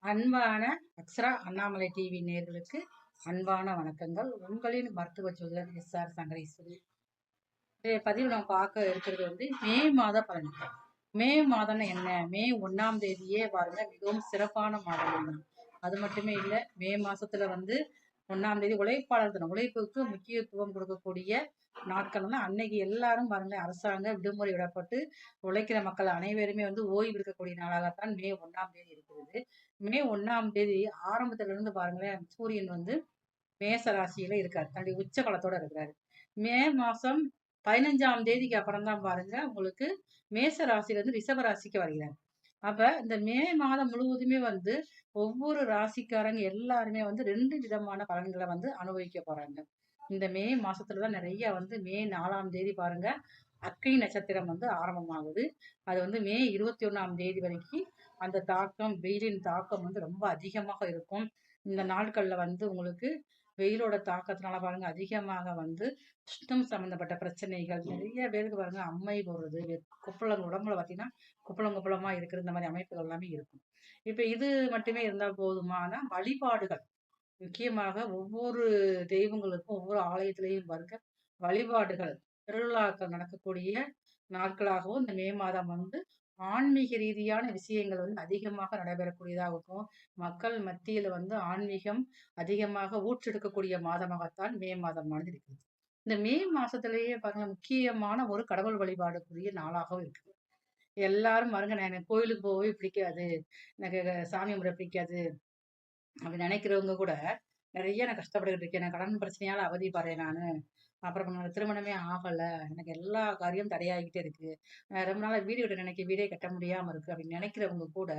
அன்பான அக்ஷரா அண்ணாமலை டிவி நேயர்களுக்கு அன்பான வணக்கங்கள். உங்களின் மருத்துவ ஜோதிடர் எஸ்.ஆர். சங்கரேஸ்வரி. இன்றைய பதிவு நம்ம பார்க்க இருக்கிறது மே மாத பலன்கள். மே மாதம்னா என்ன? மே 1ஆம் தேதியே பாருங்க மிகவும் சிறப்பான மாதம் தான். அது மட்டுமே இல்லை, மே மாசத்துல 1ஆம் தேதி உழைப்பாளர் தினம், உழைப்புக்கு முக்கியத்துவம் கொடுக்கக்கூடிய நாட்கள்னா அன்னைக்கு எல்லாரும் பாருங்க அரசாங்க விடுமுறை விடப்பட்டு உழைக்கிற மக்கள் அனைவருமே ஓய்வு இருக்கக்கூடிய நாளாகத்தான் மே 1ஆம் தேதி இருக்கிறது. மே 1ஆம் தேதி ஆரம்பத்துல இருந்து பாருங்களேன், சூரியன் மேச ராசியில இருக்காரு, தன்னுடைய உச்ச பலத்தோட இருக்கிறாரு. மே மாசம் 15ஆம் தேதிக்கு அப்புறம் தான் பாருங்க உங்களுக்கு மேச ராசியில இருந்து ரிஷப ராசிக்கு வருகிறார். அப்ப இந்த மே மாதம் முழுவதுமே ஒவ்வொரு ராசிக்காரங்க எல்லாருமே 2 விதமான பலன்களை அனுபவிக்க போறாங்க. இந்த மே மாசத்துலதான் நிறைய மே 4ஆம் தேதி பாருங்க அக்னி நட்சத்திரம் ஆரம்பமாகுது. அது மே 21ஆம் தேதி வரைக்கும் அந்த தாக்கம், வெயிலின் தாக்கம் ரொம்ப அதிகமாக இருக்கும். இந்த நாட்கள்ல உங்களுக்கு வெயிலோட தாக்கத்தினால பாருங்க அதிகமாக உஷ்ணம் சம்பந்தப்பட்ட பிரச்சனைகள் நிறைய பேருக்கு பாருங்க, அம்மை போடுறது, குப்பளம் உடம்புல பார்த்தீங்கன்னா குப்பளம் குப்பளமா இருக்கிற இந்த மாதிரி அமைப்புகள் எல்லாமே இருக்கும். இப்ப இது மட்டுமே இருந்தால் போதுமானா வழிபாடுகள், முக்கியமாக ஒவ்வொரு தெய்வங்களுக்கும் ஒவ்வொரு ஆலயத்திலையும் பாருங்க வழிபாடுகள், திருவிழாக்கள் நடக்கக்கூடிய நாட்களாகவும் இந்த மே மாதம் ஆன்மீக ரீதியான விஷயங்கள் அதிகமாக நடைபெறக்கூடியதாக இருக்கும். மக்கள் மத்தியில ஆன்மீகம் அதிகமாக ஊற்றெடுக்கக்கூடிய மாதமாகத்தான் மே மாதமானது இருக்குது. இந்த மே மாசத்திலேயே பாருங்க முக்கியமான ஒரு கடவுள் வழிபாடுக்குரிய நாளாகவும் இருக்குது. எல்லாரும் பாருங்க, எனக்கு கோயிலுக்கு போகவே பிடிக்காது, எனக்கு சாமி கும்பிட பிடிக்காது அப்படி நினைக்கிறவங்க கூட நிறைய நான் கஷ்டப்பட்டுக்கிட்டு இருக்கேன், நான் கடன் பிரச்சனையால அவதிப்படுறேன் நானு, அப்புறம் திருமணமே ஆகல, எனக்கு எல்லா காரியம் தடையாகிட்டே இருக்கு, ரொம்ப நாளா வீடு கட்ட நினைக்க வீடே கட்ட முடியாம இருக்கு அப்படின்னு நினைக்கிறவங்க கூட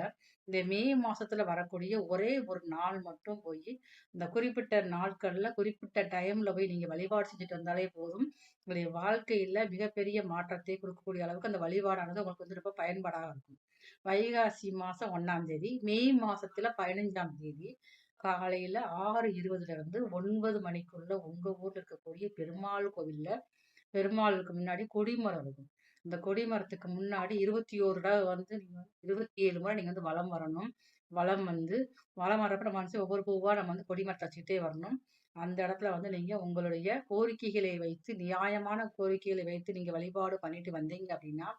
இந்த மே மாசத்துல வரக்கூடிய ஒரே ஒரு நாள் மட்டும் போய் இந்த குறிப்பிட்ட நாட்கள்ல குறிப்பிட்ட டைம்ல போய் நீங்க வழிபாடு செஞ்சுட்டு வந்தாலே போதும். உங்களுடைய வாழ்க்கையில மிகப்பெரிய மாற்றத்தை கொடுக்கக்கூடிய அளவுக்கு அந்த வழிபாடானது உங்களுக்கு ரொம்ப பயன்பாடாக இருக்கும். வைகாசி மாசம் 1ஆம் தேதி, மே மாசத்துல 15ஆம் தேதி காலையில 6:20 இருந்து 9 மணிக்குள்ள உங்க ஊர்ல இருக்கக்கூடிய பெருமாள் கோவில்ல பெருமாளுக்கு முன்னாடி கொடிமரம் இருக்கும். இந்த கொடிமரத்துக்கு முன்னாடி 21 தடவை நீங்க 27 முறை நீங்க வலம் வரணும். வலம் வலம் வர்றப்ப நம்ம ஒவ்வொரு பூவா நம்ம கொடிமரத்தை வச்சுக்கிட்டே வரணும். அந்த இடத்துல நீங்க உங்களுடைய கோரிக்கைகளை வைத்து, நியாயமான கோரிக்கைகளை வைத்து நீங்க வழிபாடு பண்ணிட்டு வந்தீங்க அப்படின்னா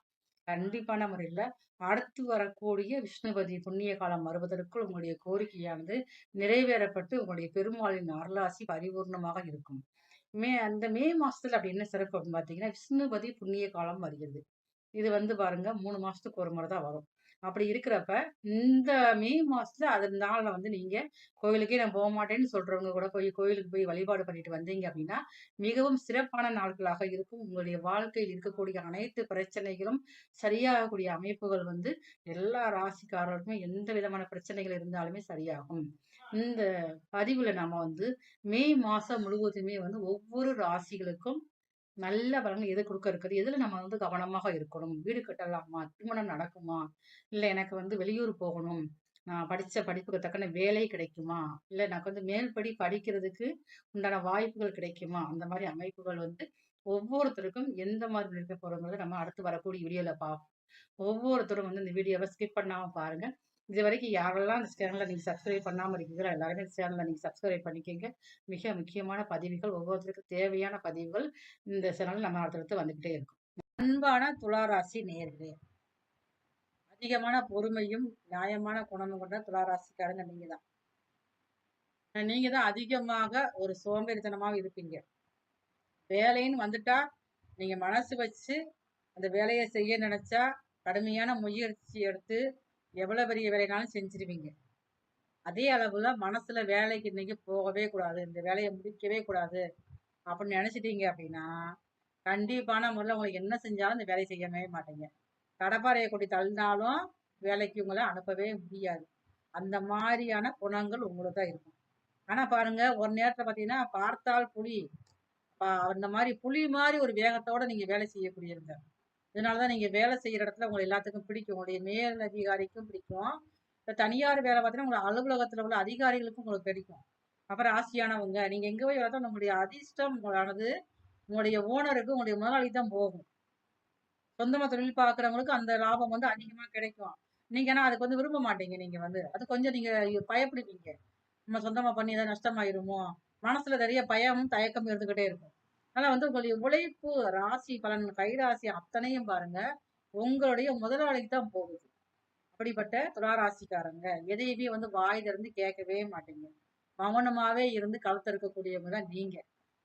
கண்டிப்பான முறையில அடுத்து வரக்கூடிய விஷ்ணுபதி புண்ணிய காலம் வருவதற்குள் உங்களுடைய கோரிக்கையானது நிறைவேறப்பட்டு உங்களுடைய பெருமாளின் அருளாசி பரிபூர்ணமாக இருக்கும். அந்த மே மாசத்துல அப்படி என்ன சிறப்பு அப்படின்னு பாத்தீங்கன்னா, விஷ்ணுபதி புண்ணிய காலம் வருகிறது. இது பாருங்க 3 மாசத்துக்கு ஒரு முறை தான் வரும். அப்படி இருக்கிறப்ப இந்த மே மாசத்துல அதனால நீங்க கோயிலுக்கே நான் போக மாட்டேன்னு சொல்றவங்க கூட போய் கோயிலுக்கு போய் வழிபாடு பண்ணிட்டு வந்தீங்க அப்படின்னா மிகவும் சிறப்பான நாட்களாக இருக்கும். உங்களுடைய வாழ்க்கையில் இருக்கக்கூடிய அனைத்து பிரச்சனைகளும் சரியாகக்கூடிய அமைப்புகள் எல்லா ராசிக்காரர்களுக்கும் எந்த விதமான பிரச்சனைகள் இருந்தாலுமே சரியாகும். இந்த பதிவுல நாம மே மாசம் முழுவதுமே ஒவ்வொரு ராசிகளுக்கும் நல்ல பலன்கள் எது கொடுக்க இருக்குது, எதுல நம்ம கவனமாக இருக்கணும், வீடு கட்டலாமா, திருமணம் நடக்குமா, இல்ல எனக்கு வெளியூர் போகணும், நான் படிச்ச படிப்புக்கு தக்கன வேலை கிடைக்குமா, இல்ல எனக்கு மேல்படி படிக்கிறதுக்கு உண்டான வாய்ப்புகள் கிடைக்குமா, அந்த மாதிரி அமைப்புகள் ஒவ்வொருத்தருக்கும் எந்த மாதிரி இருக்க போறோங்கிறத நம்ம அடுத்து வரக்கூடிய வீடியோல பார்ப்போம். ஒவ்வொருத்தரும் இந்த வீடியோவை ஸ்கிப் பண்ணாம பாருங்க. இது வரைக்கும் யாரெல்லாம் இந்த சேனலை நீங்க சப்ஸ்கிரைப் பண்ணாம இருக்கீங்களோ எல்லாருமே இந்த சேனலை நீங்க சப்ஸ்கிரைப் பண்ணிக்கோங்க. மிக முக்கியமான பதிவுகள், ஒவ்வொருத்தருக்கும் தேவையான பதிவுகள் இந்த சேனல் நம்ம அடுத்தடுத்து வந்துகிட்டே இருக்கும். அன்பான துளாராசி நேயர்களே, அதிகமான பொறுமையும் நியாயமான குணமும் கொண்ட துளாராசிக்காரங்க நீங்க தான். நீங்க தான் அதிகமாக ஒரு சோம்பேறித்தனமாக இருப்பீங்க. வேலைன்னு வந்துட்டா நீங்க மனசு வச்சு அந்த வேலையை செய்ய நினைச்சா கடுமையான முயற்சி எடுத்து எவ்வளவு பெரிய வேலைனாலும் செஞ்சிருவீங்க. அதே அளவுல மனசுல வேலைக்கு இன்னைக்கு போகவே கூடாது, இந்த வேலையை முடிக்கவே கூடாது அப்படின்னு நினைச்சிட்டீங்க அப்படின்னா கண்டிப்பான முறையில் உங்களுக்கு என்ன செஞ்சாலும் இந்த வேலையை செய்யவே மாட்டீங்க. கடப்பாறையை கொட்டி தள்ளினாலும் வேலைக்கு உங்களை அனுப்பவே முடியாது. அந்த மாதிரியான குணங்கள் உங்களுக்கு தான் இருக்கும். ஆனா பாருங்க, ஒரு நேரத்துல பாத்தீங்கன்னா பார்த்தால் புலி, அந்த மாதிரி புலி மாதிரி ஒரு வேகத்தோட நீங்க வேலை செய்யக்கூடியவங்க. இதனாலதான் நீங்க வேலை செய்யற இடத்துல உங்களை எல்லாத்துக்கும் பிடிக்கும், உங்களுடைய மேல் அதிகாரிக்கும் பிடிக்கும். தனியார் வேலை பார்த்தீங்கன்னா உங்களை அலுவலகத்துல உள்ள அதிகாரிகளுக்கும் உங்களுக்கு பிடிக்கும். அப்புறம் ஆசையானவங்க, நீங்க எங்க போய் பார்த்தா உங்களுடைய அதிர்ஷ்டம் ஆனது உங்களுடைய ஓனருக்கு, உங்களுடைய முதலாளி தான் போகும். சொந்தமா தொழில் பார்க்குறவங்களுக்கு அந்த லாபம் அதிகமா கிடைக்கும். நீங்க ஆனா அதுக்கு வந்து விரும்ப மாட்டீங்க. நீங்க வந்து அது கொஞ்சம் நீங்க பயப்படுவீங்க. நம்ம சொந்தமா பண்ணி ஏதாவது நஷ்டமாயிருமோ? மனசுல நிறைய பயமும், தயக்கமும் இருந்துகிட்டே இருக்கும். ஆனா வந்து உங்களுடைய உழைப்பு, ராசி பலன், கைராசி அத்தனையும் பாருங்க, உங்களுடைய முதலாளிக்கு தான் போகுது. அப்படிப்பட்ட துளாராசிக்காரங்க எதையுமே வந்து வாய் திறந்து கேட்கவே மாட்டீங்க. மௌனமாவே இருந்து கழுத்தறுக்கக்கூடியவங்க தான் நீங்க.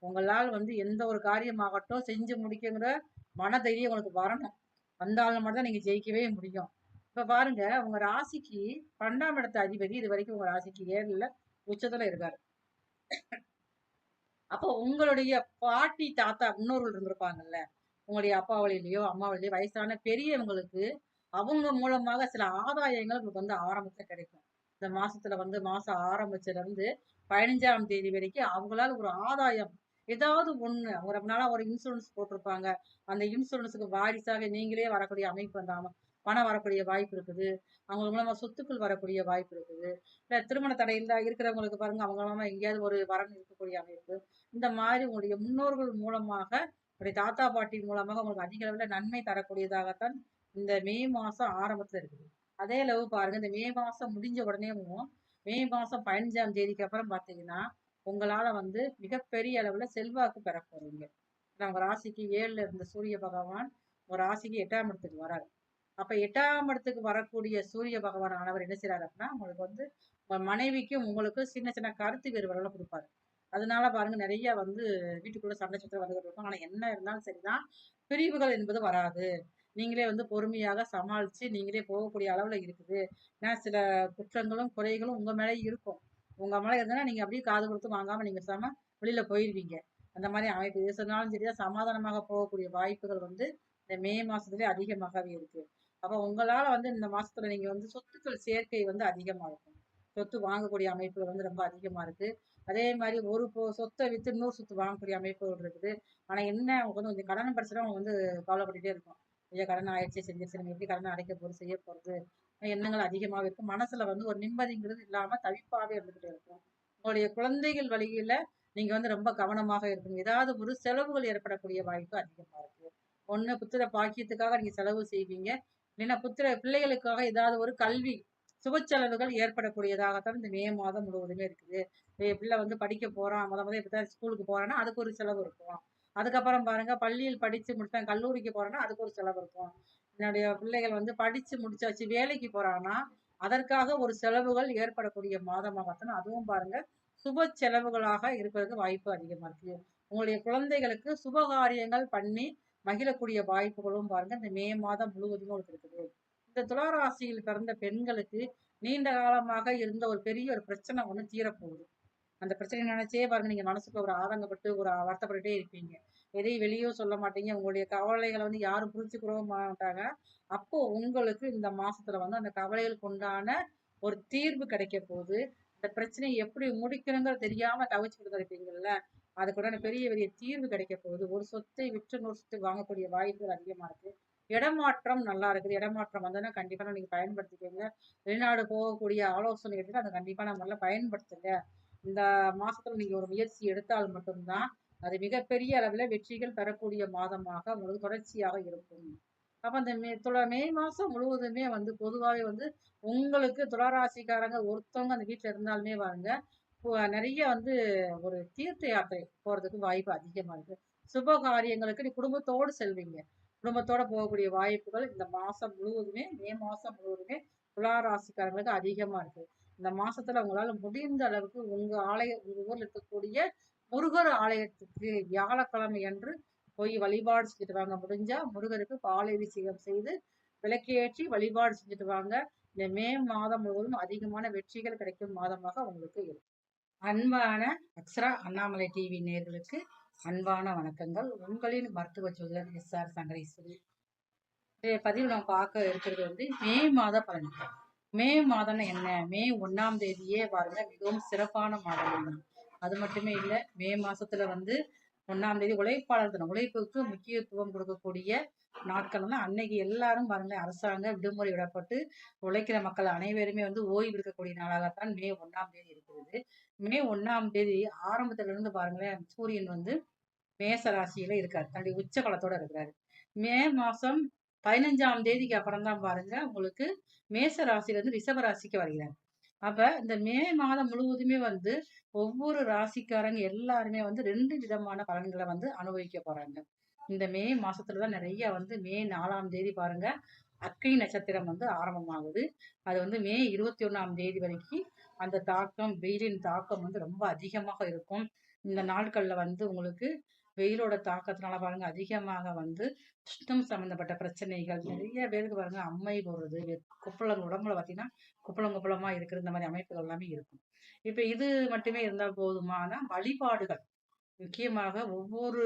உங்களால் வந்து எந்த ஒரு காரியமாகட்டும் செஞ்சு முடிக்குங்கிற மனதைரியம் உங்களுக்கு வரணும். வந்தாலும் மட்டும் தான் நீங்க ஜெயிக்கவே முடியும். இப்ப பாருங்க, உங்க ராசிக்கு 12ஆம் இடத்து அதிபதி இது வரைக்கும் உங்க ராசிக்கு 7ல உச்சத்துல இருக்காரு. அப்போ உங்களுடைய பாட்டி, தாத்தா முன்னோர்கள் இருந்திருப்பாங்கல்ல. உங்களுடைய அப்பா வழியிலயோ, அம்மா வழியிலயோ வயசான பெரியவங்களுக்கு அவங்க மூலமாக சில ஆதாயங்கள் உங்களுக்கு வந்து ஆரம்பத்துல கிடைக்கும். இந்த மாசத்துல வந்து மாசம் ஆரம்பிச்சதுல இருந்து 15ஆம் தேதி வரைக்கும் அவங்களால ஒரு ஆதாயம் ஏதாவது ஒண்ணு அவங்க ரொம்ப நாளா ஒரு இன்சூரன்ஸ் போட்டிருப்பாங்க. அந்த இன்சூரன்ஸுக்கு வாரிசாக நீங்களே வரக்கூடிய அமைப்பு அந்த பணம் வரக்கூடிய வாய்ப்பு இருக்குது. அவங்க மூலமா சொத்துக்கள் வரக்கூடிய வாய்ப்பு இருக்குது. இல்ல திருமண தடையில இருக்கிறவங்களுக்கு பாருங்க அவங்க மூலமா எங்கேயாவது ஒரு வரன் இருக்கக்கூடிய அமைப்பு. இந்த மாதிரி உங்களுடைய முன்னோர்கள் மூலமாக உங்களுடைய தாத்தா பாட்டி மூலமாக உங்களுக்கு அதிக அளவுல நன்மை தரக்கூடியதாகத்தான் இந்த மே மாசம் ஆரம்பத்துல இருக்குது. அதே அளவு பாருங்க இந்த மே மாசம் முடிஞ்ச உடனேவும் மே மாசம் 15ஆம் தேதிக்கு அப்புறம் பாத்தீங்கன்னா உங்களால வந்து மிகப்பெரிய அளவுல செல்வாக்கு பெற போறீங்க. ஏன்னா உங்க ராசிக்கு 7ல இருந்த சூரிய பகவான் உங்க ராசிக்கு 8ஆம் இடத்துக்கு வராரு. அப்ப 8ஆம் இடத்துக்கு வரக்கூடிய சூரிய பகவான் ஆனவர் என்ன செய்றாரு அப்படின்னா உங்களுக்கு வந்து உங்க மனைவிக்கும் உங்களுக்கும் சின்ன சின்ன கருத்து வேறுபாடுகளை கொடுப்பாரு. அதனால பாருங்க நிறைய வந்து வீட்டுக்குள்ள சண்டை சச்சரவு வந்துகிட்டு இருக்கும். ஆனா என்ன இருந்தாலும் சரிதான், பிரிவுகள் என்பது வராது. நீங்களே வந்து பொறுமையாக சமாளிச்சு நீங்களே போகக்கூடிய அளவுல இருக்குது. ஏன்னா சில குற்றங்களும், குறைகளும் உங்க மேலே இருக்கும். உங்க மேல இருந்ததுன்னா நீங்க அப்படியே காது கொடுத்து வாங்காம நீங்க வெளியில போயிருவீங்க. அந்த மாதிரி அமைப்பு எது சொன்னாலும் சரிதான் சமாதானமாக போகக்கூடிய வாய்ப்புகள் வந்து இந்த மே மாசத்துலயே அதிகமாகவே இருக்கு. அப்ப உங்களால வந்து இந்த மாசத்துல நீங்க வந்து சொத்துக்கள் சேர்க்கை வந்து அதிகமா இருக்கும். சொத்து வாங்கக்கூடிய அமைப்புகள் வந்து ரொம்ப அதிகமா இருக்கு. அதே மாதிரி ஒரு சொத்தை வித்து இன்னொரு சொத்து வாங்கக்கூடிய அமைப்புகள் இருக்குது. ஆனா என்ன அவங்க வந்து கொஞ்சம் கடன் பிரச்சனை அவங்க வந்து கவலைப்பட்டுட்டே இருக்கும். ஐயோ கடன் ஆயிடுச்சு செஞ்சிருச்சு நம்ம எப்படி கடனை அடைக்க போறது செய்ய போறது எண்ணங்கள் அதிகமாக இருக்கும். மனசுல வந்து ஒரு நிம்மதிங்கிறது இல்லாம தவிப்பாவே இருந்துகிட்டே இருக்கும். உங்களுடைய குழந்தைகள் வழியில நீங்க வந்து ரொம்ப கவனமாக இருக்கணும். ஏதாவது ஒரு செலவுகள் ஏற்படக்கூடிய வாய்ப்பு அதிகமா இருக்கு. ஒண்ணு புத்திர பாக்கியத்துக்காக நீங்க செலவு செய்வீங்க. இல்லைன்னா புத்திர பிள்ளைகளுக்காக ஏதாவது ஒரு கல்வி சுப செலவுகள் ஏற்படக்கூடியதாகத்தான் இந்த மே மாதம் முழுவதுமே இருக்குது. பிள்ளை வந்து படிக்க போறான் முத இப்பதான் ஸ்கூலுக்கு போறான்னா அதுக்கு ஒரு செலவு இருக்கும். அதுக்கப்புறம் பாருங்க பள்ளியில் படிச்சு முடிச்சேன் கல்லூரிக்கு போறேன்னா அதுக்கு ஒரு செலவு இருக்கும். என்னுடைய பிள்ளைகள் வந்து படிச்சு முடிச்சாச்சு வேலைக்கு போறாங்கன்னா அதற்காக ஒரு செலவுகள் ஏற்படக்கூடிய மாதமாகத்தான் அதுவும் பாருங்க சுப செலவுகளாக இருப்பதற்கு வாய்ப்பு அதிகமா இருக்கு. உங்களுடைய குழந்தைகளுக்கு சுபகாரியங்கள் பண்ணி மகிழக்கூடிய வாய்ப்புகளும் பாருங்க இந்த மே மாதம் முழுவதுமே உங்களுக்கு இருக்குது. இந்த துளாராசியில் பிறந்த பெண்களுக்கு நீண்ட காலமாக இருந்த ஒரு பெரிய ஒரு பிரச்சனை ஒண்ணு தீரப்போகுது. அந்த பிரச்சனைய நினைச்சே பாருங்க நீங்க மனசுக்குள்ள ஒரு ஆதங்கப்பட்டு, ஒரு வருத்தப்பட்டுட்டே இருப்பீங்க. எதையும் வெளியும் சொல்ல மாட்டீங்க. உங்களுடைய கவலைகள வந்து யாரும் புரிஞ்சுக்கவும் மாட்டாங்க. அப்போ உங்களுக்கு இந்த மாசத்துல வந்து அந்த கவலைகளுக்கு உண்டான ஒரு தீர்வு கிடைக்க போகுது. அந்த பிரச்சனைய எப்படி முடிக்கணுங்கிறது தெரியாம தவிச்சுக்கிட்டு இருப்பீங்கல்ல, அதுக்கு உண்டான பெரிய பெரிய தீர்வு கிடைக்க போகுது. ஒரு சொத்தை விற்று இன்னொரு சொத்தை வாங்கக்கூடிய வாய்ப்புகள் அதிகமா இருக்கு. இடமாற்றம் நல்லா இருக்குது. இடமாற்றம் வந்ததுன்னா கண்டிப்பா நீங்க பயன்படுத்திக்கோங்க. வெளிநாடு போகக்கூடிய ஆலோசனை எடுத்துட்டு அத கண்டிப்பா நம்மளால பயன்படுத்துங்க. இந்த மாசத்துல நீங்க ஒரு முயற்சி எடுத்தால் மட்டும்தான் அது மிகப்பெரிய அளவுல வெற்றிகள் பெறக்கூடிய மாதமாக உங்களுக்கு தொடர்ச்சியாக இருக்கும். அப்ப அந்த மே மாசம் முழுவதுமே வந்து பொதுவாவே வந்து உங்களுக்கு துளாராசிக்காரங்க ஒருத்தவங்க அந்த வீட்டுல இருந்தாலுமே பாருங்க நிறைய வந்து ஒரு தீர்த்த யாத்திரை போறதுக்கு வாய்ப்பு அதிகமா இருக்கு. சுப காரியங்களுக்கு நீ குடும்பத்தோடு செல்வீங்க. குடும்பத்தோட போகக்கூடிய வாய்ப்புகள் இந்த மாசம் முழுவதுமே மே மாசம் முழுவதுமே துளாராசிக்காரங்களுக்கு அதிகமா இருக்கு. இந்த மாசத்துல உங்களால முடிந்த அளவுக்கு உங்க ஊர்ல இருக்கக்கூடிய முருகர் ஆலயத்துக்கு வியாழக்கிழமை அன்று போய் வழிபாடு செஞ்சுட்டு வாங்க. முடிஞ்சா முருகருக்கு பால் அபிஷேகம் செய்து விளக்கேற்றி வழிபாடு செஞ்சுட்டு வாங்க. இந்த மே மாதம் முழுவதும் அதிகமான வெற்றிகள் கிடைக்கும் மாதமாக உங்களுக்கு இருக்கும். அன்பான அக்ஷரா அண்ணாமலை டிவி நேர்களுக்கு அன்பான வணக்கங்கள். உங்களின் மருத்துவ ஜோதிடர் SR சங்கரேஸ்வரி. இன்றைய பதிவு நம்ம பார்க்க இருக்கிறது வந்து மே மாத பலன்கள். மே மாதம்னா என்ன? மே 1ஆம் தேதியே பாருங்க மிகவும் சிறப்பான மாதம் தான். அது மட்டுமே இல்லை மே மாசத்துல வந்து 1ஆம் தேதி உழைப்பாளர் தினம். உழைப்புக்கு முக்கியத்துவம் கொடுக்கக்கூடிய நாட்கள் வந்து அன்னைக்கு எல்லாரும் பாருங்க அரசாங்க விடுமுறை விடப்பட்டு உழைக்கிற மக்கள் அனைவருமே வந்து ஓய்வு எடுக்கக்கூடிய நாளாகத்தான் மே 1ஆம் தேதி இருக்கிறது. மே 1ஆம் தேதி ஆரம்பத்துல இருந்து பாருங்களேன் சூரியன் வந்து மேச ராசியில இருக்காரு. தன்னுடைய உச்ச பலத்தோட இருக்கிறாரு. மே மாசம் 15ஆம் தேதிக்கு அப்புறம் தான் பாருங்க உங்களுக்கு மேச ராசியிலிருந்து ரிஷப ராசிக்கு வருகிறார். அப்ப இந்த மே மாதம் முழுவதுமே வந்து ஒவ்வொரு ராசிக்காரங்க எல்லாருமே வந்து 2 விதமான பலன்கள வந்து அனுபவிக்க போறாங்க. இந்த மே மாசத்துல தான் நிறைய வந்து மே 4ஆம் தேதி பாருங்க அக்னி நட்சத்திரம் வந்து ஆரம்பமாகுது. அது வந்து மே 21ஆம் தேதி வரைக்கும் அந்த தாக்கம், வெயிலின் தாக்கம் வந்து ரொம்ப அதிகமாக இருக்கும். இந்த நாட்கள்ல வந்து உங்களுக்கு வெயிலோட தாக்கத்தினால பாருங்க அதிகமாக வந்து உஷ்ணம் சம்பந்தப்பட்ட பிரச்சனைகள் நிறைய பேருக்கு பாருங்க அம்மை போடுறது, கொப்பளம் உடம்புல பார்த்தீங்கன்னா கொப்பளம் கொப்பளமா இருக்கிற இந்த மாதிரி அமைப்புகள் எல்லாமே இருக்கும். இப்ப இது மட்டுமே இருந்தால் போதுமானா வழிபாடுகள் முக்கியமாக ஒவ்வொரு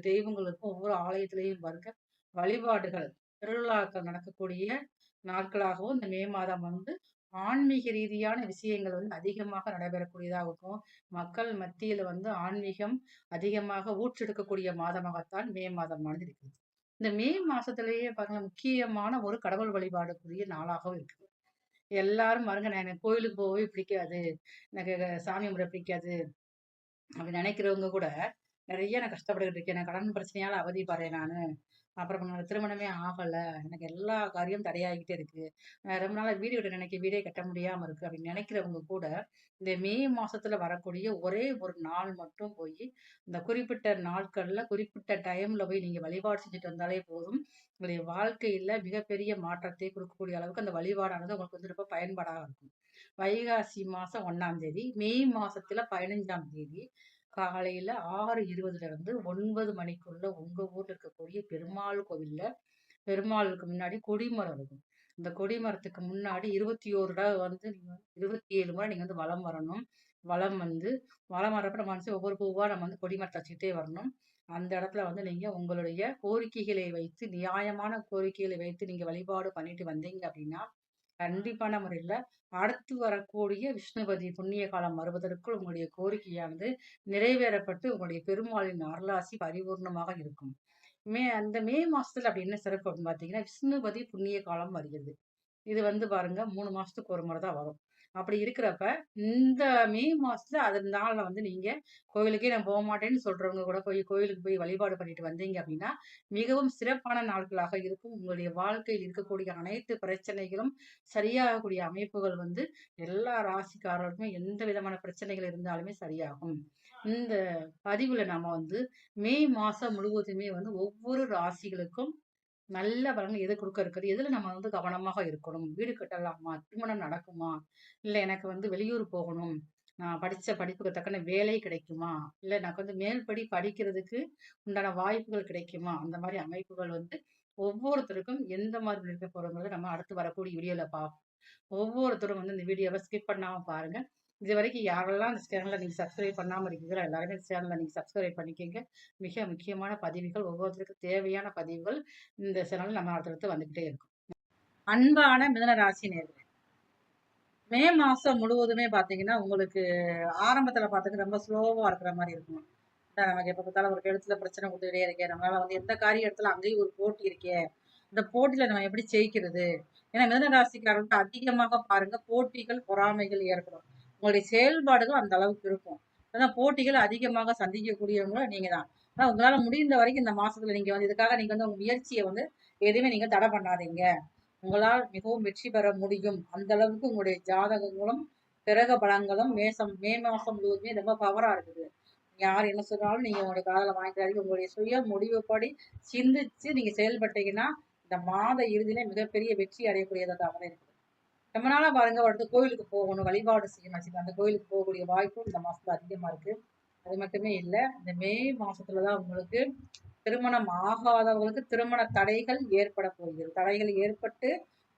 தெய்வங்களுக்கும் ஒவ்வொரு ஆலயத்திலையும் பாருங்க வழிபாடுகள் திருவிழாக்கள் நடக்கக்கூடிய நாட்களாகவும் இந்த மே மாதம் வந்து ஆன்மீக ரீதியான விஷயங்கள் வந்து அதிகமாக நடைபெறக்கூடியதாக இருக்கும். மக்கள் மத்தியில வந்து ஆன்மீகம் அதிகமாக ஊற்றெடுக்கக்கூடிய மாதமாகத்தான் மே மாதமானது இருக்குது. இந்த மே மாசத்திலேயே பாருங்க முக்கியமான ஒரு கடவுள் வழிபாடுக்குரிய நாளாகவும் இருக்குது. எல்லாரும் பாருங்க நான் எனக்கு கோயிலுக்கு போகவே பிடிக்காது, எனக்கு சாமி கும்பிட பிடிக்காது அப்படி நினைக்கிறவங்க கூட நிறைய நான் கஷ்டப்பட்டுக்கிட்டு இருக்கேன். நான் கடன் பிரச்சனையால அவதிப்படுறேன் நானு. அப்புறம் என்னோட திருமணமே ஆகல. எனக்கு எல்லா காரியம் தடையாகிட்டே இருக்கு. ரொம்ப நாளா வீடு கட்ட நினைக்க வீடே கட்ட முடியாம இருக்கு அப்படின்னு நினைக்கிறவங்க கூட, இந்த மே மாசத்துல வரக்கூடிய ஒரே ஒரு நாள் மட்டும் போயி, இந்த குறிப்பிட்ட நாட்கள்ல, குறிப்பிட்ட டைம்ல போய் நீங்க வழிபாடு செஞ்சுட்டு வந்தாலே போதும். உங்களுடைய வாழ்க்கையில மிகப்பெரிய மாற்றத்தை கொடுக்கக்கூடிய அளவுக்கு அந்த வழிபாடானது உங்களுக்கு வந்து ரொம்ப பயன்பாடாக இருக்கும். வைகாசி மாசம் 1ஆம் தேதி, மே மாசத்துல 15ஆம் தேதி காலையில 6:20ல இருந்து 9 மணிக்குள்ள உங்க ஊர்ல இருக்கக்கூடிய பெருமாள் கோவில்ல பெருமாளுக்கு முன்னாடி கொடிமரம் இருக்கும். இந்த கொடிமரத்துக்கு முன்னாடி 21 தடவ வந்து நீங்க 27 முறை நீங்க வந்து வலம் வரணும். வலம் வந்து வலம் வரப்ப நம்ம வந்து ஒவ்வொரு பூவா நம்ம வந்து கொடிமரத்த வச்சுக்கிட்டே வரணும். அந்த இடத்துல வந்து நீங்க உங்களுடைய கோரிக்கைகளை வைத்து நியாயமான கோரிக்கைகளை வைத்து நீங்க வழிபாடு பண்ணிட்டு வந்தீங்க அப்படின்னா, கண்டிப்பான முறையில அடுத்து வரக்கூடிய விஷ்ணுபதி புண்ணிய காலம் வருவதற்குள் உங்களுடைய கோரிக்கையானது நிறைவேறப்பட்டு உங்களுடைய பெருமாளின் அருளாசி பரிபூர்ணமாக இருக்கும். அந்த மே மாசத்துல அப்படி என்ன சிறப்பு அப்படின்னு பார்த்தீங்கன்னா, விஷ்ணுபதி புண்ணிய காலம் வருகிறது. இது வந்து பாருங்க 3 மாசத்துக்கு ஒரு முறை தான் வரும். அப்படி இருக்கிறப்ப, இந்த மே மாசத்துல அது நாள்ல வந்து நீங்க கோவிலுக்கே நான் போமாட்டேன்னு சொல்றவங்க கூட போய் கோயிலுக்கு போய் வழிபாடு பண்ணிட்டு வந்தீங்க அப்படின்னா, மிகவும் சிறப்பான நாட்களாக இருக்கும். உங்களுடைய வாழ்க்கையில் இருக்கக்கூடிய அனைத்து பிரச்சனைகளும் சரியாகக்கூடிய அமைப்புகள் வந்து எல்லா ராசிக்காரர்களுமே எந்த விதமான பிரச்சனைகள் இருந்தாலுமே சரியாகும். இந்த பதிவுல நாம வந்து மே மாசம் முழுவதுமே வந்து ஒவ்வொரு ராசிகளுக்கும் நல்ல பலன்கள் எது குடுக்க இருக்குது? எதுல நம்ம வந்து கவனமாக இருக்கணும்? வீடு கட்டலாமா? திருமணம் நடக்குமா? இல்ல எனக்கு வந்து வெளியூர் போகணும். நான் படிச்ச படிப்புக்கு தக்கன வேலை கிடைக்குமா? இல்ல எனக்கு வந்து மேல்படி படிக்கிறதுக்கு உண்டான வாய்ப்புகள் கிடைக்குமா? அந்த மாரி அமைப்புகள் வந்து ஒவ்வொருத்தருக்கும் எந்த மாதிரி இருக்க போறோங்கிறத நம்ம அடுத்து வரக்கூடிய வீடியோல பார்ப்போம். ஒவ்வொருத்தரும் வந்து இந்த வீடியோவ ஸ்கிப் பண்ணாம பாருங்க. இதுவரைக்கும் யாரெல்லாம் இந்த சேனல நீங்க சப்ஸ்கிரைப் பண்ணாம இருக்கீங்களோ, எல்லாருமே இந்த சேனல நீங்க சப்ஸ்கிரைப் பண்ணிக்கங்க. மிக முக்கியமான பதிவுகள், ஒவ்வொருத்தருக்கும் தேவையான பதிவுகள் இந்த சேனல்ல நம்ம அடுத்தடுத்து வந்துகிட்டே இருக்கும். அன்பான மிதுன ராசி நேயர்களே, மே மாசம் முழுவதுமே பார்த்தீங்கன்னா, உங்களுக்கு ஆரம்பத்துல பார்த்தீங்கன்னா ரொம்ப ஸ்லோவா இருக்கிற மாரி இருக்கும். நமக்கு எப்ப பார்த்தாலும் ஒரு எழுத்துல பிரச்சனை குடுத்துக்கிட்டே இருக்கே. நம்மளால வந்து எந்த காரியம் எடுத்தாலும் அங்கேயும் ஒரு போட்டி இருக்கே. இந்த போட்டியில நம்ம எப்படி ஜெயிக்கிறது? ஏன்னா மிதுன ராசிக்காரர்களுக்கு அதிகமாக பாருங்க போட்டிகள், பொறாமைகள் ஏற்படும். உங்களுடைய செயல்பாடுகள் அந்த அளவுக்கு இருக்கும். அதான் போட்டிகள் அதிகமாக சந்திக்கக்கூடியவங்க நீங்க தான். ஆனா உங்களால முடிந்த வரைக்கும் இந்த மாசத்துல நீங்க வந்து இதுக்காக நீங்க வந்து உங்க முயற்சிய வந்து எதுவுமே நீங்க தடை பண்ணாதீங்க. உங்களால் மிகவும் வெற்றி பெற முடியும். அந்த அளவுக்கு உங்களுடைய ஜாதகங்களும், கிரக பலங்களும் மே மாசம் முழுவதுமே ரொம்ப பவரா இருக்குது. யார் என்ன சொன்னாலும் நீங்க உங்களுடைய காதுல வாங்கிக்காதீங்க. உங்களுடைய சுய முடிவுப்படி சிந்திச்சு நீங்க செயல்பட்டீங்கன்னா, இந்த மாத இறுதியில மிகப்பெரிய வெற்றி அடையக்கூடியதாக இருக்குது. ரொம்ப நாளா பாருங்க ஒரு இடத்துக்கு கோயிலுக்கு போகணும், வழிபாடு செய்யணும் வச்சுக்கோங்க. அந்த கோயிலுக்கு போகக்கூடிய வாய்ப்பும் இந்த மாசத்துல அதிகமா இருக்கு. அது மட்டுமே இல்ல, இந்த மே மாசத்துல தான் உங்களுக்கு திருமணம் ஆகாதவர்களுக்கு திருமண தடைகள் ஏற்பட போகிறது. தடைகள் ஏற்பட்டு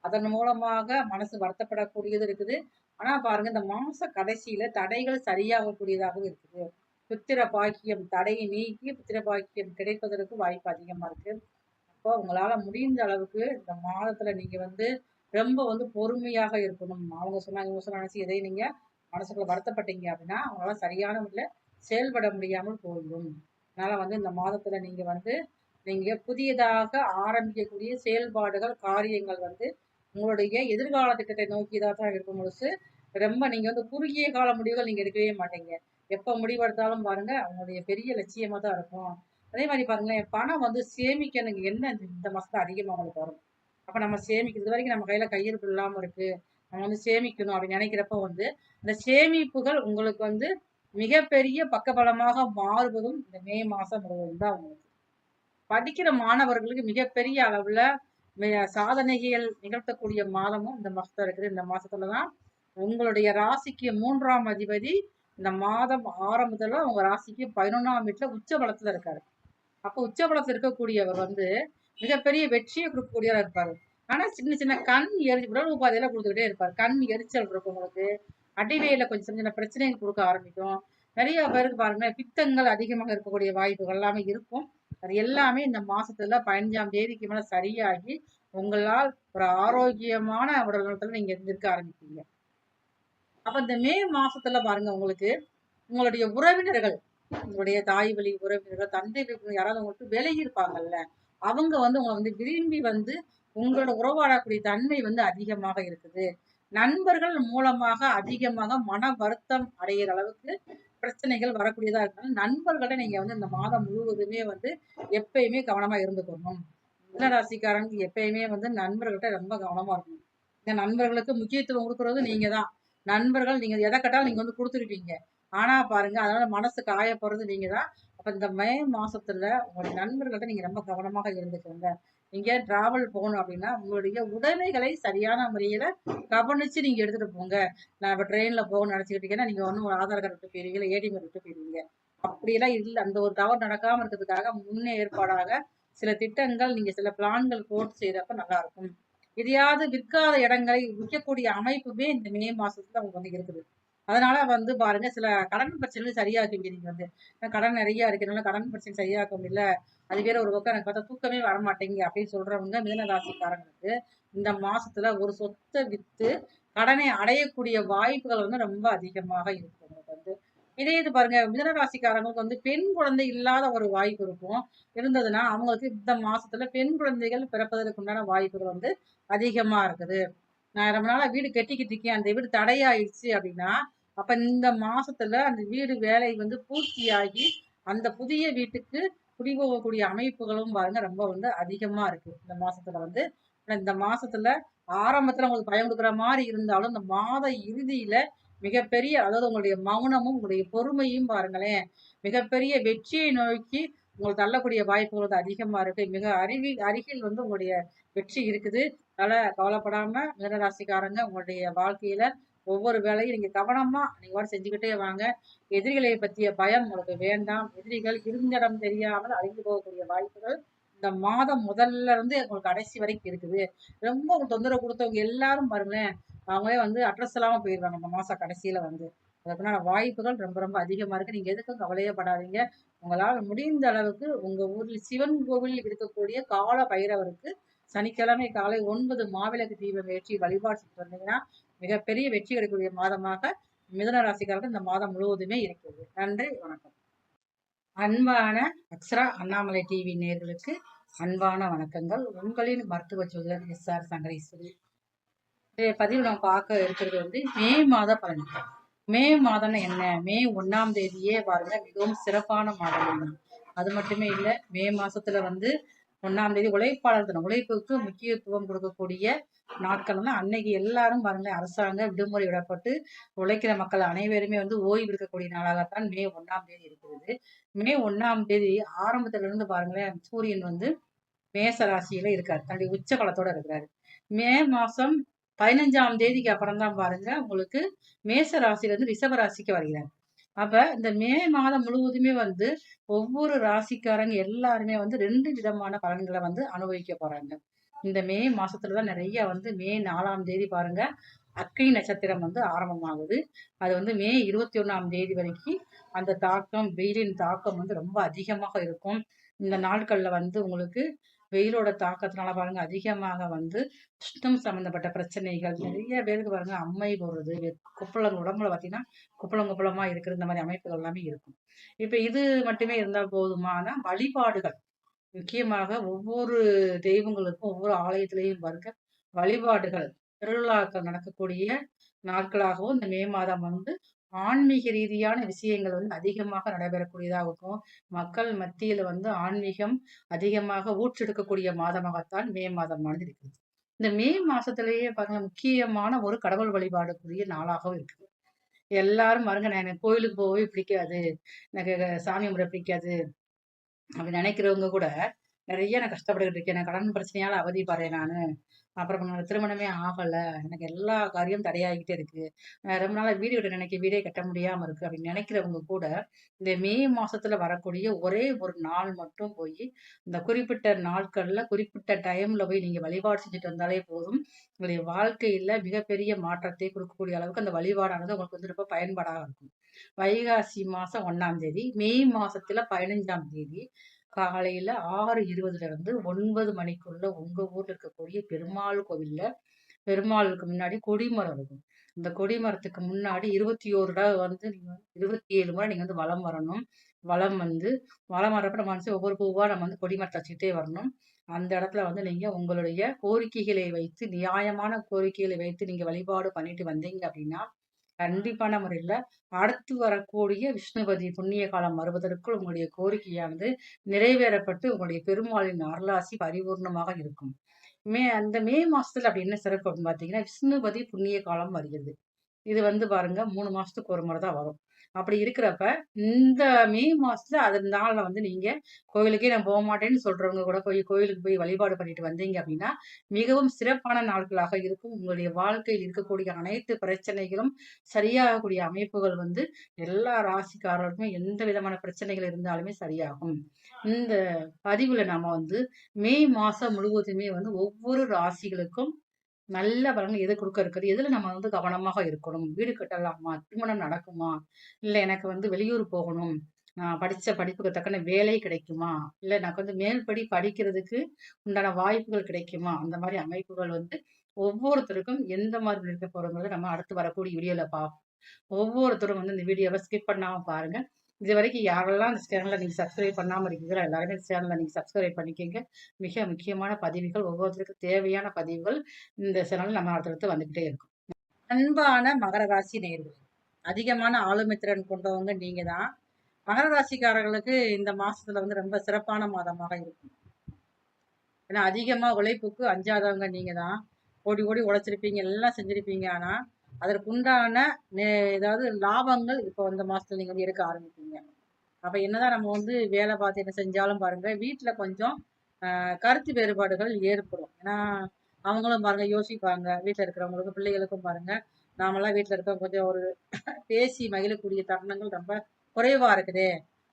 அதன் மூலமாக மனசு வருத்தப்படக்கூடியது இருக்குது. ஆனா பாருங்க இந்த மாச கடைசியில தடைகள் சரியாகக்கூடியதாகவும் இருக்குது. புத்திர பாக்கியம் தடையை நீக்கி புத்திர பாக்கியம் கிடைப்பதற்கு வாய்ப்பு அதிகமா இருக்கு. அப்போ உங்களால முடிந்த அளவுக்கு இந்த மாதத்துல நீங்க வந்து ரொம்ப வந்து பொறுமையாக இருக்கணும். அவங்க சொன்னாங்க இவங்க சொன்னாங்க நினைச்சு எதையும் நீங்க மனசுக்குள்ள வருத்தப்பட்டீங்க அப்படின்னா அவங்களால சரியான முறையில செயல்பட முடியாமல் போயிடும். அதனால வந்து இந்த மாதத்துல நீங்க புதியதாக ஆரம்பிக்கக்கூடிய செயல்பாடுகள், காரியங்கள் வந்து உங்களுடைய எதிர்கால திட்டத்தை நோக்கியதாக தான் இருக்கும் பொழுது ரொம்ப நீங்க வந்து குறுகிய கால முடிவுகள் நீங்க எடுக்கவே மாட்டீங்க. எப்ப முடிவெடுத்தாலும் பாருங்க அவங்களுடைய பெரிய லட்சியமா தான் இருக்கும். அதே மாதிரி பாருங்களேன் பணம் வந்து சேமிக்கணுங்க என்ன இந்த மாசத்துல அதிகமா உங்களுக்கு வரும். அப்ப நம்ம சேமிக்கிறது வரைக்கும் நம்ம கையில கையிருப்பு இல்லாம இருக்கு, நம்ம வந்து சேமிக்கணும் அப்படின்னு நினைக்கிறப்ப வந்து அந்த சேமிப்புகள் உங்களுக்கு வந்து மிகப்பெரிய பக்கபலமாக மாறுவதும் இந்த மே மாசம் முழுவதும் தான் உங்களுக்கு. படிக்கிற மாணவர்களுக்கு மிகப்பெரிய அளவுல சாதனைகள் நிகழ்த்தக்கூடிய மாதமும் இந்த மாசத்துல இருக்குது. இந்த மாசத்துலதான் உங்களுடைய ராசிக்கு 3ஆம் அதிபதி இந்த மாதம் ஆரம்பத்துல உங்க ராசிக்கு 11ஆம் வீட்டுல உச்ச பலத்துல இருக்காரு. அப்ப உச்ச பலத்துல இருக்கக்கூடியவர் வந்து மிகப்பெரிய வெற்றியை கொடுக்கக்கூடியவரா இருப்பாரு. ஆனா சின்ன சின்ன கண் உடல் உபாதையில கொடுத்துக்கிட்டே இருப்பாரு. கண் எரிச்சல் இருக்கும் உங்களுக்கு, அடிவேல கொஞ்சம் சின்ன பிரச்சனைகள் கொடுக்க ஆரம்பிக்கும். நிறைய பேருக்கு பாருங்க பித்தங்கள் அதிகமாக இருக்கக்கூடிய வாய்ப்புகள் எல்லாமே இருக்கும். அது எல்லாமே இந்த மாசத்துல 15ஆம் தேதிக்கு மேல சரியாகி உங்களால் ஒரு ஆரோக்கியமான உடல் நலத்துல நீங்க இருக்க ஆரம்பிப்பீங்க. அப்ப இந்த மே மாசத்துல பாருங்க உங்களுக்கு உங்களுடைய உறவினர்கள், உங்களுடைய தாய் வழி உறவினர்கள், தந்தை யாராவது உங்களுக்கு விலகி இருப்பாங்கல்ல, அவங்க வந்து உங்களை வந்து விரும்பி வந்து உங்களோட உறவாடக்கூடிய தன்மை வந்து அதிகமாக இருக்குது. நண்பர்கள் மூலமாக அதிகமாக மன வருத்தம் அடைகிற அளவுக்கு பிரச்சனைகள் வரக்கூடியதா இருக்கணும். நண்பர்களை நீங்க வந்து இந்த மாதம் முழுவதுமே வந்து எப்பயுமே கவனமா இருந்துக்கணும். மீனராசிக்காரங்க எப்பயுமே வந்து நண்பர்கள்ட்ட ரொம்ப கவனமா இருக்கணும். இந்த நண்பர்களுக்கு முக்கியத்துவம் கொடுக்கறது நீங்க தான். நண்பர்கள் நீங்க எதை கேட்டாலும் நீங்க வந்து கொடுத்துருப்பீங்க. ஆனா பாருங்க அதனால மனசு காயப்படுறது நீங்க தான். அப்ப இந்த மே மாசத்துல உங்களுடைய நண்பர்கள்ட்ட நீங்க ரொம்ப கவனமாக இருந்துக்கோங்க. நீங்க டிராவல் போகணும் அப்படின்னா உங்களுடைய உடைமைகளை சரியான முறையில கவனிச்சு நீங்க எடுத்துட்டு போங்க. நான் இப்ப ட்ரெயின்ல போகணும்னு நினைச்சுக்கிட்டீங்கன்னா நீங்க ஒன்னும் ஆதார் கார்டு விட்டு போயிருவீங்க, ஏடிஎம் கார்டு விட்டு போயிருவீங்க. அப்படியெல்லாம் இல்லை. அந்த ஒரு தவறு நடக்காம இருக்கிறதுக்காக முன்னே ஏற்பாடாக சில திட்டங்கள் நீங்க சில பிளான்கள் போட்டு செய்யறப்ப நல்லா இருக்கும். எதையாவது விற்காத இடங்களை விற்கக்கூடிய அமைப்புமே இந்த மே மாசத்துல உங்களுக்கு வந்து இருக்குது. அதனால வந்து பாருங்க சில கடன் பிரச்சனைகள் சரியாக்க முடியுங்க வந்து கடன் நிறைய இருக்கிறதுனால கடன் பிரச்சனை சரியாக்க முடியல. அது வேற ஒரு பக்கம் எனக்கு பார்த்தா தூக்கமே வரமாட்டேங்க அப்படின்னு சொல்றவங்க மிதன ராசிக்காரங்களுக்கு இந்த மாசத்துல ஒரு சொத்தை வித்து கடனை அடையக்கூடிய வாய்ப்புகள் வந்து ரொம்ப அதிகமாக இருக்கும் உங்களுக்கு வந்து. இதே இது பாருங்க மிதன ராசிக்காரங்களுக்கு வந்து பெண் குழந்தை இல்லாத ஒரு வாய்ப்பு இருக்கும். இருந்ததுன்னா அவங்களுக்கு இந்த மாசத்துல பெண் குழந்தைகள் பிறப்பதற்கு உண்டான வாய்ப்புகள் வந்து அதிகமா இருக்குது. நான் ரொம்ப நாளா வீடு கட்டிக்கிட்டு இருக்கேன், அந்த வீடு தடையாயிடுச்சு அப்படின்னா அப்ப இந்த மாசத்துல அந்த வீடு வேலை வந்து பூர்த்தியாகி அந்த புதிய வீட்டுக்கு குடிபோகக்கூடிய அமைப்புகளும் பாருங்க ரொம்ப வந்து அதிகமா இருக்கு இந்த மாசத்துல வந்து. இந்த மாசத்துல ஆரம்பத்துல உங்களுக்கு பயம் கொடுக்குற மாதிரி இருந்தாலும் இந்த மாத இறுதியில மிகப்பெரிய, அதாவது உங்களுடைய மௌனமும் உங்களுடைய பொறுமையும் பாருங்களேன் மிகப்பெரிய வெற்றியை நோக்கி உங்களுக்கு தள்ளக்கூடிய வாய்ப்புகள் வந்து அதிகமா இருக்கு. மிக அருகில் வந்து உங்களுடைய வெற்றி இருக்குது. அதனால கவலைப்படாம மிதனராசிக்காரங்க உங்களுடைய வாழ்க்கையில ஒவ்வொரு வேலையும் நீங்க கவனமா நீங்க செஞ்சுக்கிட்டே வாங்க. எதிரிகளை பற்றிய பயம் உங்களுக்கு வேண்டாம். எதிரிகள் இருந்திடம் தெரியாமல் அழிந்து போகக்கூடிய வாய்ப்புகள் இந்த மாதம் முதல்ல இருந்து உங்களுக்கு கடைசி வரைக்கும் இருக்குது. ரொம்ப தொந்தரவு கொடுத்தவங்க எல்லாரும் பாருங்களேன், அவங்களே வந்து அட்ரஸ் இல்லாம போயிடுவாங்க இந்த மாசம் கடைசியில வந்து. அதுக்குண்டான வாய்ப்புகள் ரொம்ப ரொம்ப அதிகமா இருக்கு. நீங்க எதுக்கும் கவலையே படாதீங்க. உங்களால் முடிந்த அளவுக்கு உங்க ஊரில் சிவன் கோவில் இருக்கக்கூடிய கால பைரவருக்கு சனிக்கிழமை காலை 9 மாவிளக்கு தீபம் ஏற்றி வழிபாடு செஞ்சு வந்தீங்கன்னா மிகப்பெரிய வெற்றி கிடைக்கக்கூடிய மாதமாக மிதுன ராசிக்காரர்கள் இந்த மாதம் முழுவதுமே இருக்கிறது. நன்றி, வணக்கம். அன்பான அக்ஷரா அண்ணாமலை டிவி நேயர்களுக்கு அன்பான வணக்கங்கள். உங்களின் மருத்துவ ஜோதிடர் SR சங்கரேஸ்வரி. பதிவு நம்ம பார்க்க இருக்கிறது வந்து மே மாத பலன்கள். மே மாதம்னு என்ன? மே 1ஆம் தேதியே பாருங்க மிகவும் சிறப்பான மாதம் தான். அது மட்டுமே இல்லை, மே மாசத்துல வந்து 1ஆம் தேதி உழைப்பாளர் தினம், உழைப்புக்கு முக்கியத்துவம் கொடுக்கக்கூடிய நாட்கள் தான் அன்னைக்கு. எல்லாரும் பாருங்க அரசாங்க விடுமுறை விடப்பட்டு உழைக்கிற மக்கள் அனைவருமே வந்து ஓய்வு இருக்கக்கூடிய நாளாகத்தான் மே 1ஆம் தேதி இருக்கிறது. மே 1ஆம் தேதி ஆரம்பத்துல இருந்து பாருங்களேன் சூரியன் வந்து மேச ராசியில இருக்காரு, தன்னுடைய உச்ச பலத்தோட இருக்கிறாரு. மே மாசம் 15ஆம் தேதிக்கு அப்புறம் தான் பாருங்க உங்களுக்கு மேச ராசியில இருந்து ரிஷப ராசிக்கு வருகிறார். அப்ப இந்த மே மாதம் முழுவதுமே வந்து ஒவ்வொரு ராசிக்காரங்க எல்லாருமே வந்து 2 விதமான பலன்களை வந்து அனுபவிக்க போறாங்க. இந்த மே மாசத்துலதான் நிறைய வந்து மே 4ஆம் தேதி பாருங்க அக்னி நட்சத்திரம் வந்து ஆரம்பமாகுது. அது வந்து மே 21ஆம் தேதி வரைக்கும் அந்த தாக்கம், வெயிலின் தாக்கம் வந்து ரொம்ப அதிகமாக இருக்கும். இந்த நாட்கள்ல வந்து உங்களுக்கு வெயிலோட தாக்கத்தினால பாருங்க அதிகமாக வந்து சுத்தம் சம்பந்தப்பட்ட பிரச்சனைகள் நிறைய பேருக்கு பாருங்க அம்மை போடுறது, குப்பளம் உடம்புல பார்த்தீங்கன்னா குப்பளம் குப்பளமா இருக்கிற இந்த மாதிரி அமைப்புகள் எல்லாமே இருக்கும். இப்ப இது மட்டுமே இருந்தால் போதுமான வழிபாடுகள், முக்கியமாக ஒவ்வொரு தெய்வங்களுக்கும் ஒவ்வொரு ஆலயத்திலையும் பாருங்க வழிபாடுகள், திருவிழாக்கள் நடக்கக்கூடிய நாட்களாகவும் இந்த மே மாதம் வந்து ஆன்மீக ரீதியான விஷயங்கள் வந்து அதிகமாக நடைபெறக்கூடியதாகவும் மக்கள் மத்தியில வந்து ஆன்மீகம் அதிகமாக ஊற்றெடுக்கக்கூடிய மாதமாகத்தான் மே மாதமானது இருக்கிறது. இந்த மே மாசத்திலேயே பாருங்க முக்கியமான ஒரு கடவுள் வழிபாடுக்குரிய நாளாகவும் இருக்குது. எல்லாரும் பாருங்க நான் எனக்கு கோயிலுக்கு போகவே பிடிக்காது. எனக்கு சாமி கும்பிட பிடிக்காது. அப்படி நினைக்கிறவங்க கூட நிறைய நான் கஷ்டப்பட்டுக்கிட்டு இருக்கேன். நான் கடன் பிரச்சனையால அவதிப்படுறேன் நானு. அப்புறம் என்னோட திருமணமே ஆகல. எனக்கு எல்லா காரியம் தடையாகிட்டே இருக்கு. ரொம்ப நாளா வீடு கட்ட நினைக்க வீடே கட்ட முடியாம இருக்கு. அப்படின்னு நினைக்கிறவங்க கூட இந்த மே மாசத்துல வரக்கூடிய ஒரே ஒரு நாள் மட்டும் போய் இந்த குறிப்பிட்ட நாட்கள்ல குறிப்பிட்ட டைம்ல போய் நீங்க வழிபாடு செஞ்சுட்டு வந்தாலே போதும். உங்களுடைய வாழ்க்கையில மிகப்பெரிய மாற்றத்தை கொடுக்கக்கூடிய அளவுக்கு அந்த வழிபாடானது உங்களுக்கு வந்து ரொம்ப பயன்பாடாக இருக்கும். வைகாசி மாசம் 1ஆம் தேதி, மே மாசத்துல 15ஆம் தேதி காலையில 6:20ல இருந்து 9 மணிக்குள்ள உங்க ஊர்ல இருக்கக்கூடிய பெருமாள் கோவில்ல பெருமாளுக்கு முன்னாடி கொடிமரம் இருக்கும். இந்த கொடிமரத்துக்கு முன்னாடி 21 தடவ வந்து நீங்க 27 முறை நீங்க வந்து வலம் வரணும். வலம் வந்து வலம் வர்றப்ப நம்ம வந்து ஒவ்வொரு பூவா நம்ம வந்து கொடிமரத்த வச்சுக்கிட்டே வரணும். அந்த இடத்துல வந்து நீங்க உங்களுடைய கோரிக்கைகளை வைத்து நியாயமான கோரிக்கைகளை வைத்து நீங்க வழிபாடு பண்ணிட்டு வந்தீங்க அப்படின்னா, கண்டிப்பான முறையில அடுத்து வரக்கூடிய விஷ்ணுபதி புண்ணிய காலம் வருவதற்குள் உங்களுடைய கோரிக்கையானது நிறைவேறப்பட்டு உங்களுடைய பெருமாளின் அருளாசி பரிபூர்ணமாக இருக்கும். அந்த மே மாசத்துல அப்படி என்ன சிறப்பு அப்படின்னு பார்த்தீங்கன்னா, விஷ்ணுபதி புண்ணிய காலம் வருகிறது. இது வந்து பாருங்க 3 மாசத்துக்கு ஒரு முறை தான் வரும். அப்படி இருக்கிறப்ப, இந்த மே மாசத்துல அது நாள்ல வந்து நீங்க கோயிலுக்கே நான் போமாட்டேன்னு சொல்றவங்க கூட போய் கோயிலுக்கு போய் வழிபாடு பண்ணிட்டு வந்தீங்க அப்படின்னா, மிகவும் சிறப்பான நாட்களாக இருக்கும். உங்களுடைய வாழ்க்கையில் இருக்கக்கூடிய அனைத்து பிரச்சனைகளும் சரியாகக்கூடிய அமைப்புகள் வந்து எல்லா ராசிக்காரர்களுக்குமே எந்த விதமான பிரச்சனைகள் இருந்தாலுமே சரியாகும். இந்த பதிவுல நாம வந்து மே மாசம் முழுவதுமே வந்து ஒவ்வொரு ராசிகளுக்கும் நல்ல பலன்கள் எது குடுக்க இருக்குது? எதுல நம்ம வந்து கவனமாக இருக்கணும்? வீடு கட்டலாமா? திருமணம் நடக்குமா? இல்ல எனக்கு வந்து வெளியூர் போகணும். நான் படிச்ச படிப்புக்கு தக்கன வேலை கிடைக்குமா? இல்ல எனக்கு வந்து மேல்படி படிக்கிறதுக்கு உண்டான வாய்ப்புகள் கிடைக்குமா? அந்த மாரி அமைப்புகள் வந்து ஒவ்வொருத்தருக்கும் எந்த மாதிரி இருக்க போறோங்கிறத நம்ம அடுத்து வரக்கூடிய வீடியோல பார்ப்போம். ஒவ்வொருத்தரும் வந்து இந்த வீடியோவ ஸ்கிப் பண்ணாம பாருங்க. இதுவரைக்கும் யாரெல்லாம் இந்த சேனல நீங்க சப்ஸ்கிரைப் பண்ணாம இருக்கீங்களோ, எல்லாருமே இந்த சேனல நீங்க சப்ஸ்கிரைப் பண்ணிக்கங்க. மிக முக்கியமான பதிவுகள், ஒவ்வொருத்தருக்கும் தேவையான பதிவுகள் இந்த சேனல்ல நம்ம அடுத்தடுத்து வந்துகிட்டே இருக்கும். அன்பான மகர ராசி நேயர்களே, அதிகமான ஆளுமை திறன் கொண்டவங்க நீங்க தான். மகர ராசிக்காரர்களுக்கு இந்த மாசத்துல வந்து ரொம்ப சிறப்பான மாதமாக இருக்கும். ஏன்னா அதிகமா உழைப்புக்கு அஞ்சாதவங்க நீங்க தான். ஓடி ஓடி உழைச்சிருப்பீங்க, எல்லாம் செஞ்சிருப்பீங்க. ஆனா அதற்குண்டான ஏதாவது லாபங்கள் இப்போ இந்த மாசத்துல நீங்க வந்து எடுக்க ஆரம்பிப்பீங்க. அப்ப என்னதான் நம்ம வந்து வேலை பார்த்து என்ன செஞ்சாலும் பாருங்க, வீட்டுல கொஞ்சம் கருத்து வேறுபாடுகள் ஏற்படும். ஏன்னா அவங்களும் பாருங்க யோசிப்பாங்க. வீட்டுல இருக்கிறவங்களுக்கும் பிள்ளைகளுக்கும் பாருங்க, நாமெல்லாம் வீட்டுல இருக்க கொஞ்சம் ஒரு பேசி மகிழக்கூடிய தருணங்கள் ரொம்ப குறைவா இருக்குதே.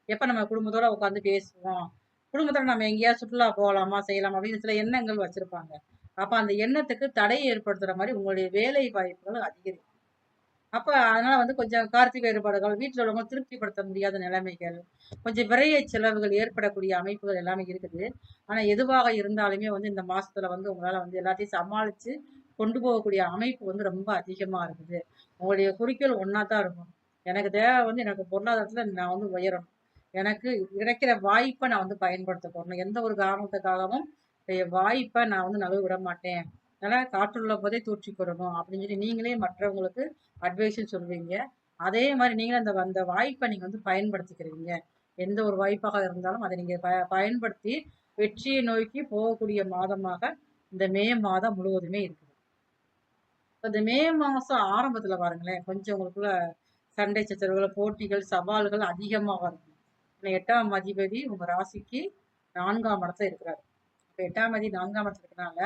எப்ப நம்ம குடும்பத்தோட உட்காந்து பேசுவோம், குடும்பத்தோட நம்ம எங்கேயாவது சுற்றுலா போகலாமா செய்யலாமா அப்படின்னு சில எண்ணங்கள் வச்சிருப்பாங்க. அப்ப அந்த எண்ணத்துக்கு தடை ஏற்படுத்துற மாதிரி உங்களுடைய வேலை வாய்ப்புகள் அதிகரிக்கும். அப்ப அதனால வந்து கொஞ்சம் கருத்து வேறுபாடுகள், வீட்டுல உள்ளவங்க திருப்திப்படுத்த முடியாத நிலைமைகள், கொஞ்சம் விரைய செலவுகள் ஏற்படக்கூடிய அமைப்புகள் எல்லாமே இருக்குது. ஆனா எதுவாக இருந்தாலுமே வந்து இந்த மாசத்துல வந்து உங்களால வந்து எல்லாத்தையும் சமாளிச்சு கொண்டு போகக்கூடிய அமைப்பு வந்து ரொம்ப அதிகமா இருக்குது. உங்களுடைய குறிக்கோள் ஒண்ணா தான் இருக்கும். எனக்கு தேவை வந்து எனக்கு பொருளாதாரத்துல நான் வந்து உயரணும். எனக்கு கிடைக்கிற வாய்ப்பை நான் வந்து பயன்படுத்த போறேன். எந்த ஒரு காரணத்துக்காகவும் வாய்ப்பை நான் வந்து நழுவ விட மாட்டேன். அதனால காற்றுள்ள போதே தூற்றிக்கிறணும் அப்படின்னு சொல்லி நீங்களே மற்றவங்களுக்கு அட்வைஸும் சொல்வீங்க. அதே மாதிரி நீங்களும் அந்த அந்த வாய்ப்பை நீங்க வந்து பயன்படுத்திக்கிறீங்க. எந்த ஒரு வாய்ப்பாக இருந்தாலும் அதை நீங்க பயன்படுத்தி வெற்றியை நோக்கி போகக்கூடிய மாதமாக இந்த மே மாதம் முழுவதுமே இருக்குது. இந்த மே மாசம் ஆரம்பத்துல பாருங்களேன், கொஞ்சம் உங்களுக்குள்ள சண்டை சச்சரவுகள், போட்டிகள், சவால்கள் அதிகமாக இருக்கும். 8ஆம் அதிபதி உங்க ராசிக்கு 4ஆம் இடத்துல இருக்கிறார். இப்ப 8ஆம் அதிபதி 4ஆம் இடத்துல இருக்கனால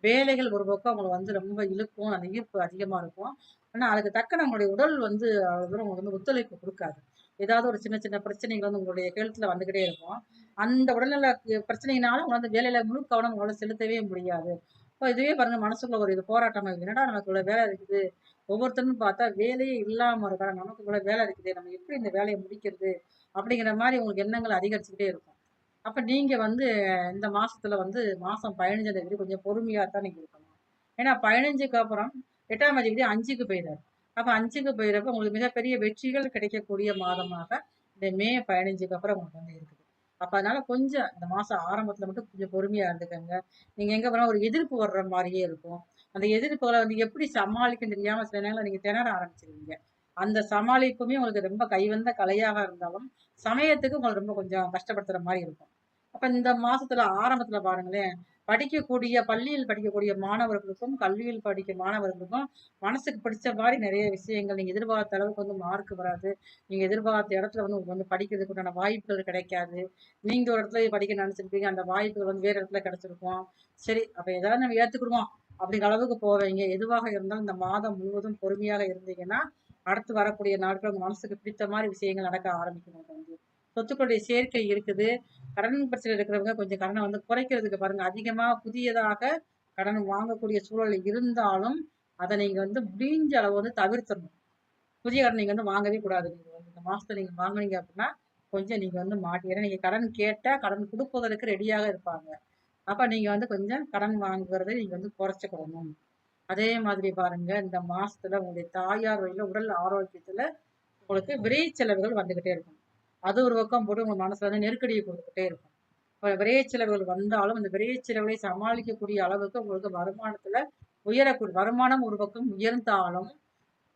வேலைகள் ஒரு பக்கம் அவங்களை வந்து ரொம்ப இழுக்கும். அந்த ஈர்ப்பு அதிகமா இருக்கும். ஆனா அதுக்கு தக்க நம்மளுடைய உடல் வந்து அவ்வளவு தூரம் உங்களுக்கு வந்து ஒத்துழைப்பு கொடுக்காது. ஏதாவது ஒரு சின்ன சின்ன பிரச்சனைகள் வந்து உங்களுடைய ஹெல்த்ல வந்துகிட்டே இருக்கும். அந்த உடல்நல பிரச்சனையினால உங்க வந்து வேலையில முழு கவனம் உங்களால செலுத்தவே முடியாது. இப்போ இதுவே பாருங்க மனசுக்குள்ள ஒரு இது போராட்டம் இருக்கு. என்னடா நமக்கு இவ்வளவு வேலை இருக்குது. ஒவ்வொருத்தரும் பார்த்தா வேலையே இல்லாம இருக்காங்க. நமக்கு இவ்வளவு வேலை இருக்குது. நம்ம எப்படி இந்த வேலையை முடிக்கிறது அப்படிங்கிற மாதிரி உங்களுக்கு எண்ணங்கள் அதிகரிச்சுக்கிட்டே இருக்கும். அப்ப நீங்க வந்து இந்த மாசத்துல வந்து மாசம் 15 தேதி கொஞ்சம் பொறுமையா தான் நீங்க இருக்கணும். ஏன்னா 15க்கு அப்புறம் 8ஆம் அதிபதி 5க்கு போயிறாரு. அப்ப 5க்கு போயிறப்ப உங்களுக்கு மிகப்பெரிய வெற்றிகள் கிடைக்கக்கூடிய மாதமாக இந்த மே 15க்கு அப்புறம் உங்களுக்கு வந்து இருக்குது. அப்ப அதனால கொஞ்சம் இந்த மாசம் ஆரம்பத்துல மட்டும் கொஞ்சம் பொறுமையா இருந்துக்கங்க. நீங்க எங்க போனா ஒரு எதிர்ப்பு வர்ற மாதிரியே இருக்கும். அந்த எதிர்ப்புகளை வந்து எப்படி சமாளிக்க தெரியாம சில நேரங்களில் நீங்க திணற ஆரம்பிச்சிருவீங்க. அந்த சமாளிப்புமே உங்களுக்கு ரொம்ப கைவந்த கலையாக இருந்தாலும் சமயத்துக்கு உங்களுக்கு ரொம்ப கொஞ்சம் கஷ்டப்படுத்துற மாதிரி இருக்கும். அப்ப இந்த மாசத்துல ஆரம்பத்துல பாருங்களேன், படிக்கக்கூடிய பள்ளியில் படிக்கக்கூடிய மாணவர்களுக்கும் கல்வியில் படிக்க மாணவர்களுக்கும் மனசுக்கு பிடிச்ச மாதிரி நிறைய விஷயங்கள் நீங்க எதிர்பார்த்த அளவுக்கு வந்து மார்க் வராது. நீங்க எதிர்பார்த்த இடத்துல வந்து உங்களுக்கு வந்து படிக்கிறதுக்கு உண்டான வாய்ப்புகள் கிடைக்காது. நீங்க ஒரு இடத்துல படிக்க நினைச்சிருப்பீங்க, அந்த வாய்ப்புகள் வந்து வேற இடத்துல கிடைச்சிருக்கும். சரி, அப்ப ஏதாவது நம்ம ஏத்துக்கிடுவோம் அப்படிங்கிற அளவுக்கு போவீங்க. எதுவாக இருந்தாலும் இந்த மாதம் முழுவதும் பொறுமையாக இருந்தீங்கன்னா அடுத்து வரக்கூடிய நாட்கள் உங்க மனசுக்கு பிடித்த மாதிரி விஷயங்கள் நடக்க ஆரம்பிக்கும். சொத்துக்களுடைய சேர்க்கை இருக்குது. கடன் பிரச்சனை இருக்கிறவங்க கொஞ்சம் கடனை வந்து குறைக்கிறதுக்கு பாருங்க. அதிகமா புதியதாக கடன் வாங்கக்கூடிய சூழல் இருந்தாலும் அதை நீங்க வந்து முடிஞ்ச அளவு வந்து தவிர்த்தரணும். புதிய கடன் நீங்க வந்து வாங்கவே கூடாது. நீங்க வந்து இந்த மாசத்துல நீங்க வாங்குனீங்க அப்படின்னா கொஞ்சம் நீங்க வந்து ஏன்னா நீங்க கடன் கேட்டா கடன் கொடுப்பதற்கு ரெடியாக இருப்பாங்க. அப்ப நீங்க வந்து கொஞ்சம் கடன் வாங்குறதை நீங்க வந்து குறைச்சுக்கணும். அதே மாதிரி பாருங்க, இந்த மாசத்துல உங்களுடைய தாயார் வழியில உடல் ஆரோக்கியத்துல உங்களுக்கு விரை செலவுகள் வந்துகிட்டே இருக்கும். அது ஒரு பக்கம் போட்டு உங்க மனசுல வந்து நெருக்கடியை கொடுத்துக்கிட்டே இருக்கும். இப்ப விரை செலவுகள் வந்தாலும் அந்த விரை செலவுகளை சமாளிக்கக்கூடிய அளவுக்கு உங்களுக்கு வருமானத்துல உயரக்கூடிய வருமானம் ஒரு பக்கம் உயர்ந்தாலும்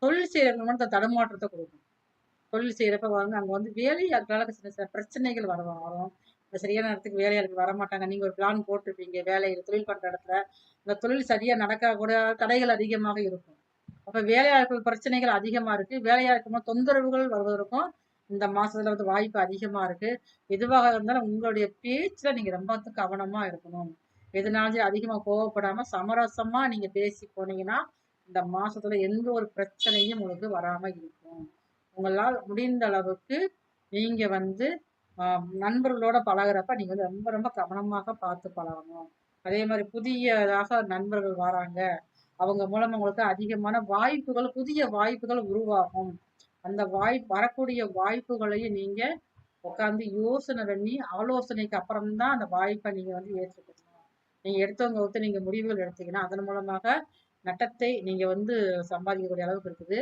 தொழில் செய்யறவங்க தடுமாற்றத்தை கொடுக்கும். தொழில் செய்யறப்ப வாங்க அங்க வந்து வேலையாட்களால சின்ன சின்ன பிரச்சனைகள் வரும். சரியான நேரத்துக்கு வேலையாளுக்கு வரமாட்டாங்க. நீங்க ஒரு பிளான் போட்டிருப்பீங்க வேலையில தொழில் பண்ற இடத்துல இந்த தொழில் சரியா நடக்க கூட தடைகள் அதிகமாக இருக்கும். அப்ப வேலையாட்கள் பிரச்சனைகள் அதிகமா இருக்கு. வேலையாட்கள் தொந்தரவுகள் வருவதற்கும் இந்த மாசத்துல வந்து வாய்ப்பு அதிகமா இருக்கு. எதுவாக இருந்தாலும் உங்களுடைய பேச்சுல நீங்க ரொம்ப வந்து கவனமா இருக்கணும். எதனாலும் அதிகமா கோவப்படாம சமரசமா நீங்க பேசி போனீங்கன்னா இந்த மாசத்துல எந்த ஒரு பிரச்சனையும் உங்களுக்கு வராம இருக்கும். உங்களால் முடிந்த அளவுக்கு நீங்க வந்து நண்பர்களோட பழகுறப்ப நீங்க வந்து ரொம்ப ரொம்ப கவனமாக பார்த்து பழகணும். அதே மாதிரி புதியதாக நண்பர்கள் வராங்க, அவங்க மூலமா உங்களுக்கு அதிகமான வாய்ப்புகள் புதிய வாய்ப்புகள் உருவாகும். அந்த வரக்கூடிய வாய்ப்புகளையும் நீங்க உட்காந்து யோசனை பண்ணி ஆலோசனைக்கு அப்புறம்தான் அந்த வாய்ப்பை நீங்க வந்து ஏற்றுக்கணும். நீங்க எடுத்தவங்க ஒருத்தர் நீங்க முடிவுகள் எடுத்தீங்கன்னா அதன் மூலமாக நட்டத்தை நீங்க வந்து சம்பாதிக்கக்கூடிய அளவுக்கு இருக்குது.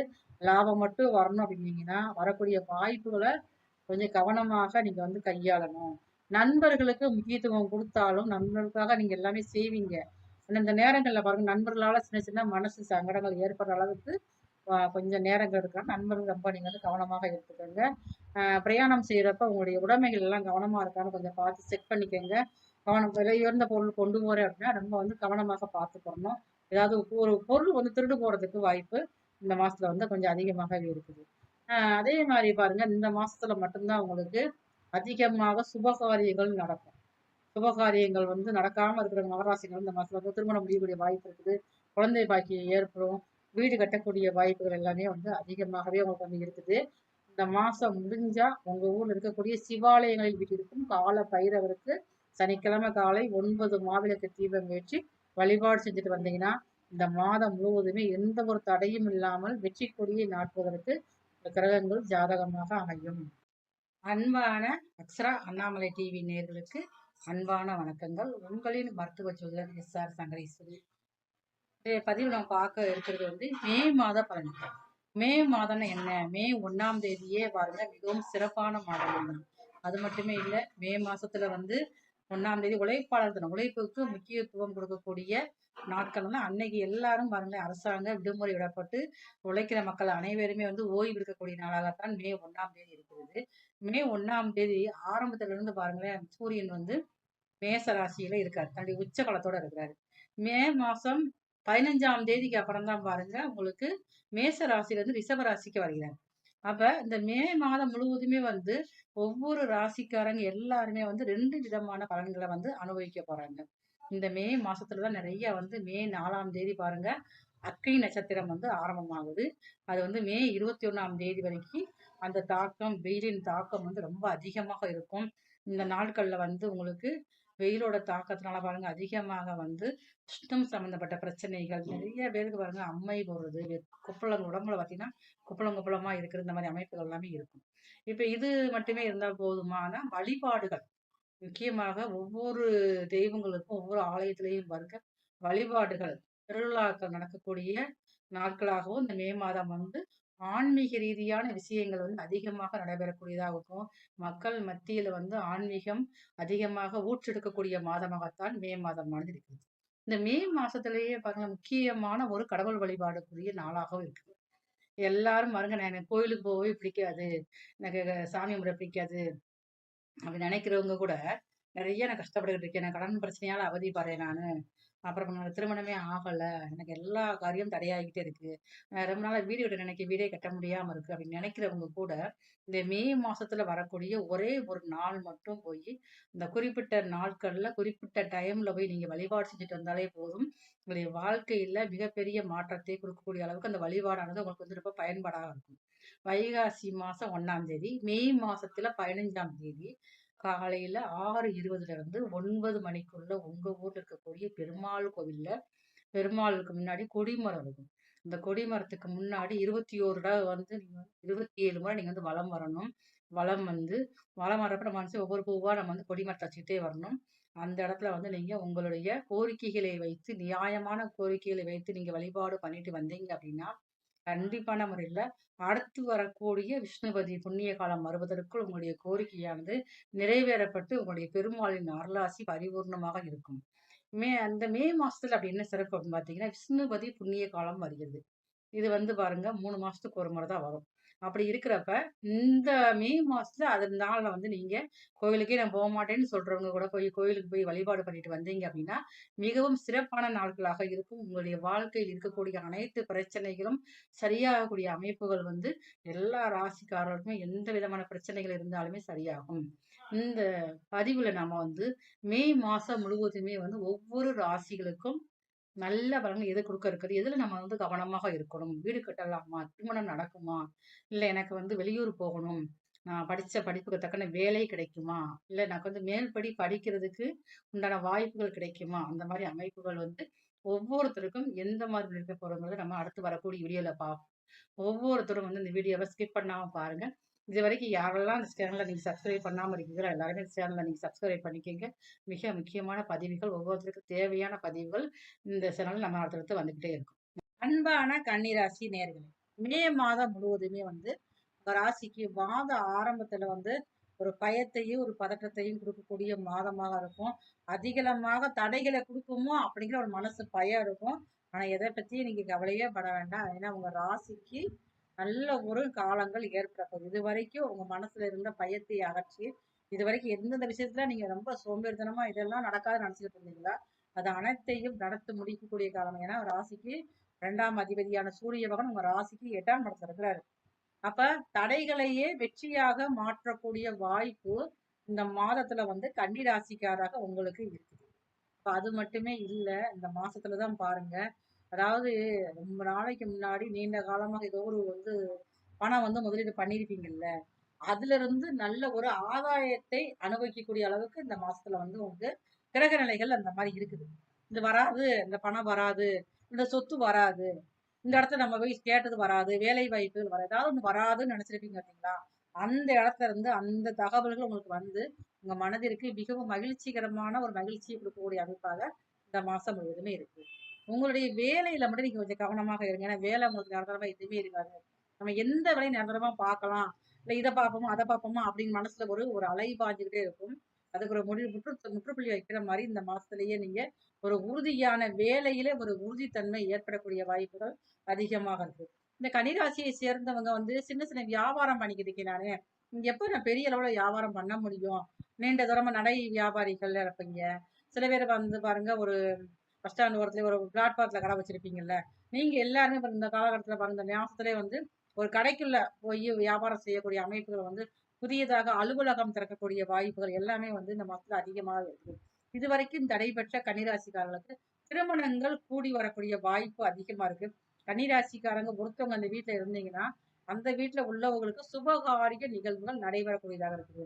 லாபம் மட்டும் வரணும் அப்படின்னீங்கன்னா வரக்கூடிய வாய்ப்புகளை கொஞ்சம் கவனமாக நீங்க வந்து கையாளணும். நண்பர்களுக்கு முக்கியத்துவம் கொடுத்தாலும் நண்பர்களுக்காக நீங்க எல்லாமே செய்வீங்க. ஆனா இந்த நேரங்கள்ல பாருங்க நண்பர்களால சின்ன சின்ன மனசு சங்கடங்கள் ஏற்படுற அளவுக்கு கொஞ்சம் நேரங்கள் இருக்கலாம். நண்பர்கள் ரொம்ப நீங்க வந்து கவனமாக எடுத்துக்கோங்க. பிரயாணம் செய்யறப்ப உங்களுடைய உடைமைகள் எல்லாம் கவனமா இருக்கான்னு கொஞ்சம் பார்த்து செக் பண்ணிக்கோங்க. விலை உயர்ந்த பொருள் கொண்டு போறேன் அப்படின்னா ரொம்ப வந்து கவனமாக பார்த்து போடணும். ஏதாவது ஒரு பொருள் வந்து திருடு போறதுக்கு வாய்ப்பு இந்த மாசத்துல வந்து கொஞ்சம் அதிகமாகவே இருக்குது. அதே மாதிரி பாருங்க இந்த மாசத்துல மட்டும்தான் உங்களுக்கு அதிகமாக சுபகாரியங்கள் நடக்கும். சுபகாரியங்கள் வந்து நடக்காம இருக்கிற மகராசிகள் இந்த மாசத்துல வந்து திருமணம் முடியக்கூடிய வாய்ப்பு இருக்குது. குழந்தை பாக்கியம் ஏற்படும். வீடு கட்டக்கூடிய வாய்ப்புகள் எல்லாமே வந்து அதிகமாகவே உங்களுக்கு வந்து இருக்குது. இந்த மாசம் முடிஞ்சா உங்க ஊர்ல இருக்கக்கூடிய சிவாலயங்களில் வீட்டிற்கும் கால பைரவருக்கு சனிக்கிழமை காலை 9 மாவிளக்கு தீபம் ஏற்றி வழிபாடு செஞ்சுட்டு வந்தீங்கன்னா இந்த மாதம் முழுவதுமே எந்த ஒரு தடையும் இல்லாமல் வெற்றி கொடியை நாட்டுவதற்கு கிரகங்கள் ஜாதகமாக அமையும். அன்பான அக்ஷரா அண்ணாமலை டிவி நேர்களுக்கு அன்பான வணக்கங்கள். உங்களின் மருத்துவ ஜோதிடர் SR சங்கரேஸ்வரி. பதிவு நம்ம பார்க்க இருக்கிறது வந்து மே மாத பலன்கள். மே மாதம்னா என்ன? மே 1ஆம் தேதியே பாருங்க மிகவும் சிறப்பான மாதம். அது மட்டுமே இல்லை, மே மாசத்துல வந்து 1ஆம் தேதி உழைப்பாளர் தினம், உழைப்புக்கு முக்கியத்துவம் கொடுக்கக்கூடிய நாட்கள்னா அன்னைக்கு எல்லாரும் பாருங்க அரசாங்க விடுமுறை விடப்பட்டு உழைக்கிற மக்கள் அனைவருமே வந்து ஓய்வு எடுக்கக்கூடிய நாளாகத்தான் மே 1ஆம் தேதி இருக்கிறது. மே 1ஆம் தேதி ஆரம்பத்துல இருந்து பாருங்களேன் சூரியன் வந்து மேச ராசியில இருக்காரு, தன்னுடைய உச்ச காலத்தோட இருக்கிறாரு. மே மாசம் 15ஆம் தேதிக்கு அப்புறம் தான் பாருங்க உங்களுக்கு மேச ராசியில இருந்து ரிஷப ராசிக்கு வருகிறார். அப்ப இந்த மே மாதம் முழுவதுமே வந்து ஒவ்வொரு ராசிக்காரங்க எல்லாருமே வந்து 2 விதமான பலன்களை வந்து அனுபவிக்க போறாங்க. இந்த மே மாசத்துலதான் நிறைய வந்து மே 4ஆம் தேதி பாருங்க அக்னி நட்சத்திரம் வந்து ஆரம்பமாகுது. அது வந்து மே 21ஆம் தேதி வரைக்கும் அந்த தாக்கம் வெயிலின் தாக்கம் வந்து ரொம்ப அதிகமாக இருக்கும். இந்த நாட்கள்ல வந்து உங்களுக்கு வெயிலோட தாக்கத்தினால பாருங்க அதிகமாக வந்து சுத்தம் சம்பந்தப்பட்ட பிரச்சனைகள் நிறைய பேருக்கு பாருங்க அம்மை போடுறது, கொப்பளம் உடம்புல பார்த்தீங்கன்னா குப்பளம் குப்பளமா இருக்கிற இந்த மாதிரி அமைப்புகள் எல்லாமே இருக்கும். இப்ப இது மட்டுமே இருந்தால் போதுமான வழிபாடுகள் முக்கியமாக ஒவ்வொரு தெய்வங்களுக்கும் ஒவ்வொரு ஆலயத்திலையும் பாருங்க வழிபாடுகள் திருவிழாக்கள் நடக்கக்கூடிய நாட்களாகவும் இந்த மே மாதம் வந்து ஆன்மீக ரீதியான விஷயங்கள் வந்து அதிகமாக நடைபெறக்கூடியதாக இருக்கும். மக்கள் மத்தியில வந்து ஆன்மீகம் அதிகமாக ஊற்றெடுக்கக்கூடிய மாதமாகத்தான் மே மாதமானது இருக்குது. இந்த மே மாசத்திலேயே பாருங்க முக்கியமான ஒரு கடவுள் வழிபாடுக்குரிய நாளாகவும் இருக்குது. எல்லாரும் பாருங்க எனக்கு கோயிலுக்கு போகவே பிடிக்காது, எனக்கு சாமி கும்பிட பிடிக்காது அப்படி நினைக்கிறவங்க கூட நிறைய நான் கஷ்டப்பட்டுக்கிட்டு இருக்கேன். நான் கடன் பிரச்சனையால அவதிப்படுறேன் நானு. அப்புறம் எனக்கு திருமணமே ஆகல. எனக்கு எல்லா காரியம் தடையாகிட்டே இருக்கு. ரொம்ப நாளா வீடு கட்ட வீடே கட்ட முடியாம இருக்கு அப்படின்னு நினைக்கிறவங்க கூட, இந்த மே மாசத்துல வரக்கூடிய ஒரே ஒரு நாள் மட்டும் போயி, இந்த குறிப்பிட்ட நாட்கள்ல, குறிப்பிட்ட டைம்ல போய் நீங்க வழிபாடு செஞ்சுட்டு வந்தாலே போதும். உங்களுடைய வாழ்க்கையில மிகப்பெரிய மாற்றத்தை கொடுக்கக்கூடிய அளவுக்கு அந்த வழிபாடானது உங்களுக்கு வந்து ரொம்ப பயன்பாடாக இருக்கும். வைகாசி மாசம் 1ஆம் தேதி, மே மாசத்துல 15ஆம் தேதி காலையில 6:20 இருந்து 9 மணிக்குள்ள உங்க ஊர்ல இருக்கக்கூடிய பெருமாள் கோவில்ல பெருமாளுக்கு முன்னாடி கொடிமரம் இருக்கும். இந்த கொடிமரத்துக்கு முன்னாடி 21 தடவ வந்து நீங்க 27 முறை நீங்க வந்து வலம் வரணும். வலம் வந்து வலம் வர்றப்ப நம்ம வந்து ஒவ்வொரு பூவா நம்ம வந்து கொடிமரத்த வச்சுக்கிட்டே வரணும். அந்த இடத்துல வந்து நீங்க உங்களுடைய கோரிக்கைகளை வைத்து நியாயமான கோரிக்கைகளை வைத்து நீங்க வழிபாடு பண்ணிட்டு வந்தீங்க அப்படின்னா, கண்டிப்பான முறையில அடுத்து வரக்கூடிய விஷ்ணுபதி புண்ணிய காலம் வருவதற்குள் உங்களுடைய கோரிக்கையானது நிறைவேறப்பட்டு உங்களுடைய பெருமாளின் அருளாசி பரிபூர்ணமாக இருக்கும். அந்த மே மாசத்துல அப்படி என்ன சிறப்பு அப்படின்னு பார்த்தீங்கன்னா, விஷ்ணுபதி புண்ணிய காலம் வருகிறது. இது வந்து பாருங்க 3 மாசத்துக்கு ஒரு முறை தான் வரும். அப்படி இருக்கிறப்ப, இந்த மே மாசத்துல அது நாள்ல வந்து நீங்க கோயிலுக்கே நான் போமாட்டேன்னு சொல்றவங்க கூட போய் கோயிலுக்கு போய் வழிபாடு பண்ணிட்டு வந்தீங்க அப்படின்னா, மிகவும் சிறப்பான நாட்களாக இருக்கும். உங்களுடைய வாழ்க்கையில் இருக்கக்கூடிய அனைத்து பிரச்சனைகளும் சரியாகக்கூடிய அமைப்புகள் வந்து எல்லா ராசிக்காரர்களுக்குமே எந்த விதமான பிரச்சனைகள் இருந்தாலுமே சரியாகும். இந்த பதிவுல நாம வந்து மே மாசம் முழுவதுமே வந்து ஒவ்வொரு ராசிகளுக்கும் நல்ல பலன்கள் எது குடுக்க இருக்குது? எதுல நம்ம வந்து கவனமாக இருக்கணும்? வீடு கட்டலாமா? திருமணம் நடக்குமா? இல்ல எனக்கு வந்து வெளியூர் போகணும். நான் படிச்ச படிப்புக்கு தக்கன வேலை கிடைக்குமா? இல்ல எனக்கு வந்து மேல்படி படிக்கிறதுக்கு உண்டான வாய்ப்புகள் கிடைக்குமா? அந்த மாரி அமைப்புகள் வந்து ஒவ்வொருத்தருக்கும் எந்த மாதிரி இருக்க போறோங்கிறத நம்ம அடுத்து வரக்கூடிய வீடியோல பார்ப்போம். ஒவ்வொருத்தரும் வந்து இந்த வீடியோவ ஸ்கிப் பண்ணாம பாருங்க. இதுவரைக்கும் யாரெல்லாம் இந்த சேனல நீங்க சப்ஸ்கிரைப் பண்ணாம இருக்கீங்களோ, எல்லாருமே இந்த சேனல நீங்க சப்ஸ்கிரைப் பண்ணிக்கங்க. மிக முக்கியமான பதிவுகள், ஒவ்வொருத்தருக்கும் தேவையான பதிவுகள் இந்த சேனல்ல நம்ம அடுத்தடுத்து வந்துகிட்டே இருக்கும். அன்பான கன்னிராசி நேயர்களே, மே மாதம் முழுவதுமே வந்து உங்க ராசிக்கு மாத ஆரம்பத்துல வந்து ஒரு பயத்தையும், ஒரு பதற்றத்தையும் குடுக்கக்கூடிய மாதமாக இருக்கும். அதிகமாக தடைகள குடுக்குமோ அப்படிங்கிற ஒரு மனசு பயம் இருக்கும். ஆனா எத பத்தியும் நீங்க கவலையே பட வேண்டாம். ஏன்னா உங்க ராசிக்கு நல்ல ஒரு காலங்கள் ஏற்பட போகுது. இதுவரைக்கும் உங்க மனசுல இருந்த பயத்தை அகற்றி, இதுவரைக்கும் எந்தெந்த விஷயத்துல நீங்க ரொம்ப சோம்பேறித்தனமா இதெல்லாம் நடக்காதுன்னு நினைச்சுட்டு இருந்தீங்களா? அது அனைத்தையும் நடத்தி முடிக்கக்கூடிய காலம். ஏன்னா ராசிக்கு 2ஆம் அதிபதியான சூரிய பகவான் உங்க ராசிக்கு 8ஆம் இடத்துல இருக்கிறாரு. அப்ப தடைகளையே வெற்றியாக மாற்றக்கூடிய வாய்ப்பு இந்த மாதத்துல வந்து கன்னி ராசிக்காராக உங்களுக்கு இருக்குது. அப்ப அது மட்டுமே இல்ல, இந்த மாசத்துலதான் பாருங்க. அதாவது ரொம்ப நாளைக்கு முன்னாடி நீண்ட காலமாக ஏதோ ஒரு வந்து பணம் வந்து முதலீடு பண்ணியிருப்பீங்கல்ல. அதுல இருந்து நல்ல ஒரு ஆதாயத்தை அனுபவிக்கக்கூடிய அளவுக்கு இந்த மாசத்துல வந்து உங்களுக்கு கிரக நிலைகள் அந்த மாதிரி இருக்குது. இது வராது, இந்த பணம் வராது, இந்த சொத்து வராது, இந்த இடத்துல நம்ம போய் கேட்டது வராது, வேலை வாய்ப்புகள் வராது, ஏதாவது ஒண்ணு வராதுன்னு நினைச்சிருப்பீங்க பார்த்தீங்களா? அந்த இடத்துல இருந்து அந்த தகவல்கள் உங்களுக்கு வந்து உங்க மனதிற்கு மிகவும் மகிழ்ச்சிகரமான ஒரு மகிழ்ச்சியை கொடுக்கக்கூடிய அமைப்பாக இந்த மாசம் முழுவதுமே இருக்கு. உங்களுடைய வேலையில மட்டும் நீங்க கொஞ்சம் கவனமாக இருங்க. ஏன்னா வேலை உங்களுக்கு நிரந்தரமா எதுவுமே இருக்காது. நம்ம எந்த வேலையும் நிரந்தரமா பார்க்கலாம், இல்ல இதை பார்ப்போமா அதை பார்ப்போமா அப்படின்னு மனசுல ஒரு ஒரு அலை பாஞ்சுக்கிட்டே இருக்கும். அதுக்கு ஒரு முற்றுப்புள்ளி வைக்கிற மாதிரி இந்த மாசத்துலயே நீங்க ஒரு உறுதியான வேலையில ஒரு உறுதித்தன்மை ஏற்படக்கூடிய வாய்ப்புகள் அதிகமாக இருக்கு. இந்த கன்னிராசியை சேர்ந்தவங்க வந்து சின்ன சின்ன வியாபாரம் பண்ணிக்கிட்டு இருக்கேன் நானு. எப்ப நான் பெரிய அளவுல வியாபாரம் பண்ண முடியும்? நீண்ட தூரமா நடை வியாபாரிகள் இருப்பீங்க. சில பேர் வந்து பாருங்க, ஒரு பஸ் ஸ்டாண்ட் ஓரத்துல ஒரு பிளாட்பாரத்துல கடை வச்சிருப்பீங்கல்ல. நீங்க எல்லாருமே இப்ப இந்த காலகட்டத்துல பாருங்க, இந்த மாசத்துலயே வந்து ஒரு கடைக்குள்ள போய் வியாபாரம் செய்யக்கூடிய அமைப்புகள் வந்து புதியதாக அலுவலகம் திறக்கக்கூடிய வாய்ப்புகள் எல்லாமே வந்து இந்த மாசத்துல அதிகமாக இருக்கு. இதுவரைக்கும் தடைபெற்ற கன்னிராசிக்காரர்களுக்கு திருமணங்கள் கூடி வரக்கூடிய வாய்ப்பு அதிகமா இருக்கு. கன்னிராசிக்காரங்க ஒருத்தவங்க அந்த வீட்டுல இருந்தீங்கன்னா, அந்த வீட்டுல உள்ளவங்களுக்கு சுபகாரிய நிகழ்வுகள் நடைபெறக்கூடியதாக இருக்குது.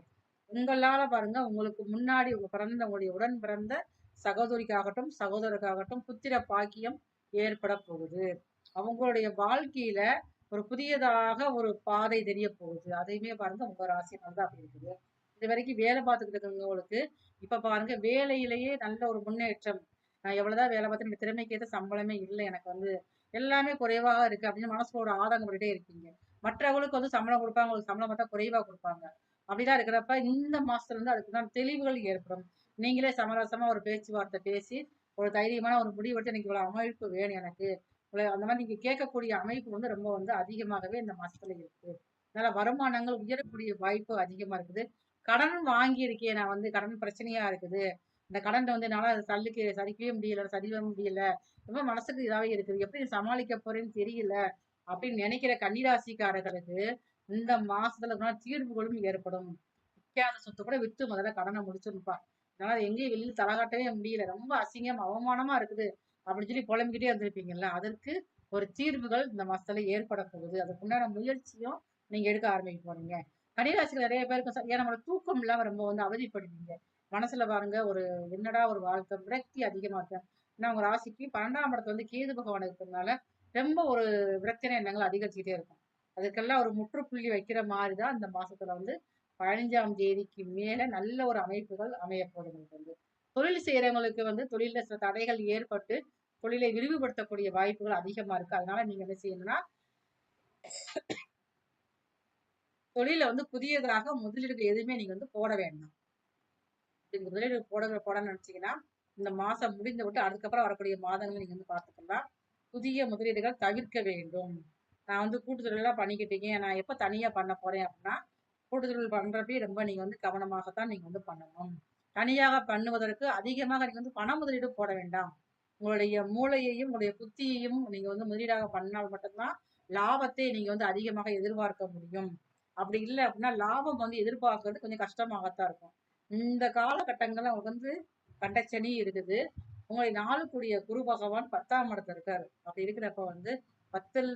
உங்களால பாருங்க, உங்களுக்கு முன்னாடி உங்க பிறந்த உங்களுடைய உடன் பிறந்த சகோதரிக்காகட்டும், சகோதரருக்காகட்டும் புத்திர பாக்கியம் ஏற்பட போகுது. அவங்களுடைய வாழ்க்கையில ஒரு புதியதாக ஒரு பாதை தெரிய போகுது. அதையுமே பாருங்க உங்க ராசினால தான் அப்படி இருக்குது. இது வரைக்கும் வேலை பார்த்துக்கிட்டு இருக்கவங்களுக்கு இப்ப பாருங்க வேலையிலேயே நல்ல ஒரு முன்னேற்றம். நான் எவ்வளவுதான் வேலை பார்த்து எனக்கு திறமைக்கு ஏற்ற சம்பளமே இல்லை, எனக்கு வந்து எல்லாமே குறைவாக இருக்கு அப்படின்னு மனசுல ஒரு ஆதங்கப்பட்டுட்டே இருக்கீங்க. மற்றவங்களுக்கு வந்து சம்பளம் கொடுப்பாங்க, உங்களுக்கு சம்பளம் பார்த்தா குறைவா கொடுப்பாங்க. அப்படிதான் இருக்கிறப்ப இந்த மாசத்துல இருந்து அதுக்குதான் தெளிவுகள் ஏற்படும். நீங்களே சமரசமா ஒரு பேச்சுவார்த்தை பேசி ஒரு தைரியமான ஒரு முடிவெடுத்து எனக்கு இவ்வளவு அமைப்பு வேணும் எனக்கு, அந்த மாதிரி நீங்க கேட்கக்கூடிய அமைப்பு வந்து ரொம்ப வந்து அதிகமாகவே இந்த மாசத்துல இருக்கு. அதனால வருமானங்கள் உயரக்கூடிய வாய்ப்பு அதிகமா இருக்குது. கடன் வாங்கியிருக்கேன், நான் வந்து கடன் பிரச்சனையா இருக்குது, இந்த கடன் வந்து என்னால சரிக்கவே முடியல, சரிவர முடியல, ரொம்ப மனசுக்கு இதாவே இருக்குது, எப்படி சமாளிக்க போறேன்னு தெரியல அப்படின்னு நினைக்கிற கன்னிராசிக்காரர்களுக்கு இந்த மாசத்துல தீர்வுகளும் ஏற்படும். விக்காத சொத்து கூட வித்து முதல்ல கடனை முடிச்சிருப்பா. என்னால எங்கேயும் வெளியில தலகாட்டவே முடியல, ரொம்ப அசிங்கம் அவமானமா இருக்குது அப்படின்னு சொல்லி புலம்பிக்கிட்டே இருந்திருப்பீங்கல்ல, அதற்கு ஒரு தீர்வுகள் இந்த மாசத்துல ஏற்பட போகுது. அதுக்குண்டான முயற்சியும் நீங்க எடுக்க ஆரம்பிக்க போறீங்க. கன்னிராசியில நிறைய பேருக்கு சரியா நம்மளோட தூக்கம் இல்லாம ரொம்ப வந்து அவதிப்படுவீங்க. மனசுல பாருங்க ஒரு என்னடா ஒரு வாழ்க்கை, விரக்தி அதிகமா இருக்கு. ஏன்னா உங்க ராசிக்கு 12ஆம் இடத்துல வந்து கேது பகவான் இருக்கிறதுனால ரொம்ப ஒரு விரக்தியான எண்ணங்கள் அதிகரிச்சுக்கிட்டே இருக்கும். அதுக்கெல்லாம் ஒரு முற்றுப்புள்ளி வைக்கிற மாதிரிதான் இந்த மாசத்துல வந்து 15ஆம் தேதிக்கு மேல நல்ல ஒரு அமைப்புகள் அமையப்போகுது. வந்து தொழில் செய்யறவங்களுக்கு வந்து தொழில சில தடைகள் ஏற்பட்டு தொழிலை விரிவுபடுத்தக்கூடிய வாய்ப்புகள் அதிகமா இருக்கு. அதனால நீங்க என்ன செய்யணும்னா, தொழில வந்து புதியதாக முதலீடுகள் எதுவுமே நீங்க வந்து போட வேண்டாம். நீங்க முதலீடு போடணும்னு நினைச்சீங்கன்னா, இந்த மாசம் முடிந்து விட்டு அதுக்கப்புறம் வரக்கூடிய மாதங்கள் நீங்க வந்து பார்த்துக்கலாம். புதிய முதலீடுகள் தவிர்க்க வேண்டும். நான் வந்து கூட்டு தொழிலெல்லாம் பண்ணிக்கிட்டு இருக்கேன், நான் எப்ப தனியா பண்ண போறேன் அப்படின்னா, கூட்டுத்தொழில் பண்றப்பயே ரொம்ப நீங்க வந்து கவனமாகத்தான் நீங்க வந்து பண்ணணும். தனியாக பண்ணுவதற்கு அதிகமாக நீங்க வந்து பண முதலீடு போட வேண்டாம். உங்களுடைய மூளையையும் உங்களுடைய புத்தியையும் நீங்க வந்து முதலீடாக பண்ணால் மட்டும்தான் லாபத்தை நீங்க வந்து அதிகமாக எதிர்பார்க்க முடியும். அப்படி இல்லை அப்படின்னா லாபம் வந்து எதிர்பார்க்கறது கொஞ்சம் கஷ்டமாகத்தான் இருக்கும். இந்த காலகட்டங்கள்ல உங்களுக்கு வந்து கண்டச்சனி இருக்குது. உங்களை நாளுக்குரிய குரு பகவான் 10ஆம் இடத்துல இருக்காரு. அப்படி இருக்கிறப்ப வந்து பத்தில்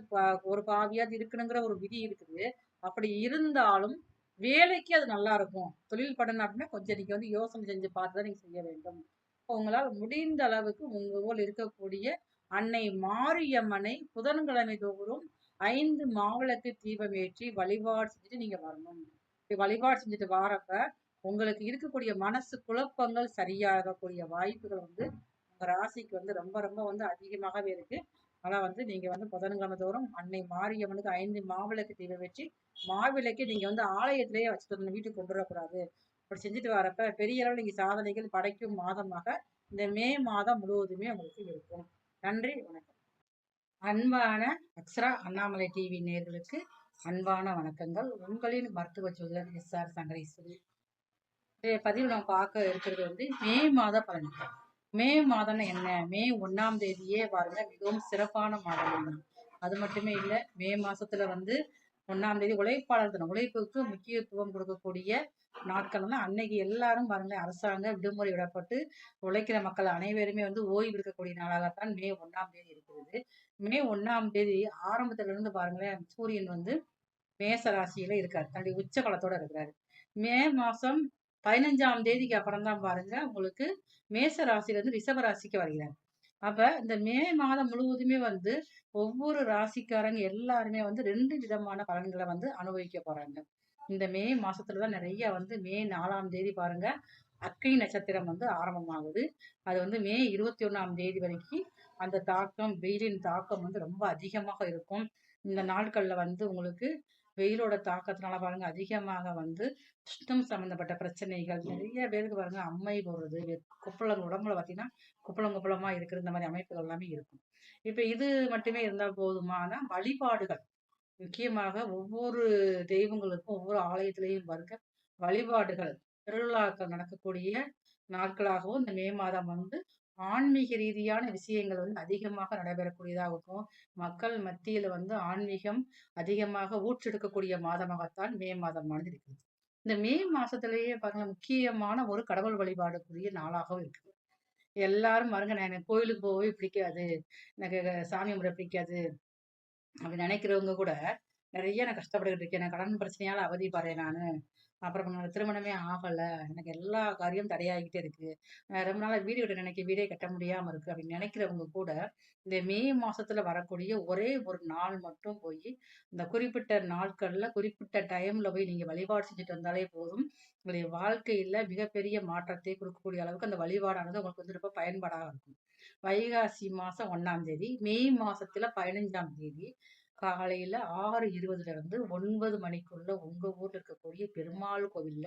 ஒரு பாவியாவது இருக்கணுங்கிற ஒரு விதி இருக்குது. அப்படி இருந்தாலும் வேலைக்கு அது நல்லா இருக்கும். தொழில் பண்ணணும் அப்படின்னா கொஞ்சம் நீங்க வந்து யோசனை செஞ்சு பார்த்துதான் நீங்க செய்ய வேண்டும். உங்களால் முடிந்த அளவுக்கு உங்க ஊர்ல இருக்கக்கூடிய அன்னை மாரியம்மனை புதன்கிழமை தோறும் 5 மாவிளக்கு தீபம் ஏற்றி வழிபாடு செஞ்சுட்டு நீங்க வரணும். இப்படி வழிபாடு செஞ்சுட்டு வாரப்ப உங்களுக்கு இருக்கக்கூடிய மனசு குழப்பங்கள் சரியாகக்கூடிய வாய்ப்புகள் வந்து உங்க ராசிக்கு வந்து ரொம்ப ரொம்ப வந்து அதிகமாகவே இருக்கு. ஆனா வந்து நீங்க வந்து புதன்கிழமை தோறும் அன்னை மாரியம்மனுக்கு 5 மாவிளக்கு தீபம் வச்சு மாவிளக்கை நீங்க வந்து ஆலயத்திலேயே வச்சுட்டு வரணும், வீட்டுக்கு கொண்டு வரக்கூடாது. அப்படி செஞ்சுட்டு வரப்ப பெரிய அளவில் நீங்க சாதனைகள் படைக்கும் மாதமாக இந்த மே மாதம் முழுவதுமே உங்களுக்கு இருக்கும். நன்றி, வணக்கம். அன்பான அக்ஷரா அண்ணாமலை டிவி நேயர்களுக்கு அன்பான வணக்கங்கள். உங்களின் மருத்துவ ஜோதிடர் எஸ்.ஆர். சங்கரேஸ்வரி. இன்றைய பதிவு நம்ம பார்க்க இருக்கிறது வந்து மே மாத பலன்கள். மே மாதம்னா என்ன? மே 1ஆம் தேதியே பாருங்க மிகவும் சிறப்பான மாதம் தான். அது மட்டுமே இல்லை, மே மாசத்துல வந்து 1ஆம் தேதி உழைப்பாளர் தினம், உழைப்புக்கு முக்கியத்துவம் கொடுக்கக்கூடிய நாட்கள்னா அன்னைக்கு எல்லாரும் பாருங்களேன் அரசாங்க விடுமுறை விடப்பட்டு உழைக்கிற மக்கள் அனைவருமே வந்து ஓய்வு எடுக்கக்கூடிய நாளாகத்தான் மே 1ஆம் தேதி இருக்கிறது. மே 1ஆம் தேதி ஆரம்பத்துல இருந்து பாருங்களேன் சூரியன் வந்து மேச ராசியில இருக்காரு, தன்னுடைய உச்ச பலத்தோட இருக்கிறாரு. மே மாசம் 15ஆம் தேதிக்கு அப்புறம் தான் பாருங்க உங்களுக்கு மேச ராசியில இருந்து ரிஷப ராசிக்கு வருகிறார். அப்ப இந்த மே மாதம் முழுவதுமே வந்து ஒவ்வொரு ராசிக்காரங்க எல்லாருமே வந்து 2 விதமான பலன்களை வந்து அனுபவிக்க போறாங்க. இந்த மே மாசத்துலதான் நிறைய வந்து மே 4ஆம் தேதி பாருங்க அக்னி நட்சத்திரம் வந்து ஆரம்பமாகுது. அது வந்து மே 21ஆம் தேதி வரைக்கும் அந்த தாக்கம், வெயிலின் தாக்கம் வந்து ரொம்ப அதிகமாக இருக்கும். இந்த நாட்கள்ல வந்து உங்களுக்கு வெயிலோட தாக்கத்தினால பாருங்க அதிகமாக வந்து உஷ்ணம் சம்பந்தப்பட்ட பிரச்சனைகள் நிறைய பேருக்கு பாருங்க அம்மை போடுறது, கொப்பளம் உடம்புல பார்த்தீங்கன்னா குப்பளம் குப்பளமா இருக்கிற இந்த மாதிரி அமைப்புகள் எல்லாமே இருக்கும். இப்ப இது மட்டுமே இருந்தால் போதுமான வழிபாடுகள், முக்கியமாக ஒவ்வொரு தெய்வங்களுக்கும் ஒவ்வொரு ஆலயத்திலையும் பாருங்க வழிபாடுகள், திருவிழாக்கள் நடக்கக்கூடிய நாட்களாகவும் இந்த மே மாதம் வந்து ஆன்மீக ரீதியான விஷயங்கள் வந்து அதிகமாக நடைபெறக்கூடியதாகவும் மக்கள் மத்தியில வந்து ஆன்மீகம் அதிகமாக ஊற்றெடுக்கக்கூடிய மாதமாகத்தான் மே மாதமானது இருக்குது. இந்த மே மாசத்திலேயே பாருங்க முக்கியமான ஒரு கடவுள் வழிபாடுக்குரிய நாளாகவும் இருக்குது. எல்லாரும் பாருங்க நான் எனக்கு கோயிலுக்கு போகவே பிடிக்காது, எனக்கு சாமி கும்பிட பிடிக்காது அப்படி நினைக்கிறவங்க கூட நிறைய நான் கஷ்டப்பட்டுக்கிட்டு இருக்கேன், நான் கடன் பிரச்சனையால அவதிப்படுறேன் நானு, அப்புறம் என்னோட திருமணமே ஆகல, எனக்கு எல்லா காரியம் தடையாகிட்டே இருக்கு, ரொம்ப நாளா வீடு கட்ட நினைக்க வீடே கட்ட முடியாம இருக்கு அப்படின்னு நினைக்கிறவங்க கூட இந்த மே மாசத்துல வரக்கூடிய ஒரே ஒரு நாள் மட்டும் போய் இந்த குறிப்பிட்ட நாட்கள்ல குறிப்பிட்ட டைம்ல போய் நீங்க வழிபாடு செஞ்சுட்டு வந்தாலே போதும். உங்களுடைய வாழ்க்கையில மிகப்பெரிய மாற்றத்தை கொடுக்கக்கூடிய அளவுக்கு அந்த வழிபாடானது உங்களுக்கு வந்து ரொம்ப பயன்பாடாக இருக்கும். வைகாசி மாசம் 1ஆம் தேதி, மே மாசத்துல 15ஆம் தேதி காலையில 6:20 இருந்து 9 மணிக்குள்ள உங்க ஊர்ல இருக்கக்கூடிய பெருமாள் கோவில்ல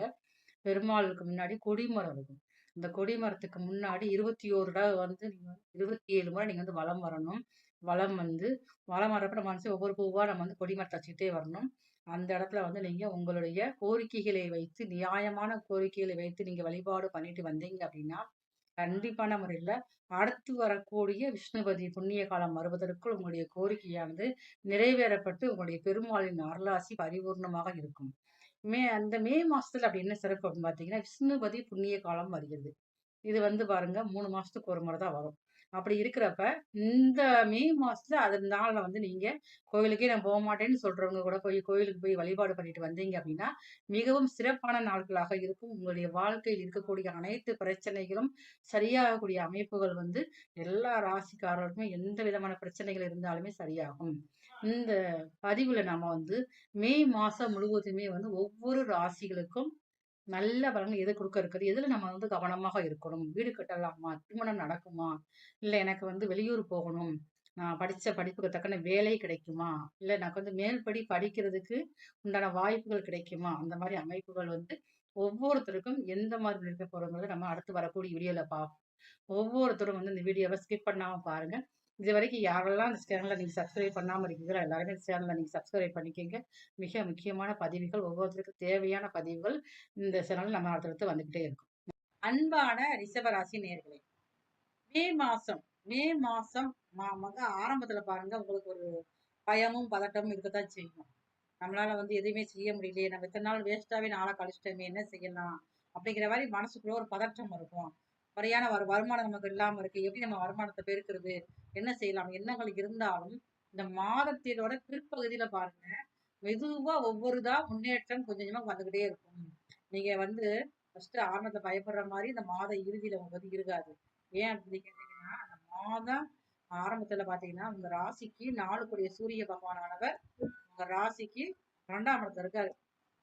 பெருமாளுக்கு முன்னாடி கொடிமரம் இருக்கும். இந்த கொடிமரத்துக்கு முன்னாடி 21 தடவை வந்து நீங்க 27 முறை நீங்க வந்து வலம் வரணும். வலம் வந்து வலம் வர்றப்ப நம்ம வந்து ஒவ்வொரு பூவா நம்ம வந்து கொடிமரத்தை வச்சுக்கிட்டே வரணும். அந்த இடத்துல வந்து நீங்க உங்களுடைய கோரிக்கைகளை வைத்து, நியாயமான கோரிக்கைகளை வைத்து நீங்க வழிபாடு பண்ணிட்டு வந்தீங்க அப்படின்னா, கண்டிப்பான முறையில அடுத்து வரக்கூடிய விஷ்ணுபதி புண்ணிய காலம் வருவதற்குள் உங்களுடைய கோரிக்கையானது நிறைவேறப்பட்டு உங்களுடைய பெருமாளின் அருளாசி பரிபூர்ணமாக இருக்கும். அந்த மே மாசத்துல அப்படி என்ன சிறப்பு அப்படின்னு பார்த்தீங்கன்னா, விஷ்ணுபதி புண்ணிய காலம் வருகிறது. இது வந்து பாருங்க 3 மாசத்துக்கு ஒரு முறை தான் வரும். அப்படி இருக்கிறப்ப, இந்த மே மாசத்துல அதனால வந்து நீங்க கோயிலுக்கே நான் போமாட்டேன்னு சொல்றவங்க கூட போய் கோயிலுக்கு போய் வழிபாடு பண்ணிட்டு வந்தீங்க அப்படின்னா, மிகவும் சிறப்பான நாட்களாக இருக்கும். உங்களுடைய வாழ்க்கையில் இருக்கக்கூடிய அனைத்து பிரச்சனைகளும் சரியாகக்கூடிய அமைப்புகள் வந்து எல்லா ராசிக்காரர்களுக்குமே எந்த விதமான பிரச்சனைகள் இருந்தாலுமே சரியாகும். இந்த பதிவுல நம்ம வந்து மே மாசம் முழுவதுமே வந்து ஒவ்வொரு ராசிகளுக்கும் நல்ல பலன்கள் எது குடுக்க இருக்குது? எதுல நம்ம வந்து கவனமாக இருக்கணும்? வீடு கட்டலாமா? திருமணம் நடக்குமா? இல்ல எனக்கு வந்து வெளியூர் போகணும். நான் படிச்ச படிப்புக்கு தக்கன வேலை கிடைக்குமா? இல்ல எனக்கு வந்து மேல்படி படிக்கிறதுக்கு உண்டான வாய்ப்புகள் கிடைக்குமா? அந்த மாரி அமைப்புகள் வந்து ஒவ்வொருத்தருக்கும் எந்த மாதிரி இருக்க போறோங்கிறத நம்ம அடுத்து வரக்கூடிய வீடியோல பார்ப்போம். ஒவ்வொருத்தரும் வந்து இந்த வீடியோவ ஸ்கிப் பண்ணாம பாருங்க. இதுவரைக்கும் யாரெல்லாம் இந்த சேனல நீங்க சப்ஸ்கிரைப் பண்ணாம இருக்கீங்களோ, எல்லாருமே இந்த சேனல நீங்க சப்ஸ்கிரைப் பண்ணிக்கங்க. மிக முக்கியமான பதிவுகள், ஒவ்வொருத்தருக்கும் தேவையான பதிவுகள் இந்த சேனல்ல நம்ம அடுத்தடுத்து வந்துகிட்டே இருக்கும். அன்பான ரிஷபராசி நேயர்களே, மே மாசம் மே மாசம் வந்து ஆரம்பத்துல பாருங்க உங்களுக்கு ஒரு பயமும், பதட்டமும் இருக்கத்தான் செய்யும். நம்மளால வந்து எதுவுமே செய்ய முடியலையே, நம்ம இத்தன நாள் வேஸ்ட்டாவே நாள கழிச்சிட்டோமே, என்ன செய்யலாம்? அப்படிங்கிற மாரி மனசுக்குள்ள ஒரு பதற்றம் இருக்கும். முறையான வருமானம் நமக்கு இல்லாம இருக்கு. எப்படி நம்ம வருமானத்த பெருக்குறது? என்ன செய்யலாம்? எண்ணங்கள் இருந்தாலும், இந்த மாதத்தினோட பிற்பகுதியில பாருங்க, மெதுவா ஒவ்வொரு இதா முன்னேற்றம் கொஞ்சம் கொஞ்சமா வந்துகிட்டே இருக்கும். நீங்க வந்து ஃபர்ஸ்ட் ஆரம்பத்துல பயப்படுற மாரி இந்த மாத இறுதியில உங்களுக்கு வந்து இருக்காது. ஏன் அப்படின்னு கேட்டீங்கன்னா, அந்த மாதம் ஆரம்பத்துல பாத்தீங்கன்னா, உங்க ராசிக்கு 4 சூரிய பகவானானவர் உங்க ராசிக்கு 2ஆம் இடத்துல இருக்காரு.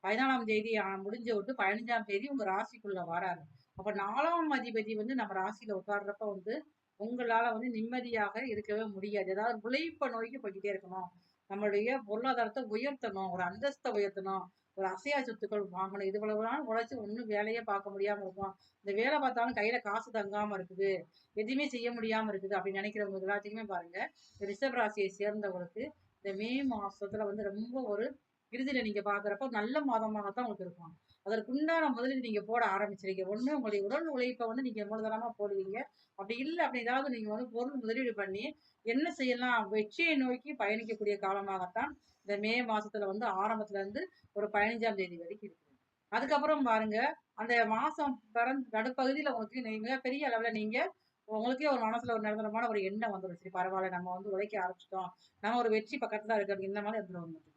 14ஆம் தேதி முடிஞ்ச விட்டு 15ஆம் தேதி உங்க ராசிக்குள்ள வராரு. அப்ப 4ஆம் அதிபதி வந்து நம்ம ராசியில உட்கார்றப்ப வந்து உங்களால வந்து நிம்மதியாக இருக்கவே முடியாது. ஏதாவது உழைப்ப நோக்கி போய்க்கிட்டே இருக்கணும். நம்மளுடைய பொருளாதாரத்த உயர்த்தணும். ஒரு அந்தஸ்த உயர்த்தணும். ஒரு அசையா சொத்துக்கள் வாங்கணும். இது இவ்வளவு உழைச்சு ஒண்ணும் வேலையே பார்க்க முடியாம இருக்கும். இந்த வேலை பார்த்தாலும் கையில காசு தங்காம இருக்குது. எதுவுமே செய்ய முடியாம இருக்குது அப்படின்னு நினைக்கிறவங்க எல்லாத்தையுமே பாருங்க. ரிஷப ராசியை சேர்ந்தவங்களுக்கு இந்த மே மாசத்துல வந்து ரொம்ப ஒரு இறுதியில நீங்க பாக்குறப்ப நல்ல மாதமாகத்தான் உங்களுக்கு இருக்கும். அதற்குண்டான முதலீடு நீங்க போட ஆரம்பிச்சிருக்கீங்க. ஒண்ணு உங்களுடைய உடல் உழைப்ப வந்து நீங்க மூலதனமா போடுவீங்க. அப்படி இல்ல அப்படி ஏதாவது நீங்க வந்து பொருள் முதலீடு பண்ணி என்ன செய்யலாம் வெற்றியை நோக்கி பயணிக்கக்கூடிய காலமாகத்தான் இந்த மே மாசத்துல வந்து ஆரம்பத்துல இருந்து ஒரு 15ஆம் தேதி வரைக்கும் இருக்கு. அதுக்கப்புறம் பாருங்க அந்த மாசம் நடுப்பகுதியில உங்களுக்கு மிகப்பெரிய அளவுல நீங்க உங்களுக்கே ஒரு மனசுல ஒரு நிரந்தரமான ஒரு எண்ணம் வந்துடும். சரி பரவாயில்ல நம்ம வந்து உழைக்க ஆரம்பிச்சிட்டோம். நம்ம ஒரு வெற்றி பக்கத்துல இருக்கு இந்த மாதிரி இடத்துல வந்துருங்க.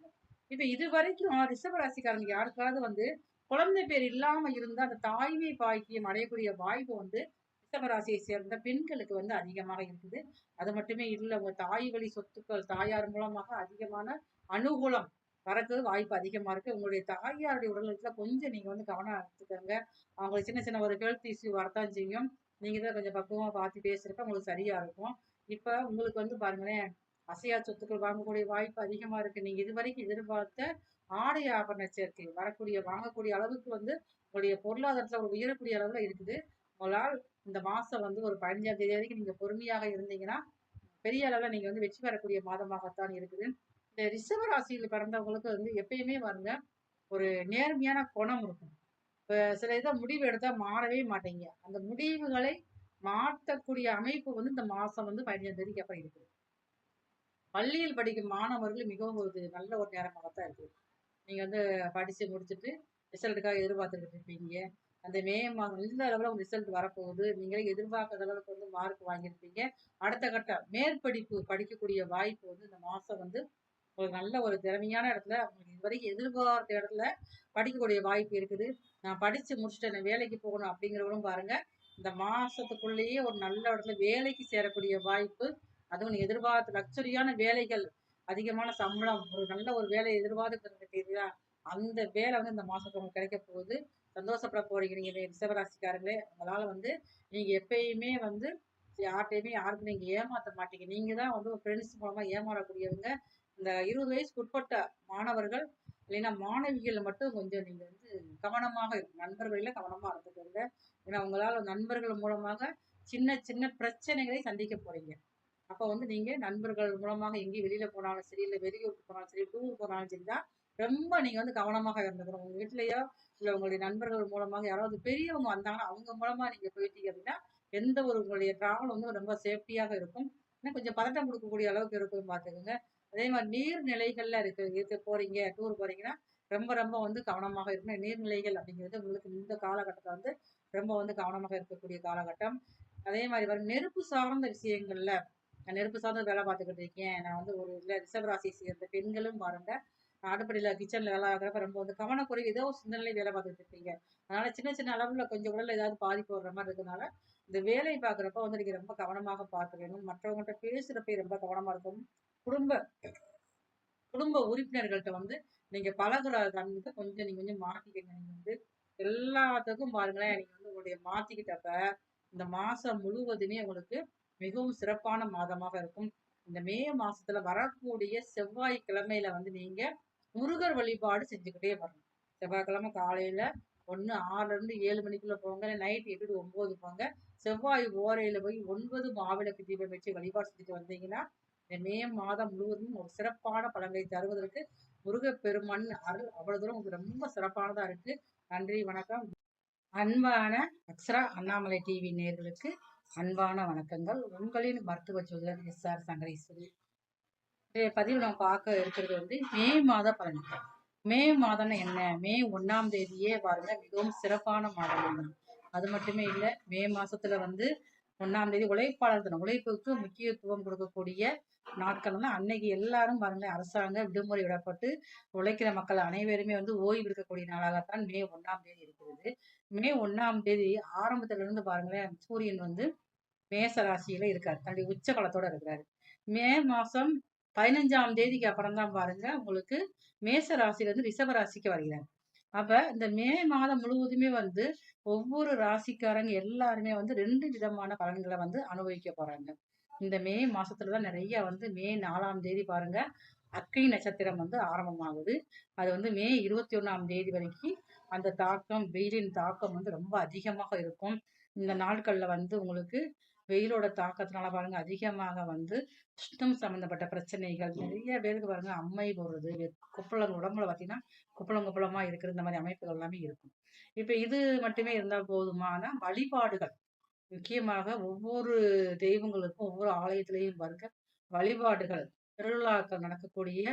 இப்ப இது வரைக்கும் ரிஷப ராசிக்காரங்க யாருக்காவது வந்து குழந்தை பேர் இல்லாம இருந்தா அந்த தாய்மை பாக்கியம் அடையக்கூடிய வாய்ப்பு வந்து ரிஷப ராசியை சேர்ந்த பெண்களுக்கு வந்து அதிகமாக இருக்குது. அது மட்டுமே இல்ல உங்க தாய் வழி சொத்துக்கள் தாயார் மூலமாக அதிகமான அனுகூலம் வரக்கு வாய்ப்பு அதிகமா இருக்கு. உங்களுடைய தாயாருடைய உடல்நலத்துல கொஞ்சம் நீங்க வந்து கவனம் எடுத்துக்கோங்க. அவங்களுக்கு சின்ன சின்ன ஒரு ஹெல்த் இஷ்யூ வரத்தான் செய்யும். நீங்க தான் கொஞ்சம் பக்குவமா பார்த்து பேசுறப்ப உங்களுக்கு சரியா இருக்கும். இப்ப உங்களுக்கு வந்து பாருங்களேன், அசையா சொத்துக்கள் வாங்கக்கூடிய வாய்ப்பு அதிகமா இருக்கு. நீங்க இதுவரைக்கும் எதிர்பார்த்த ஆடை ஆபரண சேர்க்கை வரக்கூடிய வாங்கக்கூடிய அளவுக்கு வந்து உங்களுடைய பொருளாதாரத்துல ஒரு உயரக்கூடிய அளவுல இருக்குது. உங்களால் இந்த மாசம் வந்து ஒரு 15ஆம் தேதி வரைக்கும் நீங்க பொறுமையாக இருந்தீங்கன்னா, பெரிய அளவுல நீங்க வந்து வெற்றி பெறக்கூடிய மாதமாகத்தான் இருக்குது. இந்த ரிஷப ராசியில் பிறந்தவங்களுக்கு வந்து எப்பயுமே பாருங்க, ஒரு நேர்மையான குணம் இருக்கும். இப்ப சில இத முடிவு எடுத்தா மாறவே மாட்டீங்க. அந்த முடிவுகளை மாற்றக்கூடிய அமைப்பு வந்து இந்த மாசம் வந்து 15ஆம் தேதிக்கு அப்புறம் இருக்குது. பள்ளியில் படிக்கும் மாணவர்கள் மிகவும் ஒரு நல்ல ஒரு நேரமாகத்தான் இருக்கு. நீங்க வந்து படிச்சு முடிச்சுட்டு ரிசல்ட்டுக்காக எதிர்பார்த்துக்கிட்டு இருப்பீங்க. அந்த மே மாதம் இந்த அளவுல உங்க ரிசல்ட் வரப்போகுது. நீங்களே எதிர்பார்க்காத அளவுக்கு வந்து மார்க் வாங்கியிருப்பீங்க. அடுத்த கட்ட மேற்படிப்பு படிக்கக்கூடிய வாய்ப்பு வந்து இந்த மாசம் வந்து ஒரு நல்ல ஒரு திறமையான இடத்துல உங்களுக்கு இதுவரைக்கும் எதிர்பார்த்த இடத்துல படிக்கக்கூடிய வாய்ப்பு இருக்குது. நான் படிச்சு முடிச்சுட்டேன் நான் வேலைக்கு போகணும் அப்படிங்கிறவங்களும் பாருங்க, இந்த மாசத்துக்குள்ளேயே ஒரு நல்ல இடத்துல வேலைக்கு சேரக்கூடிய வாய்ப்பு, அதுவும் நீ எதிர்பார்த்த லக்ஸரியான வேலைகள், அதிகமான சம்பளம், ஒரு நல்ல ஒரு வேலையை எதிர்பார்த்துருக்கீங்களா, அந்த வேலை வந்து இந்த மாசத்துல உங்களுக்கு கிடைக்க போகுது. சந்தோஷப்பட போறீங்க நீங்க ரிஷபராசிக்காரங்களே. உங்களால வந்து நீங்க எப்பயுமே வந்து யாருக்கும் நீங்க ஏமாத்த மாட்டீங்க. நீங்க தான் வந்து உங்க ஃப்ரெண்ட்ஸ் மூலமா ஏமாறக்கூடியவங்க. இந்த 20 வயசுக்கு உட்பட்ட மாணவர்கள் இல்லைன்னா மாணவிகள் மட்டும் கொஞ்சம் நீங்க வந்து கவனமாக இருக்கும். நண்பர்கள கவனமா இருந்துக்கோங்க. ஏன்னா உங்களால நண்பர்கள் மூலமாக சின்ன சின்ன பிரச்சனைகளை சந்திக்க போறீங்க. அப்ப வந்து நீங்க நண்பர்கள் மூலமாக எங்கேயும் வெளியில போனாலும் சரி, இல்ல வெளியூருக்கு போனாலும் சரி, டூர் போனாலும் சரிதான் ரொம்ப நீங்க வந்து கவனமாக இருந்துக்கணும். உங்க வீட்லயோ, இல்ல உங்களுடைய நண்பர்கள் மூலமாக யாராவது பெரியவங்க வந்தாங்கன்னா, அவங்க மூலமா நீங்க போயிட்டீங்க அப்படின்னா, எந்த ஒரு உங்களுடைய டிராவல் வந்து ரொம்ப சேஃப்டியாக இருக்கும். இன்னும் கொஞ்சம் பதட்டம் குடுக்கக்கூடிய அளவுக்கு இருக்கும் பார்த்துக்கங்க. அதே மாரி நீர்நிலைகள்ல இருக்க போறீங்க, டூர் போறீங்கன்னா, ரொம்ப ரொம்ப வந்து கவனமாக இருக்கணும். நீர்நிலைகள் அப்படிங்கிறது உங்களுக்கு இந்த காலகட்டத்தில வந்து ரொம்ப வந்து கவனமாக இருக்கக்கூடிய காலகட்டம். அதே மாரி நெருப்பு சார்ந்த விஷயங்கள்ல நான் நெருப்பு சார்ந்த வேலை பார்த்துக்கிட்டு இருக்கேன். நான் வந்து ஒரு இதுல ரிஷப ராசியை சேர்ந்த பெண்களும் பாருங்க, அடுப்படியில கிச்சன்ல வேலை பார்க்குறப்ப ரொம்ப வந்து கவனக்குறைவு ஏதோ ஒரு சிந்தனையில வேலை பார்த்துட்டு இருப்பீங்க. அதனால சின்ன சின்ன அளவுல கொஞ்சம் உடல்ல ஏதாவது பாதிப்பு வர்ற மாரி இருக்கனால, இந்த வேலை பார்க்குறப்ப வந்து நீங்க ரொம்ப கவனமாக பார்க்க வேணும். மற்றவங்கள்ட்ட பேசுறப்ப ரொம்ப கவனமா இருக்கணும். குடும்ப குடும்ப உறுப்பினர்கள்ட்ட வந்து நீங்க பழகுற தன்மைய கொஞ்சம் நீங்க கொஞ்சம் மாத்திக்கங்க. நீங்க வந்து எல்லாத்துக்கும் பாருங்களேன், நீங்க வந்து உங்களுடைய மாத்திக்கிட்டப்ப, இந்த மாசம் முழுவதுமே உங்களுக்கு மிகவும் சிறப்பான மாதமாக இருக்கும். இந்த மே மாசத்துல வரக்கூடிய செவ்வாய்க்கிழமையில வந்து நீங்க முருகர் வழிபாடு செஞ்சுக்கிட்டே வரணும். செவ்வாய்க்கிழமை காலையில 6ல இருந்து 7 மணிக்குள்ள போங்க. நைட் 8 to 9 போங்க. செவ்வாய் ஓரையில போய் 9 மாவிளக்கு தீபம் வச்சு வழிபாடு செஞ்சுட்டு வந்தீங்கன்னா, இந்த மே மாதம் முழுவதும் ஒரு சிறப்பான பலன்களை தருவதற்கு முருகப்பெருமான் அருள் அவ்வளவு தூரம் உங்களுக்கு ரொம்ப சிறப்பானதா இருக்கு. நன்றி, வணக்கம். அன்பான அக்ஷரா அண்ணாமலை டிவி நேயர்களுக்கு அன்பான வணக்கங்கள். உங்களின் மருத்துவ ஜோதிடர் எஸ்.ஆர். சங்கரேஸ்வரி. இன்றைய பதிவு நம்ம பார்க்க இருக்கிறது வந்து மே மாத பலன்கள். மே மாதம்னா என்ன? மே 1ஆம் தேதியே பாருங்க மிகவும் சிறப்பான மாதம் தான். அது மட்டுமே இல்லை, மே மாசத்துல வந்து 1ஆம் தேதி உழைப்பாளர் தினம். உழைப்புக்கு முக்கியத்துவம் கொடுக்கக்கூடிய நாட்கள் தான் அன்னைக்கு. எல்லாரும் பாருங்களேன், அரசாங்க விடுமுறை விடப்பட்டு உழைக்கிற மக்கள் அனைவருமே வந்து ஓய்வு இருக்கக்கூடிய நாளாகத்தான் மே 1ஆம் தேதி இருக்கிறது. மே 1ஆம் தேதி ஆரம்பத்துல இருந்து பாருங்களேன், சூரியன் வந்து மேச ராசியில இருக்காரு. தன்னுடைய உச்ச பலத்தோட இருக்கிறாரு. மே மாசம் 15ஆம் தேதிக்கு அப்புறம் தான் பாருங்க உங்களுக்கு மேச ராசியில இருந்து ரிஷப ராசிக்கு வருகிறார். அப்ப இந்த மே மாதம் முழுவதுமே வந்து ஒவ்வொரு ராசிக்காரங்க எல்லாருமே வந்து 2 விதமான பலன்களை வந்து அனுபவிக்க போறாங்க. இந்த மே மாசத்துல தான் நிறைய வந்து மே 4ஆம் தேதி பாருங்க அக்னி நட்சத்திரம் வந்து ஆரம்பமாகுது. அது வந்து மே 21ஆம் தேதி வரைக்கும் அந்த தாக்கம், வெயிலின் தாக்கம் வந்து ரொம்ப அதிகமாக இருக்கும். இந்த நாட்கள்ல வந்து உங்களுக்கு வெயிலோட தாக்கத்தினால பாருங்க அதிகமாக வந்து சுத்தம் சம்பந்தப்பட்ட பிரச்சனைகள் நிறைய பேருக்கு பாருங்க அம்மை போடுறது, கொப்பளம் உடம்புல பார்த்தீங்கன்னா குப்பளம் குப்பளமா இருக்கிற இந்த மாதிரி அமைப்புகள் எல்லாமே இருக்கும். இப்ப இது மட்டுமே இருந்தா போதுமானா வழிபாடுகள் முக்கியமாக ஒவ்வொரு தெய்வங்களுக்கும் ஒவ்வொரு ஆலயத்திலையும் பாருங்க வழிபாடுகள் திருவிழாக்கள் நடக்கக்கூடிய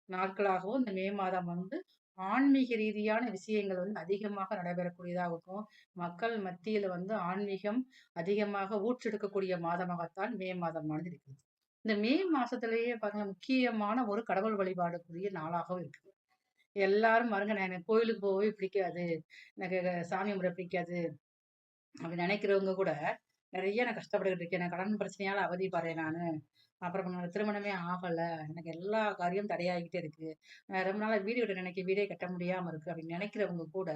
நாட்களாகவும் இந்த மே மாதம் வந்து ஆன்மீக ரீதியான விஷயங்கள் வந்து அதிகமாக நடைபெறக்கூடியதாகவும் மக்கள் மத்தியில வந்து ஆன்மீகம் அதிகமாக ஊற்றெடுக்கக்கூடிய மாதமாகத்தான் மே மாதமானது இருக்குது. இந்த மே மாசத்திலேயே பாருங்க முக்கியமான ஒரு கடவுள் வழிபாடுக்குரிய நாளாகவும் இருக்குது. எல்லாரும் பாருங்க நான் எனக்கு கோயிலுக்கு போகவே பிடிக்காது, எனக்கு சாமி கும்பிட பிடிக்காது அப்படி நினைக்கிறவங்க கூட நிறைய நான் கஷ்டப்பட்டுக்கிட்டு இருக்கேன். நான் கடன் பிரச்சனையால அவதிப்படுறேன் நானு. அப்புறம் எனக்கு திருமணமே ஆகல. எனக்கு எல்லா காரியம் தடையாகிட்டே இருக்கு. ரொம்ப நாளா வீடு கட்ட வீடே கட்ட முடியாம இருக்கு. அப்படின்னு நினைக்கிறவங்க கூட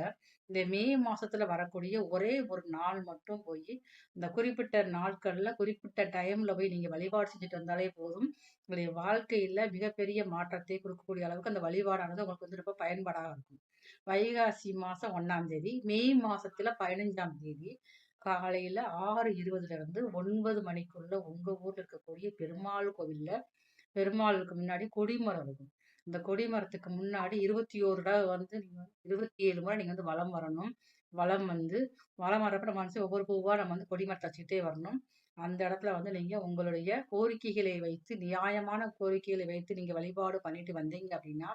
இந்த மே மாசத்துல வரக்கூடிய ஒரே ஒரு நாள் மட்டும் போய் இந்த குறிப்பிட்ட நாட்கள்ல குறிப்பிட்ட டைம்ல போய் நீங்க வழிபாடு செஞ்சுட்டு வந்தாலே போதும். உங்களுடைய வாழ்க்கையில மிகப்பெரிய மாற்றத்தை கொடுக்கக்கூடிய அளவுக்கு அந்த வழிபாடானது உங்களுக்கு வந்து ரொம்ப பயன்பாடாக இருக்கும். வைகாசி மாசம் 1ஆம் தேதி, மே மாசத்துல 15ஆம் தேதி காலையில 6:20ல இருந்து 9 மணிக்குள்ள உங்க ஊர்ல இருக்கக்கூடிய பெருமாள் கோவில்ல பெருமாளுக்கு முன்னாடி கொடிமரம் இருக்கும். இந்த கொடிமரத்துக்கு முன்னாடி 21 தடவ வந்து நீங்க 27 முறை நீங்க வந்து வலம் வரணும். வலம் வந்து வலம் வர்றப்ப நம்ம வந்து ஒவ்வொரு பூவா நம்ம வந்து கொடிமரத்த வச்சுக்கிட்டே வரணும். அந்த இடத்துல வந்து நீங்க உங்களுடைய கோரிக்கைகளை வைத்து நியாயமான கோரிக்கைகளை வைத்து நீங்க வழிபாடு பண்ணிட்டு வந்தீங்க அப்படின்னா,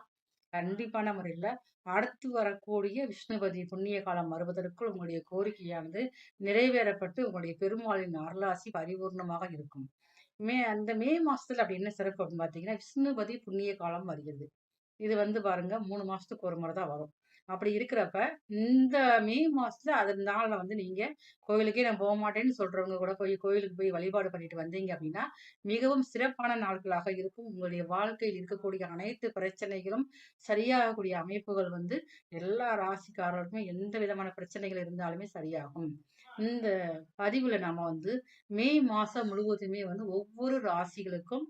கண்டிப்பான முறையில அடுத்து வரக்கூடிய விஷ்ணுபதி புண்ணிய காலம் வருவதற்குள் உங்களுடைய கோரிக்கையானது நிறைவேறப்பட்டு உங்களுடைய பெருமாளின் அருளாசி பரிபூர்ணமாக இருக்கும். அந்த மே மாசத்துல அப்படி என்ன சிறப்பு அப்படின்னு பார்த்தீங்கன்னா, விஷ்ணுபதி புண்ணிய காலம் வருகிறது. இது வந்து பாருங்க 3 மாசத்துக்கு ஒரு முறை தான் வரும். அப்படி இருக்கிறப்ப, இந்த மே மாசத்துல அதனால வந்து நீங்க கோயிலுக்கே நான் போமாட்டேன்னு சொல்றவங்க கூட போய் கோயிலுக்கு போய் வழிபாடு பண்ணிட்டு வந்தீங்க அப்படின்னா, மிகவும் சிறப்பான நாட்களாக இருக்கும். உங்களுடைய வாழ்க்கையில் இருக்கக்கூடிய அனைத்து பிரச்சனைகளும் சரியாகக்கூடிய அமைப்புகள் வந்து எல்லா ராசிக்காரர்களுக்கும் எந்த விதமான பிரச்சனைகள் இருந்தாலுமே சரியாகும். இந்த பதிவுல நாம வந்து மே மாசம் முழுவதுமே வந்து ஒவ்வொரு ராசிகளுக்கும்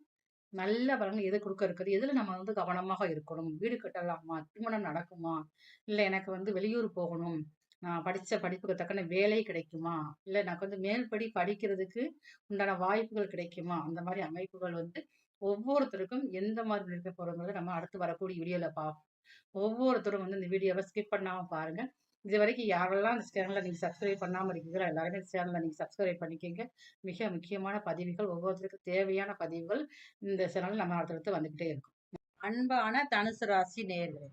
நல்ல பலன்கள் எது குடுக்க இருக்குது? எதுல நம்ம வந்து கவனமாக இருக்கணும்? வீடு கட்டலாமா? திருமணம் நடக்குமா? இல்ல எனக்கு வந்து வெளியூர் போகணும். நான் படிச்ச படிப்புக்கு தக்கன வேலை கிடைக்குமா? இல்ல எனக்கு வந்து மேல்படி படிக்கிறதுக்கு உண்டான வாய்ப்புகள் கிடைக்குமா? அந்த மாரி அமைப்புகள் வந்து ஒவ்வொருத்தருக்கும் எந்த மாதிரி இருக்க போறோங்கிறத நம்ம அடுத்து வரக்கூடிய வீடியோல ஒவ்வொருத்தரும் வந்து இந்த வீடியோவை ஸ்கிப் பண்ணாம பாருங்க. இது வரைக்கும் யாரெல்லாம் இந்த சேனலை நீங்க சப்ஸ்கிரைப் பண்ணாம இருக்கீங்களோ எல்லாருமே இந்த சேனலை நீங்க சப்ஸ்கிரைப் பண்ணிக்கங்க. மிக முக்கியமான பதிவுகள், ஒவ்வொருத்தருக்கும் தேவையான பதிவுகள் இந்த சேனல் நம்ம அடுத்தடுத்து வந்துகிட்டே இருக்கும். அன்பான தனுசு ராசி நேயர்களே,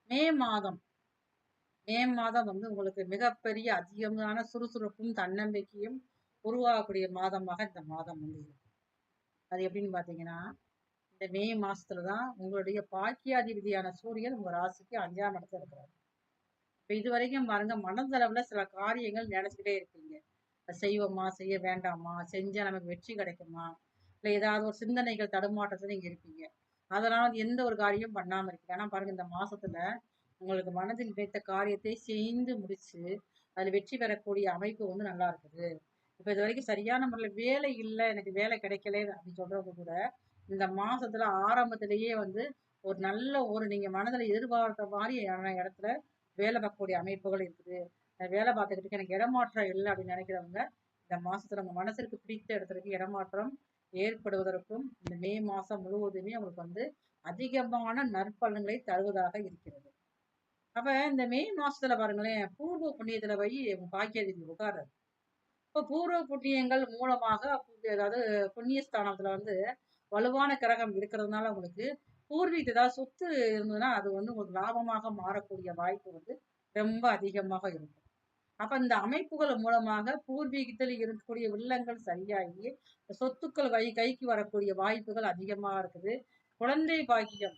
மே மாதம் மே மாதம் வந்து உங்களுக்கு மிகப்பெரிய அதிகமான சுறுசுறுப்பும் தன்னம்பிக்கையும் உருவாகக்கூடிய மாதமாக இந்த மாதம் வந்து இருக்கும். அது எப்படின்னு பாத்தீங்கன்னா, இந்த மே மாசத்துல தான் உங்களுடைய பாக்கியாதிபதியான சூரியன் உங்க ராசிக்கு 5ஆம் இடத்துல இருக்கிறார். இப்ப இது வரைக்கும் பாருங்க, மனதளவுல சில காரியங்கள் நினைச்சுக்கிட்டே இருப்பீங்க. செய்வோமா, செய்ய வேண்டாமா, செஞ்சா நமக்கு வெற்றி கிடைக்குமா, இல்ல ஏதாவது ஒரு சிந்தனைகள் தடுமாற்றத்துல நீங்க இருப்பீங்க. அதனால எந்த ஒரு காரியம் பண்ணாம இருக்கீங்க. ஆனா பாருங்க, இந்த மாசத்துல உங்களுக்கு மனதில் நினைத்த காரியத்தை செய்து முடிச்சு அதுல வெற்றி பெறக்கூடிய அமைப்பு வந்து நல்லா இருக்குது. இப்ப இது வரைக்கும் சரியான முறையில வேலை இல்ல, எனக்கு வேலை கிடைக்கல அப்படின்னு சொல்றவங்க கூட இந்த மாசத்துல ஆரம்பத்திலேயே வந்து ஒரு நல்ல ஒரு நீங்க மனதுல எதிர்பார்த்த மாதிரியான இடத்துல வேலை பார்க்கக்கூடிய அமைப்புகள் இருக்குது. வேலை பார்த்துக்கிட்டு எனக்கு இடமாற்றம் இல்லை அப்படின்னு நினைக்கிறவங்க இந்த மாசத்துல உங்க மனசிற்கு பிடித்த இடத்துக்கு இடமாற்றம் ஏற்படுவதற்கும் இந்த மே மாசம் முழுவதுமே உங்களுக்கு வந்து அதிகமான நற்பலன்களை தருவதாக இருக்கிறது. அப்ப இந்த மே மாசத்துல பாருங்களேன், பூர்வ புண்ணியத்துல போய் பாக்கியாதிபதி உட்கார்றாரு. இப்ப பூர்வ புண்ணியங்கள் மூலமாக அதாவது புண்ணிய ஸ்தானத்துல வந்து வலுவான கிரகம் இருக்கிறதுனால உங்களுக்கு பூர்வீகத்துல ஏதாவது சொத்து இருந்ததுன்னா அது வந்து உங்களுக்கு லாபமாக மாறக்கூடிய வாய்ப்பு வந்து ரொம்ப அதிகமாக இருக்கும். அப்ப இந்த அமைப்புகள் மூலமாக பூர்வீகத்தில் இருக்கக்கூடிய வில்லங்கள் சரியாகி சொத்துக்கள் கைக்கு வரக்கூடிய வாய்ப்புகள் அதிகமா இருக்குது. குழந்தை பாக்கியம்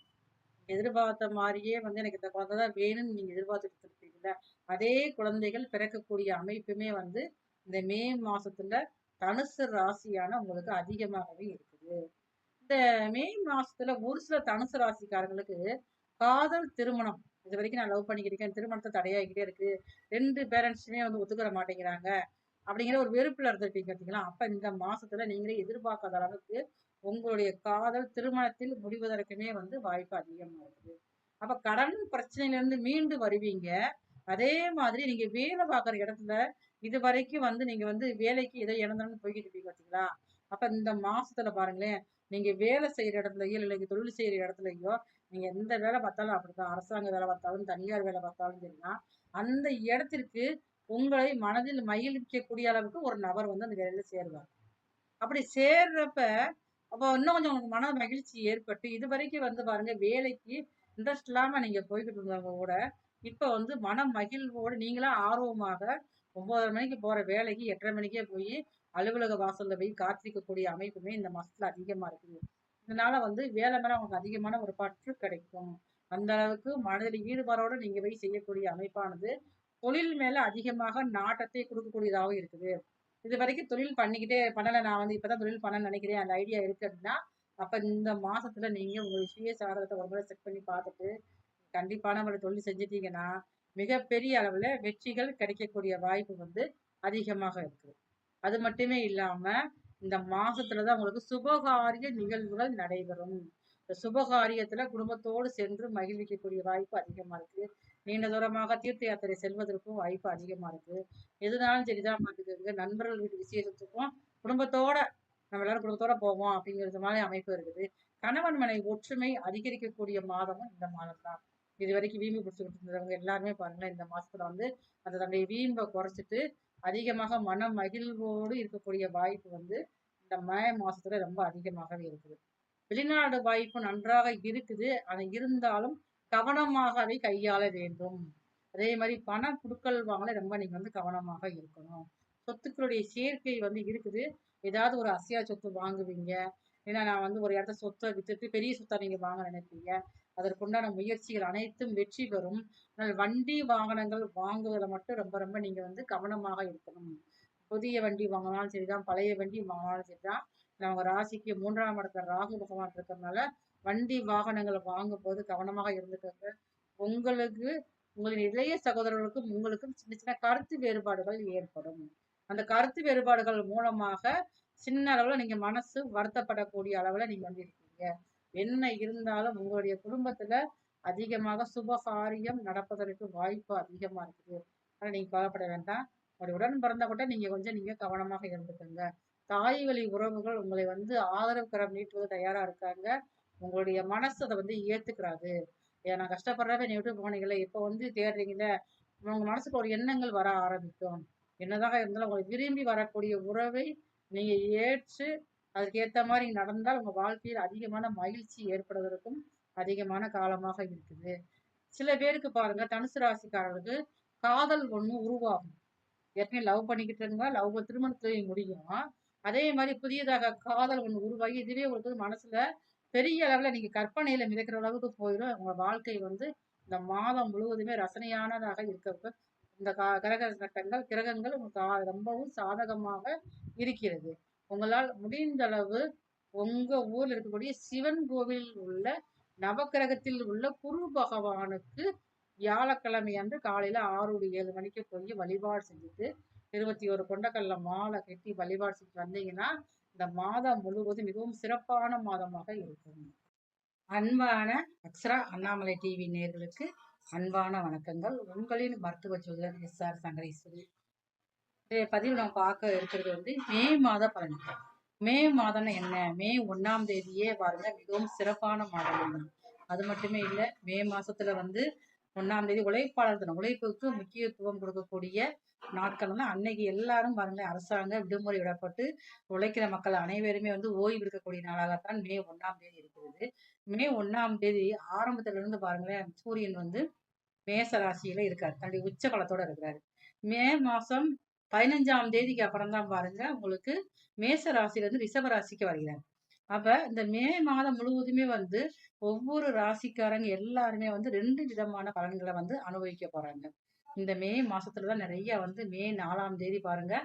எதிர்பார்த்த மாதிரியே வந்து எனக்கு இந்த குழந்தை தான் வேணும்னு நீங்க எதிர்பார்த்துட்டு இருப்பீங்கல்ல, அதே குழந்தைகள் பிறக்கக்கூடிய அமைப்புமே வந்து இந்த மே மாசத்துல தனுசு ராசியான உங்களுக்கு அதிகமாகவே இருக்குது. இந்த மே மாசத்துல ஒரு சில தனுசு ராசிக்காரங்களுக்கு காதல் திருமணம், இது வரைக்கும் நான் லவ் பண்ணிக்கிட்டு இருக்கேன், திருமணத்தை தடையாகிக்கிட்டே இருக்கு, 2 பேரண்ட்ஸுமே வந்து ஒத்துக்கிற மாட்டேங்கிறாங்க அப்படிங்கிற ஒரு வெறுப்புல இருந்திருப்பீங்க பார்த்தீங்களா? அப்ப இந்த மாசத்துல நீங்களே எதிர்பார்க்காத அளவுக்கு உங்களுடைய காதல் திருமணத்தில் முடிவதற்குமே வந்து வாய்ப்பு அதிகமா இருக்குது. அப்ப கடன் பிரச்சனையில இருந்து மீண்டு வருவீங்க. அதே மாதிரி நீங்க வேலை பார்க்குற இடத்துல இதுவரைக்கும் வந்து நீங்க வந்து வேலைக்கு ஏதோ இழந்தோம்னு போய்கிட்டு இருப்பீங்க பார்த்தீங்களா? அப்ப இந்த மாசத்துல பாருங்களேன், நீங்க வேலை செய்யற இடத்துலயோ, இல்ல நீங்க தொழில் செய்யற இடத்துலயோ, நீங்க எந்த வேலை பார்த்தாலும் அப்படித்தான். அரசாங்க வேலை பார்த்தாலும், தனியார் வேலை பார்த்தாலும் சரிதான். அந்த இடத்திற்கு உங்களை மனதில் மகிழ்விக்கக்கூடிய அளவுக்கு ஒரு நபர் வந்து அந்த வேலையில சேருவார். அப்படி சேர்றப்ப, அப்ப இன்னும் கொஞ்சம் உங்களுக்கு மன மகிழ்ச்சி ஏற்பட்டு, இதுவரைக்கும் வந்து பாருங்க வேலைக்கு இன்ட்ரெஸ்ட் இல்லாம நீங்க போய்க்கிட்டு இருந்தவங்க கூட, இப்ப வந்து மன மகிழ்வோடு நீங்களா ஆர்வமாக 9:30 மணிக்கு போற வேலைக்கு 8:30 மணிக்கே போய் அலுவலக வாசல்ல போய் காத்திருக்கக்கூடிய அமைப்புமே இந்த மாசத்துல அதிகமா இருக்குது. இதனால வந்து வேலை மேல உங்களுக்கு அதிகமான ஒரு பற்று கிடைக்கும். அந்த அளவுக்கு மனதில் ஈடுபாடோட நீங்க போய் செய்யக்கூடிய அமைப்பானது தொழில் மேல அதிகமாக நாட்டத்தை கொடுக்கக்கூடியதாகவும் இருக்குது. இதுவரைக்கும் தொழில் பண்ணல, நான் வந்து இப்பதான் தொழில் பண்ணணும்னு நினைக்கிறேன், அந்த ஐடியா இருக்கு அப்படின்னா, அப்ப இந்த மாசத்துல நீங்க உங்களுடைய சுய சாதகத்தை ஒரு முறை செக் பண்ணி பார்த்துட்டு கண்டிப்பான ஒரு தொழில் செஞ்சுட்டீங்கன்னா மிகப்பெரிய அளவுல வெற்றிகள் கிடைக்கக்கூடிய வாய்ப்பு வந்து அதிகமாக இருக்கு. அது மட்டுமே இல்லாம இந்த மாசத்துலதான் உங்களுக்கு சுபகாரிய நிகழ்வுகள் நடைபெறும். இந்த சுபகாரியத்துல குடும்பத்தோடு சென்று மகிழ்விக்கக்கூடிய வாய்ப்பு அதிகமா இருக்கு. நீண்ட தூரமாக தீர்த்த யாத்திரை செல்வதற்கும் வாய்ப்பு அதிகமா இருக்கு. எதுனாலும் சரிதான் பார்த்துக்கோங்க. நண்பர்கள் வீட்டு விசேஷத்துக்கும் குடும்பத்தோட நம்ம எல்லாரும் குடும்பத்தோட போவோம் அப்படிங்கிறது மாதிரி அமைப்பு இருக்குது. கணவன் மனைவி ஒற்றுமை அதிகரிக்கக்கூடிய மாதமும் இந்த மாதம் தான். இது வரைக்கும் வீம்பு பிடிச்சுக்கிட்டு இருந்தவங்க எல்லாருமே பாருங்களேன், இந்த மாசத்துல வந்து அந்த தன்னுடைய வீம்பை குறைச்சிட்டு அதிகமாக மன மகிழ்வோடு இருக்கக்கூடிய வாய்ப்பு வந்து இந்த மே மாசத்துல ரொம்ப அதிகமாகவே இருக்குது. வெளிநாடு வாய்ப்பு நன்றாக இருக்குது. ஆனா இருந்தாலும் கவனமாக அதை கையாள வேண்டும். அதே மாதிரி பண குடுக்கல் வாங்கல ரொம்ப நீங்க வந்து கவனமாக இருக்கணும். சொத்துக்களுடைய சேர்க்கை வந்து இருக்குது. ஏதாவது ஒரு அசையா சொத்து வாங்குவீங்க. ஏன்னா நான் வந்து ஒரு இடத்த சொத்தை வித்துட்டு பெரிய சொத்தா நீங்க வாங்க நினைப்பீங்க. அதற்குண்டான முயற்சிகள் அனைத்தும் வெற்றி பெறும். ஆனால் வண்டி வாகனங்கள் வாங்குவதில் மட்டும் ரொம்ப ரொம்ப நீங்க வந்து கவனமாக இருக்கணும். புதிய வண்டி வாங்கினாலும் சரிதான், பழைய வண்டி வாங்கினாலும் சரிதான். நம்ம ராசிக்கு 3ஆம் இடத்துல ராகு பகவான் இருக்கிறதுனால வண்டி வாகனங்களை வாங்கும் போது கவனமாக இருந்துக்கோங்க. உங்களுக்கு உங்களின் இளைய சகோதரர்களுக்கும் உங்களுக்கும் சின்ன சின்ன கருத்து வேறுபாடுகள் ஏற்படும். அந்த கருத்து வேறுபாடுகள் மூலமாக சின்ன அளவுல நீங்க மனசு வருத்தப்படக்கூடிய அளவுல நீங்க வந்து இருக்கீங்க. என்ன இருந்தாலும் உங்களுடைய குடும்பத்துல அதிகமாக சுபகாரியம் நடப்பதற்கு வாய்ப்பு அதிகமா இருக்குது. ஆனா நீங்க கவலைப்பட வேண்டாம். உங்களுடைய உடன் பிறந்த கூட நீங்க கவனமாக இருந்துக்கோங்க. தாய் வழி உறவுகள் உங்களை வந்து ஆதரவு கரம் நீட்டுவது தயாரா இருக்காங்க. உங்களுடைய மனசு அதை வந்து ஏத்துக்கிறாது. நான் கஷ்டப்படுறப்ப என்னை விட்டு போனீங்களே, இப்போ வந்து தேடுறீங்களே, உங்க மனசுக்கு ஒரு எண்ணங்கள் வர ஆரம்பிக்கும். என்னதாக இருந்தாலும் உங்களுக்கு விரும்பி வரக்கூடிய உறவை நீங்க ஏற்று அதுக்கேத்த மாரி நடந்தால் உங்க வாழ்க்கையில் அதிகமான மகிழ்ச்சி ஏற்படுவதற்கும் அதிகமான காலமாக இருக்குது. சில பேருக்கு பாருங்க, தனுசு ராசிக்காரர்களுக்கு காதல் ஒண்ணு உருவாகும். ஏற்கனவே லவ் பண்ணிக்கிட்டு இருந்தா லவ் திருமணத்திலேயே முடியும். அதே மாரி புதியதாக காதல் ஒண்ணு உருவாகி, இதுவே உங்களுக்கு வந்து மனசுல பெரிய அளவுல நீங்க கற்பனையில மிதக்கிற அளவுக்கு போயிரும். உங்க வாழ்க்கை வந்து இந்த மாதம் முழுவதுமே ரசனையானதாக இருக்க இந்த கிரகங்கள் உங்களுக்கு ரொம்பவும் சாதகமாக இருக்கிறது. உங்களால் முடிந்த அளவு உங்க ஊர்ல இருக்கக்கூடிய சிவன் கோவில் உள்ள நவக்கிரகத்தில் உள்ள குரு பகவானுக்கு வியாழக்கிழமை அன்று காலையில 6 to 7 மணிக்கு போய் வழிபாடு செஞ்சுட்டு 21 கொண்டக்கல்ல மாலை கட்டி வழிபாடு செஞ்சு வந்தீங்கன்னா இந்த மாதம் முழுவதும் மிகவும் சிறப்பான மாதமாக இருக்கும். அன்பான அக்ஷரா அண்ணாமலை டிவி நேயர்களுக்கு அன்பான வணக்கங்கள். உங்களின் மருத்துவ ஜோதிடர் எஸ்ஆர் சங்கரேஸ்வரி. இன்றைய பதிவு நம்ம பார்க்க இருக்கிறது வந்து மே மாத பலன்கள். மே மாதம்னா என்ன? மே 1ஆம் தேதியே பாருங்க மிகவும் சிறப்பான மாதம். அது மட்டுமே இல்லை, மே மாசத்துல வந்து 1ஆம் தேதி உழைப்பாளர் தினம். உழைப்புக்கு முக்கியத்துவம் கொடுக்கக்கூடிய நாட்கள்னா அன்னைக்கு எல்லாரும் பாருங்களேன், அரசாங்க விடுமுறை விடப்பட்டு உழைக்கிற மக்கள் அனைவருமே வந்து ஓய்வு இருக்கக்கூடிய நாளாகத்தான் மே 1ஆம் தேதி இருக்கிறது. மே 1ஆம் தேதி ஆரம்பத்துல இருந்து பாருங்களேன், சூரியன் வந்து மேச ராசியில இருக்காரு, தன்னுடைய உச்ச பலத்தோட இருக்கிறாரு. மே மாசம் 15ஆம் தேதிக்கு அப்புறம் தான் பாருங்க உங்களுக்கு மேச ராசியில இருந்து ரிஷப ராசிக்கு வருகிறார். அப்ப இந்த மே மாதம் முழுவதுமே வந்து ஒவ்வொரு ராசிக்காரங்க எல்லாருமே வந்து 2 விதமான பலன்களை வந்து அனுபவிக்க போறாங்க. இந்த மே மாசத்துலதான் நிறைய வந்து மே 4ஆம் தேதி பாருங்க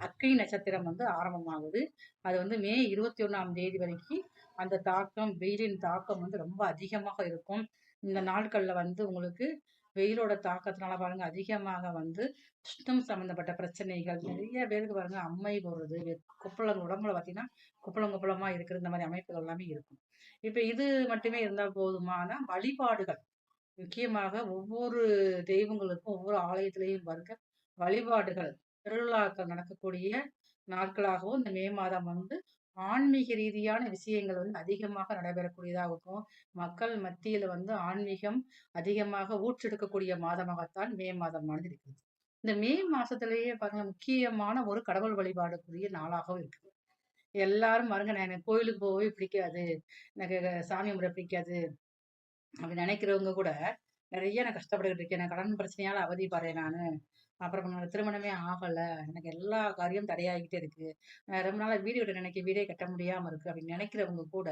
அக்னி நட்சத்திரம் வந்து ஆரம்பமாகுது. அது வந்து மே 21ஆம் தேதி வரைக்கும் அந்த தாக்கம், வெயிலின் தாக்கம் வந்து ரொம்ப அதிகமாக இருக்கும். இந்த நாட்கள்ல வந்து உங்களுக்கு வெயிலோட தாக்கத்தினால பாருங்க அதிகமாக வந்து உஷ்ணம் சம்பந்தப்பட்ட பிரச்சனைகள் நிறைய பேருக்கு பாருங்க, அம்மை போடுறது, கொப்பளம் உடம்புல பார்த்தீங்கன்னா குப்பளம் குப்பளமா இருக்கிற இந்த மாதிரி அமைப்புகள் எல்லாமே இருக்கும். இப்ப இது மட்டுமே இருந்தால் போதுமான வழிபாடுகள், முக்கியமாக ஒவ்வொரு தெய்வங்களுக்கும் ஒவ்வொரு ஆலயத்திலையும் பாருங்க வழிபாடுகள், திருவிழாக்கள் நடக்கக்கூடிய நாட்களாகவும் இந்த மே மாதம் வந்து ஆன்மீக ரீதியான விஷயங்கள் வந்து அதிகமாக நடைபெறக்கூடியதாக இருக்கும். மக்கள் மத்தியில வந்து ஆன்மீகம் அதிகமாக ஊற்றெடுக்கக்கூடிய மாதமாகத்தான் மே மாதமானது இருக்குது. இந்த மே மாசத்திலேயே பாருங்க முக்கியமான ஒரு கடவுள் வழிபாடுக்குரிய நாளாகவும் இருக்குது. எல்லாரும் பாருங்க, நான் எனக்கு கோயிலுக்கு போகவே பிடிக்காது, எனக்கு சாமி கும்பிட பிடிக்காது அப்படி நினைக்கிறவங்க கூட நிறைய நான் கஷ்டப்பட்டுக்கிட்டு இருக்கேன், நான் கடன் பிரச்சனையால அவதிப்படுறேன் நானு, அப்புறம் என்னோட திருமணமே ஆகல, எனக்கு எல்லா காரியம் தடையாகிட்டே இருக்கு, ரொம்ப நாளா வீடு கட்ட நினைக்க வீடே கட்ட முடியாம இருக்கு அப்படின்னு நினைக்கிறவங்க கூட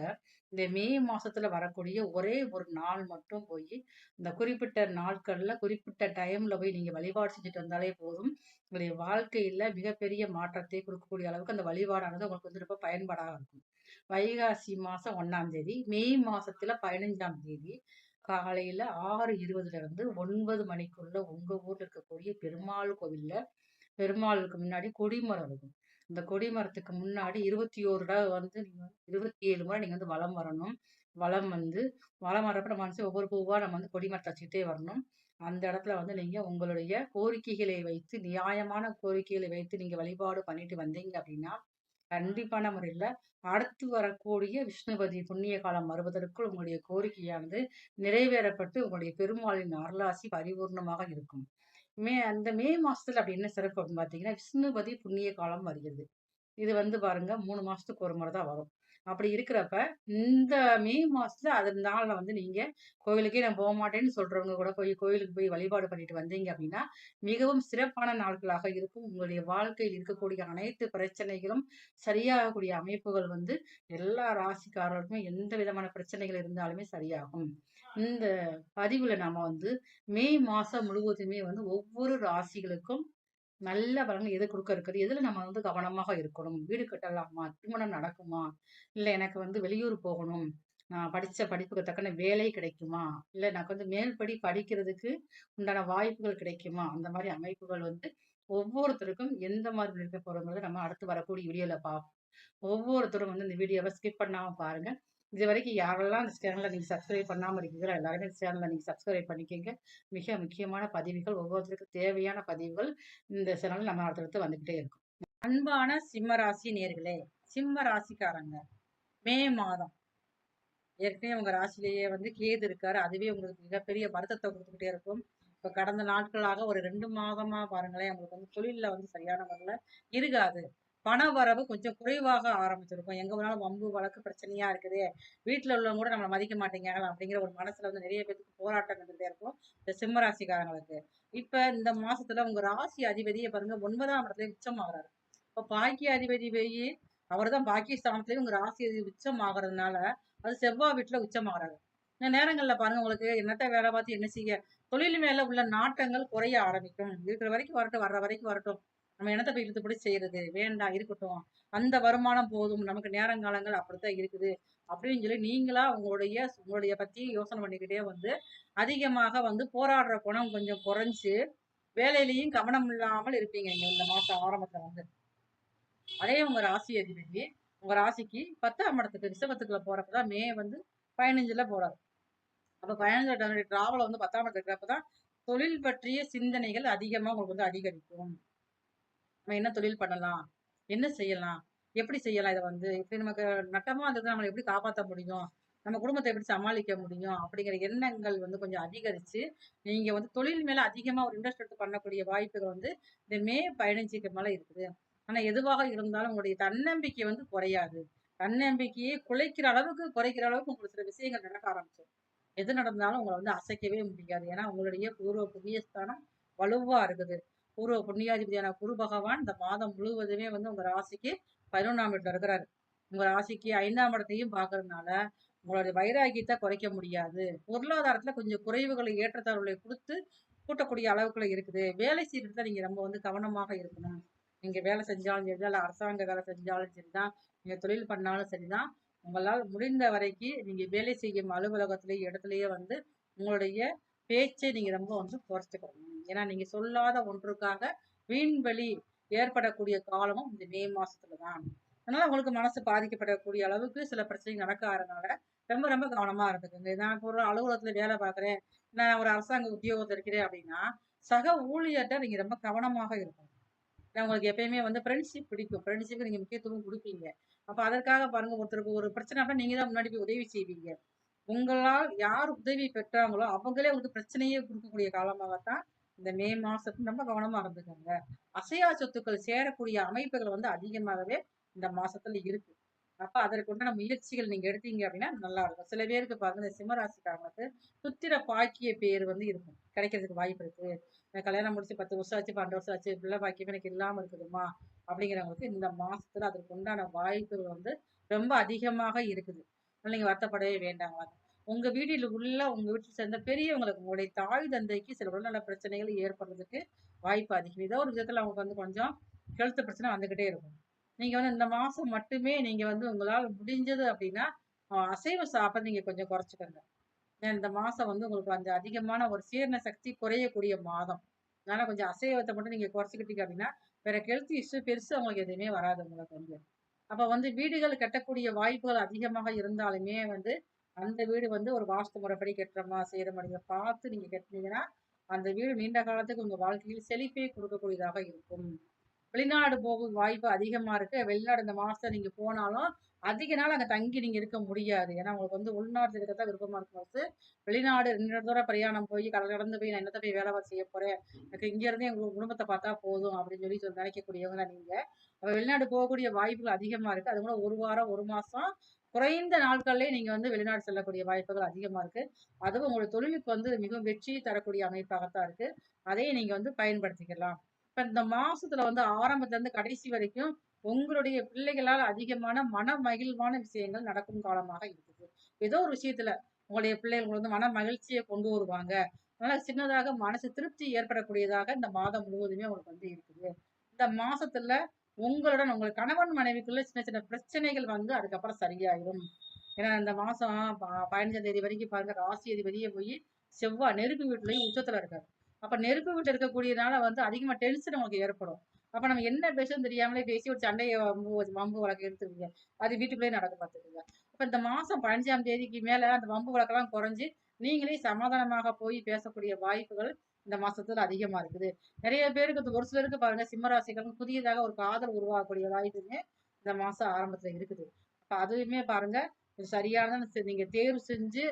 இந்த மே மாசத்துல வரக்கூடிய ஒரே ஒரு நாள் மட்டும் போய் இந்த குறிப்பிட்ட நாட்கள்ல குறிப்பிட்ட டைம்ல போய் நீங்க வழிபாடு செஞ்சுட்டு வந்தாலே போதும். உங்களுடைய வாழ்க்கையில மிகப்பெரிய மாற்றத்தை கொடுக்கக்கூடிய அளவுக்கு அந்த வழிபாடானது உங்களுக்கு வந்து ரொம்ப பயன்பாடாக இருக்கும். வைகாசி மாசம் 1ஆம் தேதி, மே மாசத்துல 15ஆம் தேதி காலையில 6:20 இருந்து 9 மணிக்குள்ள உங்க ஊர்ல இருக்கக்கூடிய பெருமாள் கோவில்ல பெருமாளுக்கு முன்னாடி கொடிமரம் இருக்கும். இந்த கொடிமரத்துக்கு முன்னாடி 21 தடவை வந்து நீங்க 27 முறை நீங்க வந்து வலம் வரணும். வலம் வந்து வலம் வர்றப்ப நம்ம வந்து ஒவ்வொரு பூவா நம்ம வந்து கொடிமரத்தை வச்சுக்கிட்டே வரணும். அந்த இடத்துல வந்து நீங்க உங்களுடைய கோரிக்கைகளை வைத்து, நியாயமான கோரிக்கைகளை வைத்து நீங்க வழிபாடு பண்ணிட்டு வந்தீங்க அப்படின்னா கண்டிப்பான முறையில அடுத்து வரக்கூடிய விஷ்ணுபதி புண்ணிய காலம் வருவதற்குள் உங்களுடைய கோரிக்கையானது நிறைவேறப்பட்டு உங்களுடைய பெருமாளின் அருளாசி பரிபூர்ணமாக இருக்கும். அந்த மே மாசத்துல அப்படி என்ன சிறப்பு அப்படின்னு பாத்தீங்கன்னா, விஷ்ணுபதி புண்ணிய காலம் வருகிறது. இது வந்து பாருங்க 3 மாசத்துக்கு ஒரு முறை தான் வரும். அப்படி இருக்கிறப்ப, இந்த மே மாசத்துல அது நாள்ல வந்து நீங்க கோயிலுக்கே நான் போமாட்டேன்னு சொல்றவங்க கூட போய் கோயிலுக்கு போய் வழிபாடு பண்ணிட்டு வந்தீங்க அப்படின்னா, மிகவும் சிறப்பான நாட்களாக இருக்கும். உங்களுடைய வாழ்க்கையில் இருக்கக்கூடிய அனைத்து பிரச்சனைகளும் சரியாகக்கூடிய அமைப்புகள் வந்து எல்லா ராசிக்காரர்களுக்கும் எந்த விதமான பிரச்சனைகள் இருந்தாலுமே சரியாகும். இந்த பதிவுல நாம வந்து மே மாசம் முழுவதுமே வந்து ஒவ்வொரு ராசிகளுக்கும் நல்ல பலன்கள் எது குடுக்க இருக்குது? எதுல நம்ம வந்து கவனமாக இருக்கணும்? வீடு கட்டலாமா? திருமணம் நடக்குமா? இல்ல எனக்கு வந்து வெளியூர் போகணும். நான் படிச்ச படிப்புக்கு தக்கன வேலை கிடைக்குமா? இல்ல எனக்கு வந்து மேல்படி படிக்கிறதுக்கு உண்டான வாய்ப்புகள் கிடைக்குமா? அந்த மாரி அமைப்புகள் வந்து ஒவ்வொருத்தருக்கும் எந்த மாதிரி இருக்க போறோங்கிறத நம்ம அடுத்து வரக்கூடிய வீடியோல பார்ப்போம். ஒவ்வொருத்தரும் வந்து இந்த வீடியோவ ஸ்கிப் பண்ணாம பாருங்க. இதுவரைக்கும் யாரெல்லாம் இந்த சேனலை நீங்க சப்ஸ்கிரைப் பண்ணாம இருக்கீங்களோ எல்லாருமே இந்த சேனலை நீங்க சப்ஸ்கிரைப் பண்ணிக்கங்க. மிக முக்கியமான பதிவுகள், ஒவ்வொருத்தருக்கும் தேவையான பதிவுகள் இந்த சேனல் நம்ம அடுத்தடுத்து வந்துகிட்டே இருக்கும். அன்பான சிம்ம ராசி நேர்களே, சிம்ம ராசிக்காரங்க, மே மாதம் ஏற்கனவே உங்க ராசியிலேயே வந்து கேது இருக்காரு. அதுவே உங்களுக்கு மிகப்பெரிய வருத்தத்தை கொடுத்துக்கிட்டே இருக்கும். இப்ப கடந்த நாட்களாக ஒரு 2 மாதமா பாருங்களேன், உங்களுக்கு வந்து தொழில்ல வந்து சரியான முறையில இருக்காது. பண வரவு கொஞ்சம் குறைவாக ஆரம்பிச்சிருக்கும். எங்க போனாலும் வம்பு, வழக்கு பிரச்சனையா இருக்குது. வீட்ல உள்ளவங்க கூட நம்மள மதிக்க மாட்டேங்கிறாங்க அப்படிங்கிற ஒரு மனசுல வந்து நிறைய பேத்துக்கு போராட்டம் இருந்துகிட்டே இருக்கும். இந்த சிம்ம ராசிக்காரங்களுக்கு. இப்ப இந்த மாசத்துல உங்க ராசி அதிபதியே பாருங்க 9ஆம் இடத்துல உச்சமாகறாரு. இப்ப பாக்கிய அதிபதி போயி அவர்தான் பாக்கிய ஸ்தானத்திலேயே உங்க ராசி அதிபதி உச்சம் ஆகுறதுனால அது செவ்வாய் வீட்டுல உச்சமாகறாரு. இந்த நேரங்கள்ல பாருங்க உங்களுக்கு என்னத்த வேலை பார்த்து என்ன செய்ய தொழில் மேல உள்ள நாட்டங்கள் குறைய ஆரம்பிக்கும். இருக்கிற வரைக்கும் வரட்டும், வர்ற வரைக்கும் வரட்டும். நம்ம என்னத்த போய் இழுத்துப்படி செய்யறது வேண்டாம் இருக்கட்டும். அந்த வருமானம் போதும் நமக்கு நேரங்காலங்கள் அப்படித்தான் இருக்குது அப்படின்னு சொல்லி நீங்களா உங்களுடைய பத்தி யோசனை பண்ணிக்கிட்டே வந்து அதிகமாக வந்து போராடுற குணம் கொஞ்சம் குறைஞ்சு வேலையிலையும் கவனம் இல்லாமல் இருப்பீங்க நீங்க இந்த மாசம் ஆரம்பத்துல வந்து. அதே உங்க ராசி அதிபதி உங்க ராசிக்கு 10ஆம் இடத்துக்கு ரிஷபத்துக்குள்ள போறப்பதான் மே வந்து 15ல போறாரு. அப்ப 15 டிராவல வந்து 10ஆம் இடத்துல இருக்கிறப்பதான் தொழில் பற்றிய சிந்தனைகள் அதிகமா உங்களுக்கு வந்து அதிகரிக்கும். நம்ம என்ன தொழில் பண்ணலாம், என்ன செய்யலாம், எப்படி செய்யலாம், இதை வந்து இப்படி நமக்கு நட்டமா இருந்தது நம்மளை எப்படி காப்பாற்ற முடியும், நம்ம குடும்பத்தை எப்படி சமாளிக்க முடியும் அப்படிங்கிற எண்ணங்கள் வந்து கொஞ்சம் அதிகரிச்சு நீங்க வந்து தொழில் மேல அதிகமா ஒரு இன்ட்ரெஸ்ட் எடுத்து பண்ணக்கூடிய வாய்ப்புகள் வந்து இந்த மே 15க்கு மேல இருக்குது. ஆனா எதுவாக இருந்தாலும் உங்களுடைய தன்னம்பிக்கை வந்து குறையாது. தன்னம்பிக்கையை குறைக்கிற அளவுக்கு உங்களுக்கு சில விஷயங்கள் நடக்க ஆரம்பிச்சிடும். எது நடந்தாலும் உங்களை வந்து அசைக்கவே முடியாது. ஏன்னா உங்களுடைய பூர்வ புண்ணியஸ்தானம் வலுவா இருக்குது. பூர்வ புண்ணியாதிபதியான குரு பகவான் இந்த மாதம் முழுவதுமே வந்து உங்க ராசிக்கு 11ஆம் இடத்துல இருக்கிறாரு. உங்க ராசிக்கு 5ஆம் இடத்தையும் பாக்குறதுனால உங்களுடைய வைராகியத்தை குறைக்க முடியாது. பொருளாதாரத்துல கொஞ்சம் குறைவுகளை ஏற்றத்தாழ்வுகளை கொடுத்து கூட்டக்கூடிய அளவுக்குள்ள இருக்குது. வேலை செய்யறதுல நீங்க ரொம்ப வந்து கவனமாக இருக்கணும். நீங்க வேலை செஞ்சாலும் சரிதான், இல்ல அரசாங்க வேலை செஞ்சாலும் சரிதான், நீங்க தொழில் பண்ணாலும் சரிதான், உங்களால் முடிந்த வரைக்கும் நீங்க வேலை செய்யும் அலுவலகத்திலேயே இடத்துலயே வந்து உங்களுடைய பேச்சை நீங்க ரொம்ப வந்து குறைச்சுக்கணும். ஏன்னா நீங்க சொல்லாத ஒன்றுக்காக வீண்வழி ஏற்படக்கூடிய காலமும் இந்த மே மாசத்துலதான். அதனால உங்களுக்கு மனசு பாதிக்கப்படக்கூடிய அளவுக்கு சில பிரச்சனைகள் நடக்க ஆறதுனால ரொம்ப ரொம்ப கவனமா இருந்துக்குங்க. நான் இப்போ ஒரு அலுவலகத்துல வேலை பார்க்குறேன், நான் ஒரு அரசாங்க உத்தியோகத்தில் இருக்கிறேன் அப்படின்னா சக ஊழியர்கிட்ட நீங்க ரொம்ப கவனமாக இருக்கணும். உங்களுக்கு எப்பயுமே வந்து ஃப்ரெண்ட்ஷிப் பிடிக்கும். ஃப்ரெண்ட்ஷிப்க்கு நீங்க முக்கியத்துவம் குடுப்பீங்க. அப்ப அதற்காக பாருங்க ஒருத்தருக்கு ஒரு பிரச்சனை அப்படின்னா நீங்க தான் முன்னாடி போய் உதவி செய்வீங்க. உங்களால் யார் உதவி பெற்றாங்களோ அவங்களே உங்களுக்கு பிரச்சனையே குடுக்கக்கூடிய காலமாகத்தான் இந்த மே மாசத்துல ரொம்ப கவனமா இருந்துக்கோங்க. அசையா சொத்துக்கள் சேரக்கூடிய அமைப்புகள் வந்து அதிகமாகவே இந்த மாசத்துல இருக்கு. அப்ப அதற்குண்டான முயற்சிகள் நீங்க எடுத்தீங்க அப்படின்னா நல்லா இருக்கும். சில பேருக்கு பாருங்க இந்த சிம்மராசிக்காரங்களுக்கு புத்திர பாக்கிய பேர் வந்து இருக்கும். கிடைக்கிறதுக்கு வாய்ப்பு இருக்கு. கல்யாணம் முடிச்சு 10 வருஷம் ஆச்சு, 12 வருஷம் ஆச்சு, பிள்ளை பாக்கியமே எனக்கு இல்லாம இருக்குதுமா அப்படிங்கிறவங்களுக்கு இந்த மாசத்துல அதற்கு உண்டான வாய்ப்புகள் வந்து ரொம்ப அதிகமாக இருக்குது. அதனால நீங்க வருத்தப்படவே வேண்டாங்க. உங்க வீட்டில் உள்ள உங்க வீட்டில் சேர்ந்த பெரியவங்களுக்கு உங்களுடைய தாய் தந்தைக்கு சில உடல்நல பிரச்சனைகள் ஏற்படுறதுக்கு வாய்ப்பு அதிகம். ஏதோ ஒரு விதத்துல அவங்களுக்கு வந்து கொஞ்சம் ஹெல்த் பிரச்சனை வந்துகிட்டே இருக்கும். நீங்க வந்து இந்த மாசம் மட்டுமே நீங்க வந்து உங்களால் முடிஞ்சது அப்படின்னா அசைவ சாப்பிட நீங்க கொஞ்சம் குறைச்சுக்கோங்க. ஏன்னா இந்த மாசம் வந்து உங்களுக்கு அந்த அதிகமான ஒரு சீரண சக்தி குறையக்கூடிய மாதம். அதனால கொஞ்சம் அசைவத்தை மட்டும் நீங்க குறைச்சிக்கிட்டீங்க அப்படின்னா வேற ஹெல்த் இஷ்யூ பெருசா உங்களுக்கு எதுவுமே வராது உங்களுக்கு வந்து. அப்ப வந்து வீடுகள் கட்டக்கூடிய வாய்ப்புகள் அதிகமாக இருந்தாலுமே வந்து அந்த வீடு வந்து ஒரு வாஸ்து முறைப்படி கட்டுறோமா செய்யறோமா நீங்க பார்த்து நீங்க கட்டினீங்கன்னா அந்த வீடு நீண்ட காலத்துக்கு உங்க வாழ்க்கையில் செழிப்பை கொடுக்கக்கூடியதாக இருக்கும். வெளிநாடு போகும் வாய்ப்பு அதிகமா இருக்கு. வெளிநாடு இந்த மாசம் நீங்க போனாலும் அதிக நாள் அங்க தங்கி நீங்க இருக்க முடியாது. ஏன்னா உங்களுக்கு வந்து உள்நாட்டுல இருக்கதான் விருப்பமா இருக்கும் போது வெளிநாடு 2 தூரம் பிரயாணம் போய் கடல் கடந்து போய் நான் என்னத்த போய் வேலை செய்ய போறேன், எனக்கு இங்க இருந்தே எங்க குடும்பத்தை பார்த்தா போதும் அப்படின்னு சொல்லி நினைக்கக்கூடியவங்க நீங்க. அப்ப வெளிநாடு போகக்கூடிய வாய்ப்புகள் அதிகமா இருக்கு. அது கூட 1 வாரம் 1 மாசம் குறைந்த நாட்கள்லயே நீங்க வந்து வெளிநாடு செல்லக்கூடிய வாய்ப்புகள் அதிகமா இருக்கு. அதுவும் உங்களுடைய தொழிலுக்கு வந்து மிகவும் வெற்றி தரக்கூடிய அமைப்பாகத்தான் இருக்கு. அதையும் நீங்க வந்து பயன்படுத்திக்கலாம். இப்ப இந்த மாசத்துல வந்து ஆரம்பத்துல இருந்து கடைசி வரைக்கும் உங்களுடைய பிள்ளைகளால் அதிகமான மன மகிழ்வான விஷயங்கள் நடக்கும் காலமாக இருக்குது. ஏதோ ஒரு விஷயத்துல உங்களுடைய பிள்ளைகள் வந்து மன மகிழ்ச்சியை கொண்டு வருவாங்க. அதனால சின்னதாக மனசு திருப்தி ஏற்படக்கூடியதாக இந்த மாதம் முழுவதுமே உங்களுக்கு வந்து இருக்குது. இந்த மாசத்துல உங்களுடன் உங்கள் கணவன் மனைவிக்குள்ள சின்ன சின்ன பிரச்சனைகள் வந்து அதுக்கப்புறம் சரியாயிடும். ஏன்னா இந்த மாசம் 15ஆம் தேதி வரைக்கும் பாருங்க ராசி அதிபதியே போய் செவ்வாய் நெருப்பு வீட்டுலயும் உச்சத்துல இருக்காரு. அப்ப நெருப்பு வீட்டுல இருக்கக்கூடியதுனால வந்து அதிகமா டென்ஷன் உங்களுக்கு ஏற்படும். அப்ப நம்ம என்ன பேசணும் தெரியாமலே பேசி ஒரு சண்டையை வம்பு வழக்கு எடுத்துருவீங்க. அது வீட்டுக்குள்ளேயே நடக்க பார்த்துக்குங்க. அப்ப இந்த மாசம் 15ஆம் தேதிக்கு மேல அந்த வம்பு வழக்கெல்லாம் குறைஞ்சு நீங்களே சமாதானமாக போய் பேசக்கூடிய வாய்ப்புகள் இந்த மாசத்துல அதிகமா இருக்குது. நிறைய பேருக்கு ஒரு சிலருக்கு பாருங்க சிம்மராசிக்காரங்க புதியதாக ஒரு காதல் உருவாகக்கூடிய வாய்ப்புமே இந்த மாசம் ஆரம்பத்துல இருக்குது. அப்ப அதுவுமே பாருங்க இது சரியானதான் நீங்க தேர்வு செஞ்சு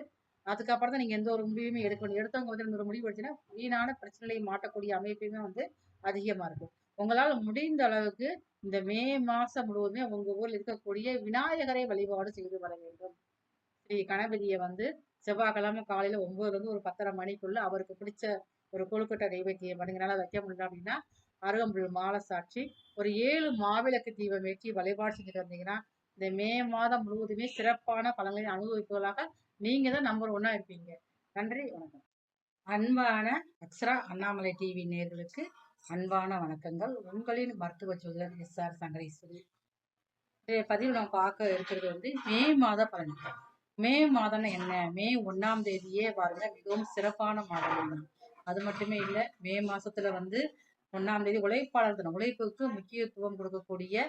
அதுக்கப்புறம் தான் நீங்க எந்த ஒரு முடிவுமே எடுக்கணும். எடுத்தவங்க வந்து இந்த ஒரு முடிவு எடுத்தீங்கன்னா வீணான பிரச்சனையை மாட்டக்கூடிய அமைப்புமே வந்து அதிகமா இருக்கும். உங்களால முடிந்த அளவுக்கு இந்த மே மாசம் முழுவதுமே உங்க ஊர்ல இருக்கக்கூடிய விநாயகரை வழிபாடு செய்து வர வேண்டும். ஸ்ரீ கணபதியை வந்து செவ்வாய்க்கிழமை காலையில 9ல இருந்து ஒரு 10:30 மணிக்குள்ள அவருக்கு பிடிச்ச ஒரு கொழுக்கட்டை நைவேத்தியம் நீங்களால வைக்க முடியல அப்படின்னா அருகம்புல் மாலை சாட்சி ஒரு 7 மாவிளக்கு தீபம் ஏற்றி வழிபாடு செஞ்சுட்டு வந்தீங்கன்னா இந்த மே மாதம் முழுவதுமே சிறப்பான பலன்களை அனுபவிப்பவர்களாக நீங்க தான் நம்பர் 1 இருப்பீங்க. நன்றி, வணக்கம். அன்பான அக்ஷரா அண்ணாமலை டிவி நேயர்களுக்கு அன்பான வணக்கங்கள். உங்களின் மருத்துவ ஜோதிடர் எஸ்ஆர் சங்கரேஸ்வரி. இன்றைய பதிவு நம்ம பார்க்க இருக்கிறது வந்து மே மாத பலன்கள். மே மாதம்னா என்ன? மே 1ஆம் தேதியே பாருங்க மிகவும் சிறப்பான மாதம். அது மட்டுமே இல்லை, மே மாசத்துல வந்து 1ஆம் தேதி உழைப்பாளர் தினம், உழைப்புக்கு முக்கியத்துவம் கொடுக்கக்கூடிய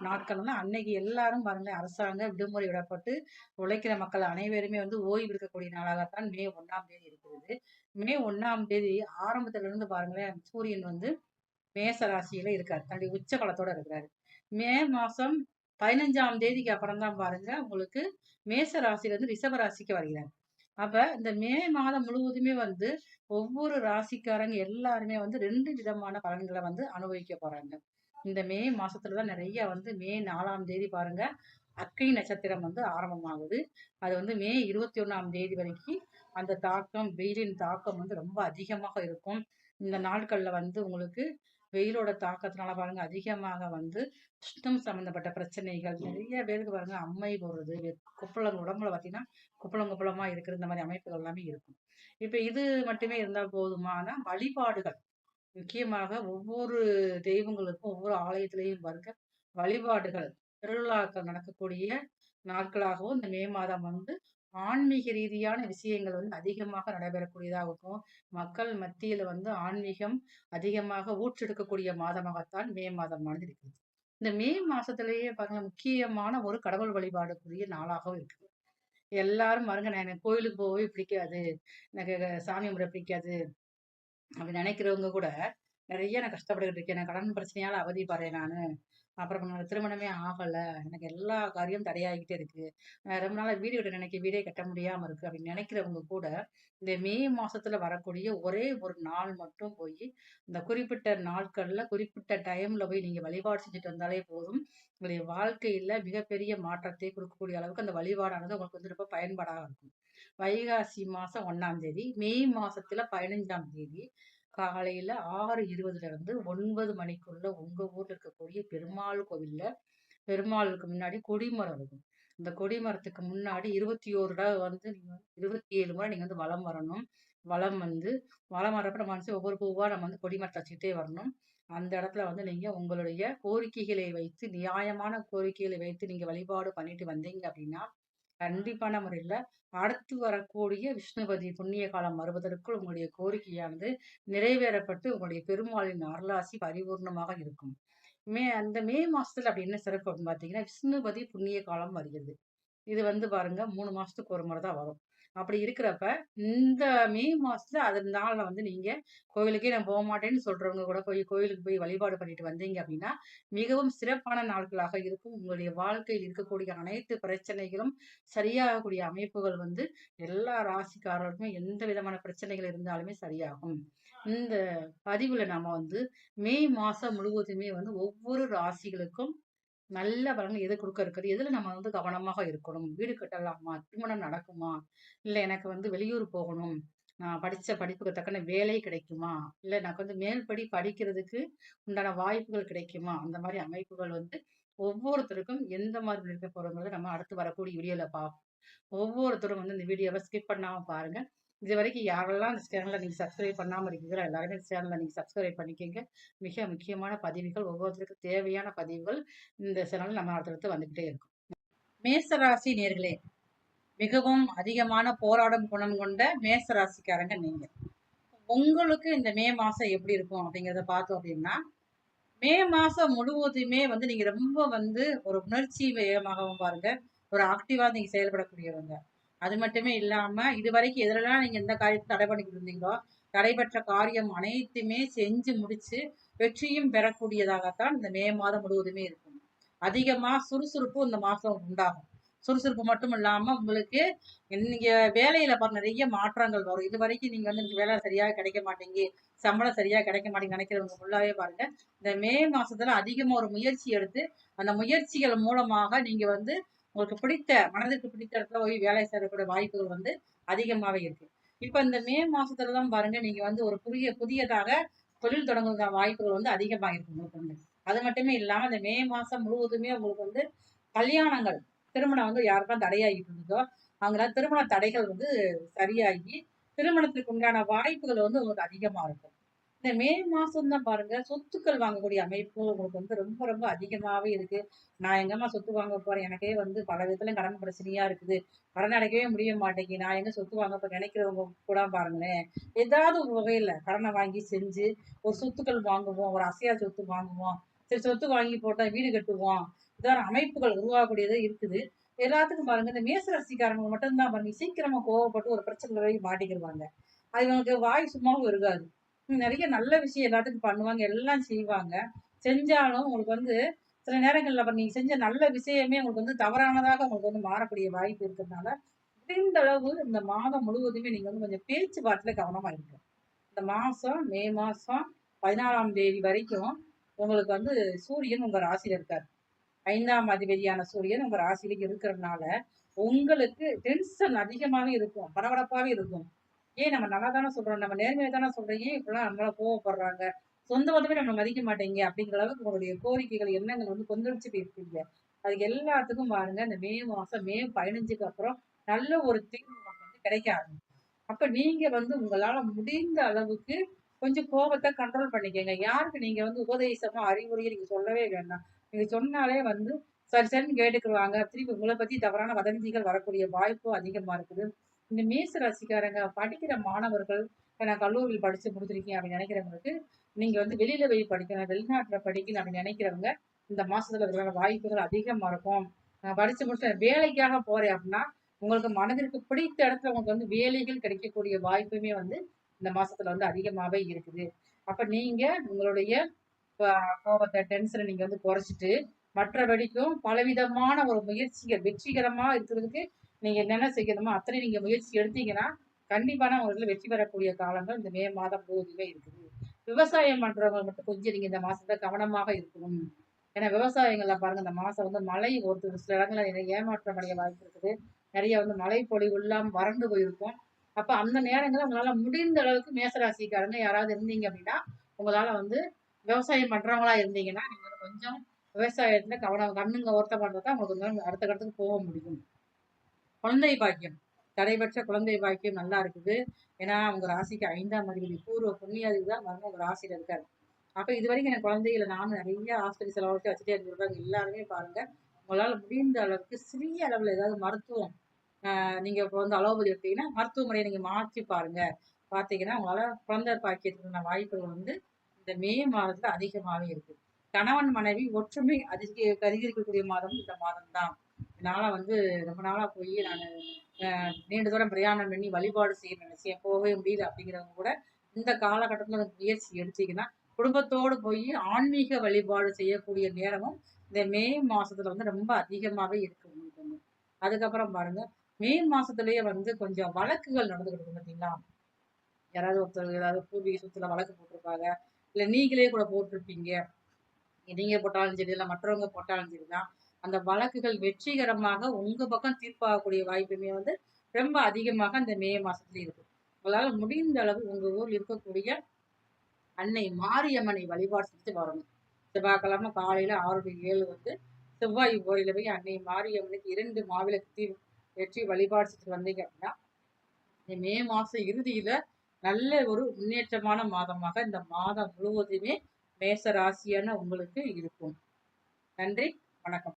நாட்கள்னா அன்னைக்கு எல்லாரும் பாருங்களேன் அரசாங்க விடுமுறை விடப்பட்டு உழைக்கிற மக்கள் அனைவருமே வந்து ஓய்வு எடுக்கக்கூடிய நாளாகத்தான் மே 1ஆம் தேதி இருக்கிறது. மே 1ஆம் தேதி ஆரம்பத்துல இருந்து பாருங்களேன் சூரியன் வந்து மேச ராசியில இருக்காரு, தன்னுடைய உச்ச பலத்தோட இருக்கிறாரு. மே மாசம் 15ஆம் தேதிக்கு அப்புறம் தான் பாருங்க உங்களுக்கு மேச ராசியில இருந்து ரிஷப ராசிக்கு வருகிறார். அப்ப இந்த மே மாதம் முழுவதுமே வந்து ஒவ்வொரு ராசிக்காரங்க எல்லாருமே வந்து 2 விதமான பலன்களை வந்து அனுபவிக்க போறாங்க. இந்த மே மாசத்துலதான் நிறைய வந்து மே 4ஆம் தேதி பாருங்க அக்கை நட்சத்திரம் வந்து ஆரம்பமாகுது. அது வந்து மே 21ஆம் தேதி வரைக்கும் அந்த தாக்கம், வெயிலின் தாக்கம் வந்து ரொம்ப அதிகமாக இருக்கும். இந்த நாட்கள்ல வந்து உங்களுக்கு வெயிலோட தாக்கத்தினால பாருங்க அதிகமாக வந்து உஷ்ணம் சம்பந்தப்பட்ட பிரச்சனைகள் நிறைய பேருக்கு பாருங்க அம்மை போடுறது, குப்பளம் உடம்புல பார்த்தீங்கன்னா குப்பளம் குப்பளமா இருக்கிற இந்த மாதிரி அமைப்புகள் எல்லாமே இருக்கும். இப்ப இது மட்டுமே இருந்தால் போதுமான வழிபாடுகள் முக்கியமாக ஒவ்வொரு தெய்வங்களுக்கும் ஒவ்வொரு ஆலயத்திலையும் பாருங்க வழிபாடுகள் திருவிழாக்கள் நடக்கக்கூடிய நாட்களாகவும் இந்த மே மாதம் வந்து ஆன்மீக ரீதியான விஷயங்கள் வந்து அதிகமாக நடைபெறக்கூடியதாகவும் மக்கள் மத்தியில வந்து ஆன்மீகம் அதிகமாக ஊற்றெடுக்கக்கூடிய மாதமாகத்தான் மே மாதமானது இருக்குது. இந்த மே மாசத்திலேயே பாருங்க முக்கியமான ஒரு கடவுள் வழிபாடுக்குரிய நாளாகவும் இருக்குது. எல்லாரும் பாருங்க நான் எனக்கு கோயிலுக்கு போகவே பிடிக்காது, எனக்கு சாமி கும்பிட பிடிக்காது அப்படி நினைக்கிறவங்க கூட நிறைய நான் கஷ்டப்பட்டுக்கிட்டு இருக்கேன், நான் கடன் பிரச்சனையால அவதிப்படுறேன் நானு, அப்புறம் எனக்கு திருமணமே ஆகல, எனக்கு எல்லா காரியம் தடையாகிட்டே இருக்கு, ரொம்ப நாளா வீடு கட்ட நினைக்க வீடே கட்ட முடியாம இருக்கு அப்படின்னு நினைக்கிறவங்க கூட இந்த மே மாசத்துல வரக்கூடிய ஒரே ஒரு நாள் மட்டும் போய் இந்த குறிப்பிட்ட நாட்கள்ல குறிப்பிட்ட டைம்ல போய் நீங்க வழிபாடு செஞ்சுட்டு வந்தாலே போதும். உங்களுடைய வாழ்க்கையில மிகப்பெரிய மாற்றத்தை கொடுக்கக்கூடிய அளவுக்கு அந்த வழிபாடானது உங்களுக்கு வந்து ரொம்ப பயன்பாடாக இருக்கும். வைகாசி மாசம் 1ஆம் தேதி, மே மாசத்துல 15ஆம் தேதி காலையில 6:20ல இருந்து 9 மணிக்குள்ள உங்க ஊர்ல இருக்கக்கூடிய பெருமாள் கோவில்ல பெருமாளுக்கு முன்னாடி கொடிமரம் இருக்கும். இந்த கொடிமரத்துக்கு முன்னாடி 21 தடவை வந்து நீங்க 27 முறை நீங்க வந்து வலம் வரணும். வலம் வந்து வலம் வரப்ப நம்ம வந்து ஒவ்வொரு பூவா நம்ம வந்து கொடிமரத்தை வச்சுக்கிட்டே வரணும். அந்த இடத்துல வந்து நீங்க உங்களுடைய கோரிக்கைகளை வைத்து நியாயமான கோரிக்கைகளை வைத்து நீங்க வழிபாடு பண்ணிட்டு வந்தீங்க அப்படின்னா கண்டிப்பான முறையில அடுத்து வரக்கூடிய விஷ்ணுபதி புண்ணிய காலம் வருவதற்குள் உங்களுடைய கோரிக்கையானது நிறைவேறப்பட்டு உங்களுடைய பெருமாளின் அருளாசி பரிபூர்ணமாக இருக்கும். அந்த மே மாசத்துல அப்படி என்ன சிறப்பு அப்படின்னு பாத்தீங்கன்னா விஷ்ணுபதி புண்ணிய காலம் வருகிறது. இது வந்து பாருங்க 3 மாசத்துக்கு ஒரு முறை தான் வரும். அப்படி இருக்கிறப்ப இந்த மே மாசத்துல அதனால வந்து நீங்க கோயிலுக்கே நான் போக மாட்டேன்னு சொல்றவங்க கூட போய் கோயிலுக்கு போய் வழிபாடு பண்ணிட்டு வந்தீங்க அப்படின்னா மிகவும் சிறப்பான நாட்களாக இருக்கும். உங்களுடைய வாழ்க்கையில் இருக்கக்கூடிய அனைத்து பிரச்சனைகளும் சரியாகக்கூடிய அமைப்புகள் வந்து எல்லா ராசிக்காரர்களுமே எந்த விதமான பிரச்சனைகள் இருந்தாலுமே சரியாகும். இந்த பதிவுல நாம வந்து மே மாசம் முழுவதுமே வந்து ஒவ்வொரு ராசிகளுக்கும் நல்ல பலன்கள் எது கொடுக்க இருக்குது, எதுல நம்ம வந்து கவனமாக இருக்கணும், வீடு கட்டலாமா, திருமணம் நடக்குமா, இல்ல எனக்கு வந்து வெளியூர் போகணும், நான் படிச்ச படிப்புக்கு தக்கன வேலை கிடைக்குமா, இல்ல எனக்கு வந்து மேல்படி படிக்கிறதுக்கு உண்டான வாய்ப்புகள் கிடைக்குமா, அந்த மாதிரி அமைப்புகள் வந்து ஒவ்வொருத்தருக்கும் எந்த மாதிரி இருக்க போறோங்கிறத நம்ம அடுத்து வரக்கூடிய வீடியோல பார்ப்போம். ஒவ்வொருத்தரும் வந்து இந்த வீடியோவை ஸ்கிப் பண்ணாம பாருங்க. இது வரைக்கும் யாரெல்லாம் இந்த சேனலை நீங்க சப்ஸ்கிரைப் பண்ணாம இருக்கீங்களோ எல்லாருமே இந்த சேனலை நீங்க சப்ஸ்கிரைப் பண்ணிக்கோங்க. மிக முக்கியமான பதிவுகள் ஒவ்வொருத்தருக்கும் தேவையான பதிவுகள் இந்த சேனல் நம்ம அடுத்தடுத்து வந்துகிட்டே இருக்கும். மேசராசி நேர்களே, மிகவும் அதிகமான போராடும் குணம் கொண்ட மேசராசிக்காரங்க நீங்க. உங்களுக்கு இந்த மே மாசம் எப்படி இருக்கும் அப்படிங்கிறத பார்த்தோம் அப்படின்னா மே மாசம் முழுவதுமே வந்து நீங்க ரொம்ப வந்து ஒரு உணர்ச்சி வேகமாகவும் பாருங்க ஒரு ஆக்டிவா நீங்க செயல்படக்கூடியவங்க. அது மட்டுமே இல்லாம இதுவரைக்கும் எதுலலாம் நீங்க எந்த காரியத்தை தடை பண்ணிக்கிட்டு இருந்தீங்களோ தடைபெற்ற காரியம் அனைத்துமே செஞ்சு முடிச்சு வெற்றியும் பெறக்கூடியதாகத்தான் இந்த மே மாதம் முழுவதுமே இருக்கும். அதிகமா சுறுசுறுப்பு இந்த மாசம் உண்டாகும். சுறுசுறுப்பு மட்டும் இல்லாம உங்களுக்கு நீங்க வேலையில நிறைய மாற்றங்கள் வரும். இது வரைக்கும் நீங்க வந்து எனக்கு வேலை சரியா கிடைக்க மாட்டேங்கி, சம்பளம் சரியா கிடைக்க மாட்டேங்குது நினைக்கிறவங்க ஃபுல்லாவே பாருங்க, இந்த மே மாசத்துல அதிகமா ஒரு முயற்சி எடுத்து அந்த முயற்சிகள் மூலமாக நீங்க வந்து உங்களுக்கு பிடித்த மனதிற்கு பிடித்த இடத்துல போய் வேலை செய்யக்கூடிய வாய்ப்புகள் வந்து அதிகமாவே இருக்கு. இப்ப இந்த மே மாசத்துலதான் பாருங்க நீங்க வந்து ஒரு புதியதாக தொழில் தொடங்குற வாய்ப்புகள் வந்து அதிகமா இருக்கு உங்களுக்கு வந்து. அது மட்டுமே இல்லாம இந்த மே மாசம் முழுவதுமே உங்களுக்கு வந்து கல்யாணங்கள், திருமணம் வந்து யாருக்கா தடையாகிட்டு இருந்ததோ அவங்களால திருமண தடைகள் வந்து சரியாகி திருமணத்திற்கு உண்டான வாய்ப்புகள் வந்து உங்களுக்கு அதிகமா இருக்கும். இந்த மே மாசம் தான் பாருங்க சொத்துக்கள் வாங்கக்கூடிய அமைப்பு உங்களுக்கு வந்து ரொம்ப ரொம்ப அதிகமாவே இருக்கு. நான் எங்கம்மா சொத்து வாங்க போறேன், எனக்கே வந்து பல விதத்துல கடன் பிரச்சனையா இருக்குது, கடன் அடைக்கவே முடிய மாட்டேங்குது, நான் எங்க சொத்து வாங்க போறேன் நினைக்கிறவங்க கூட பாருங்களேன், ஏதாவது ஒரு வகையில கடனை வாங்கி செஞ்சு ஒரு சொத்துக்கள் வாங்குவோம், ஒரு அசையா சொத்து வாங்குவோம், சரி சொத்து வாங்கி போட்டா வீடு கட்டுவோம், இதான அமைப்புகள் உருவாகக்கூடியது இருக்குது. எல்லாத்துக்கும் பாருங்க இந்த மேச ராசிக்காரங்க மட்டும்தான் பாருங்க சீக்கிரமா கோவப்பட்டு ஒரு பிரச்சனை போய் மாட்டிக்கிடுவாங்க. அது இவங்களுக்கு வாய் சும்மாவும் இருக்காது. நிறைய நல்ல விஷயம் எல்லாத்துக்கும் பண்ணுவாங்க, எல்லாம் செய்வாங்க. செஞ்சாலும் உங்களுக்கு வந்து சில நேரங்கள்ல நீங்க செஞ்ச நல்ல விஷயமே உங்களுக்கு வந்து தவறானதாக உங்களுக்கு வந்து மாறக்கூடிய வாய்ப்பு இருக்கிறதுனால, முடிந்த அளவு இந்த மாதம் முழுவதுமே நீங்க வந்து கொஞ்சம் பேச்சுவார்த்தையில கவனமா இருங்க. இந்த மாசம் மே மாசம் 14ஆம் தேதி வரைக்கும் உங்களுக்கு வந்து சூரியன் உங்க ராசியில இருக்காரு. 5ஆம் அதிபதியான சூரியன் உங்க ராசியில இருக்கிறதுனால, உங்களுக்கு டென்ஷன் அதிகமாவே இருக்கும், பரபரப்பாவே இருக்கும். ஏன் நம்ம நல்லா தானே சொல்றோம், நம்ம நேர்மையா தானே சொல்றோம், ஏன் இப்படிலாம் நம்மளால கோவப்படுறாங்க, சொந்த பந்தமே நம்ம மதிக்க மாட்டேங்க அப்படிங்கிற அளவுக்கு உங்களுடைய கோரிக்கைகள், எண்ணங்கள் வந்து கொந்தளிச்சுட்டு இருக்கீங்க. அதுக்கு எல்லாத்துக்கும் பாருங்க இந்த மே மாசம் மே 15க்கு அப்புறம் நல்ல ஒரு தீர்வு உங்களுக்கு வந்து கிடைக்க ஆரம்பிக்கும். அப்ப நீங்க வந்து உங்களால முடிந்த அளவுக்கு கொஞ்சம் கோபத்தை கண்ட்ரோல் பண்ணிக்கங்க. யாருக்கு நீங்க வந்து உபதேசமா அறிவுரையை நீங்க சொல்லவே வேண்டாம். நீங்க சொன்னாலே வந்து சரி சரின்னு கேட்டுக்குருவாங்க. திருப்பி உங்களை பத்தி தவறான வதந்திகள் வரக்கூடிய வாய்ப்பு அதிகமா இருக்குது. இந்த மேச ராசிக்காரங்க படிக்கிற மாணவர்கள், நான் கல்லூரியில் படிச்சு முடிச்சிருக்கேன் அப்படின்னு நினைக்கிறவங்களுக்கு, நீங்க வந்து வெளியில போய் படிக்கணும், வெளிநாட்டுல படிக்கணும் அப்படின்னு நினைக்கிறவங்க, இந்த மாசத்துல இருக்கிற வாய்ப்புகள் அதிகமா இருக்கும். நான் படிச்சு முடிச்சு வேலைக்காக போறேன் அப்படின்னா, உங்களுக்கு மனதிற்கு பிடித்த இடத்துல உங்களுக்கு வந்து வேலைகள் கிடைக்கக்கூடிய வாய்ப்புமே வந்து இந்த மாசத்துல வந்து அதிகமாவே இருக்குது. அப்ப நீங்க உங்களுடைய கோபத்தை, டென்ஷனை நீங்க வந்து குறைச்சிட்டு, மற்றபடிக்கும் பலவிதமான ஒரு முயற்சிகள் வெற்றிகரமா இருக்கிறதுக்கு நீங்க என்னென்ன செய்யணுமோ அத்தனை நீங்க முயற்சி எடுத்தீங்கன்னா, கண்டிப்பான முறையில வெற்றி பெறக்கூடிய காலங்கள் இந்த மே மாதம் முழுவதுமே இருக்குது. விவசாயம் பண்றவங்க மட்டும் கொஞ்சம் நீங்க இந்த மாசத்துல கவனமாக இருக்கணும். ஏன்னா விவசாயங்கள்ல பாருங்க இந்த மாசம் வந்து மழை ஒரு சில இடங்கள்ல ஏமாற்றம் அடைய வாய்ப்பு இருக்குது. நிறைய வந்து மழை பொழிவு இல்லாம வறண்டு போயிருக்கும். அப்ப அந்த நேரங்கள்ல உங்களால முடிந்த அளவுக்கு மேசராசிக்காரங்க யாராவது இருந்தீங்க அப்படின்னா, உங்களால வந்து விவசாயம் பண்றவங்களா இருந்தீங்கன்னா, நீங்க வந்து கொஞ்சம் விவசாயத்துல கண்ணுங்க ஓர்த்த பண்றதா உங்களுக்கு வந்து அடுத்த கட்டத்துக்கு போக முடியும். குழந்தை பாக்கியம், தடைபெற்ற குழந்தை பாக்கியம் நல்லா இருக்குது. ஏன்னா உங்க ராசிக்கு 5ஆம் அதிபதி பூர்வ புண்ணியாதிபதி தான் வந்து உங்க ராசியில இருக்காரு. அப்ப இது வரைக்கும் எனக்கு குழந்தைகளை நானும் நிறைய ஹாஸ்பிட்டல் செலவழிச்சு வச்சுட்டே இருந்திருக்காங்க. எல்லாருமே பாருங்க உங்களால முடிந்த அளவுக்கு சிறிய அளவுல ஏதாவது மருத்துவம், நீங்க இப்போ வந்து அலோபதி எடுத்தீங்கன்னா மருத்துவமனையை நீங்க மாற்றி பாருங்க. பாத்தீங்கன்னா உங்களால குழந்தை பாக்கியத்துக்கான வாய்ப்புகள் வந்து இந்த மே மாதத்துல அதிகமாவே இருக்கு. கணவன் மனைவி ஒற்றுமை அதிகரிக்கக்கூடிய மாதம் இந்த மாதம் தான். என்னால வந்து ரொம்ப நாளா போய் நான் நீண்ட தூரம் பிரயாணம் பண்ணி வழிபாடு செய்ய நினைச்சேன், போகவே முடியல அப்படிங்கிறவங்க கூட இந்த காலகட்டத்துல முயற்சி எடுத்தீங்கன்னா குடும்பத்தோடு போய் ஆன்மீக வழிபாடு செய்யக்கூடிய நேரமும் இந்த மே மாசத்துல வந்து ரொம்ப அதிகமாவே இருக்கு உங்களுக்கு வந்து. அதுக்கப்புறம் பாருங்க மே மாசத்துலயே வந்து கொஞ்சம் வழக்குகள் நடந்துகிட்டு இருக்கு பார்த்தீங்களா? யாராவது ஒருத்தர் ஏதாவது பூர்வீக சொத்துல வழக்கு போட்டிருப்பாங்க, இல்ல நீங்களே கூட போட்டிருப்பீங்க. நீங்க போட்டாலும் சரி, இல்ல மற்றவங்க போட்டாலும் சரிதான். அந்த வழக்குகள் வெற்றிகரமாக உங்க பக்கம் தீர்ப்பாகக்கூடிய வாய்ப்புமே வந்து ரொம்ப அதிகமாக இந்த மே மாசத்துல இருக்கு. உங்களால முடிந்த அளவு உங்க ஊர்ல இருக்கக்கூடிய அன்னை மாரியம்மனை வழிபாடு செஞ்சு வரணும். செவ்வாய்க்கிழமை காலையில 6 to 7 வந்து செவ்வாய் ஓரையில போய் அன்னை மாரியம்மனுக்கு 2 மாவிளக்கு ஏற்றி வழிபாடு செஞ்சு வந்தீங்க அப்படின்னா, இந்த மே மாசம் இறுதியில நல்ல ஒரு முன்னேற்றமான மாதமாக இந்த மாதம் முழுவதுமே மேச ராசியான உங்களுக்கு இருக்கும். நன்றி, வணக்கம்.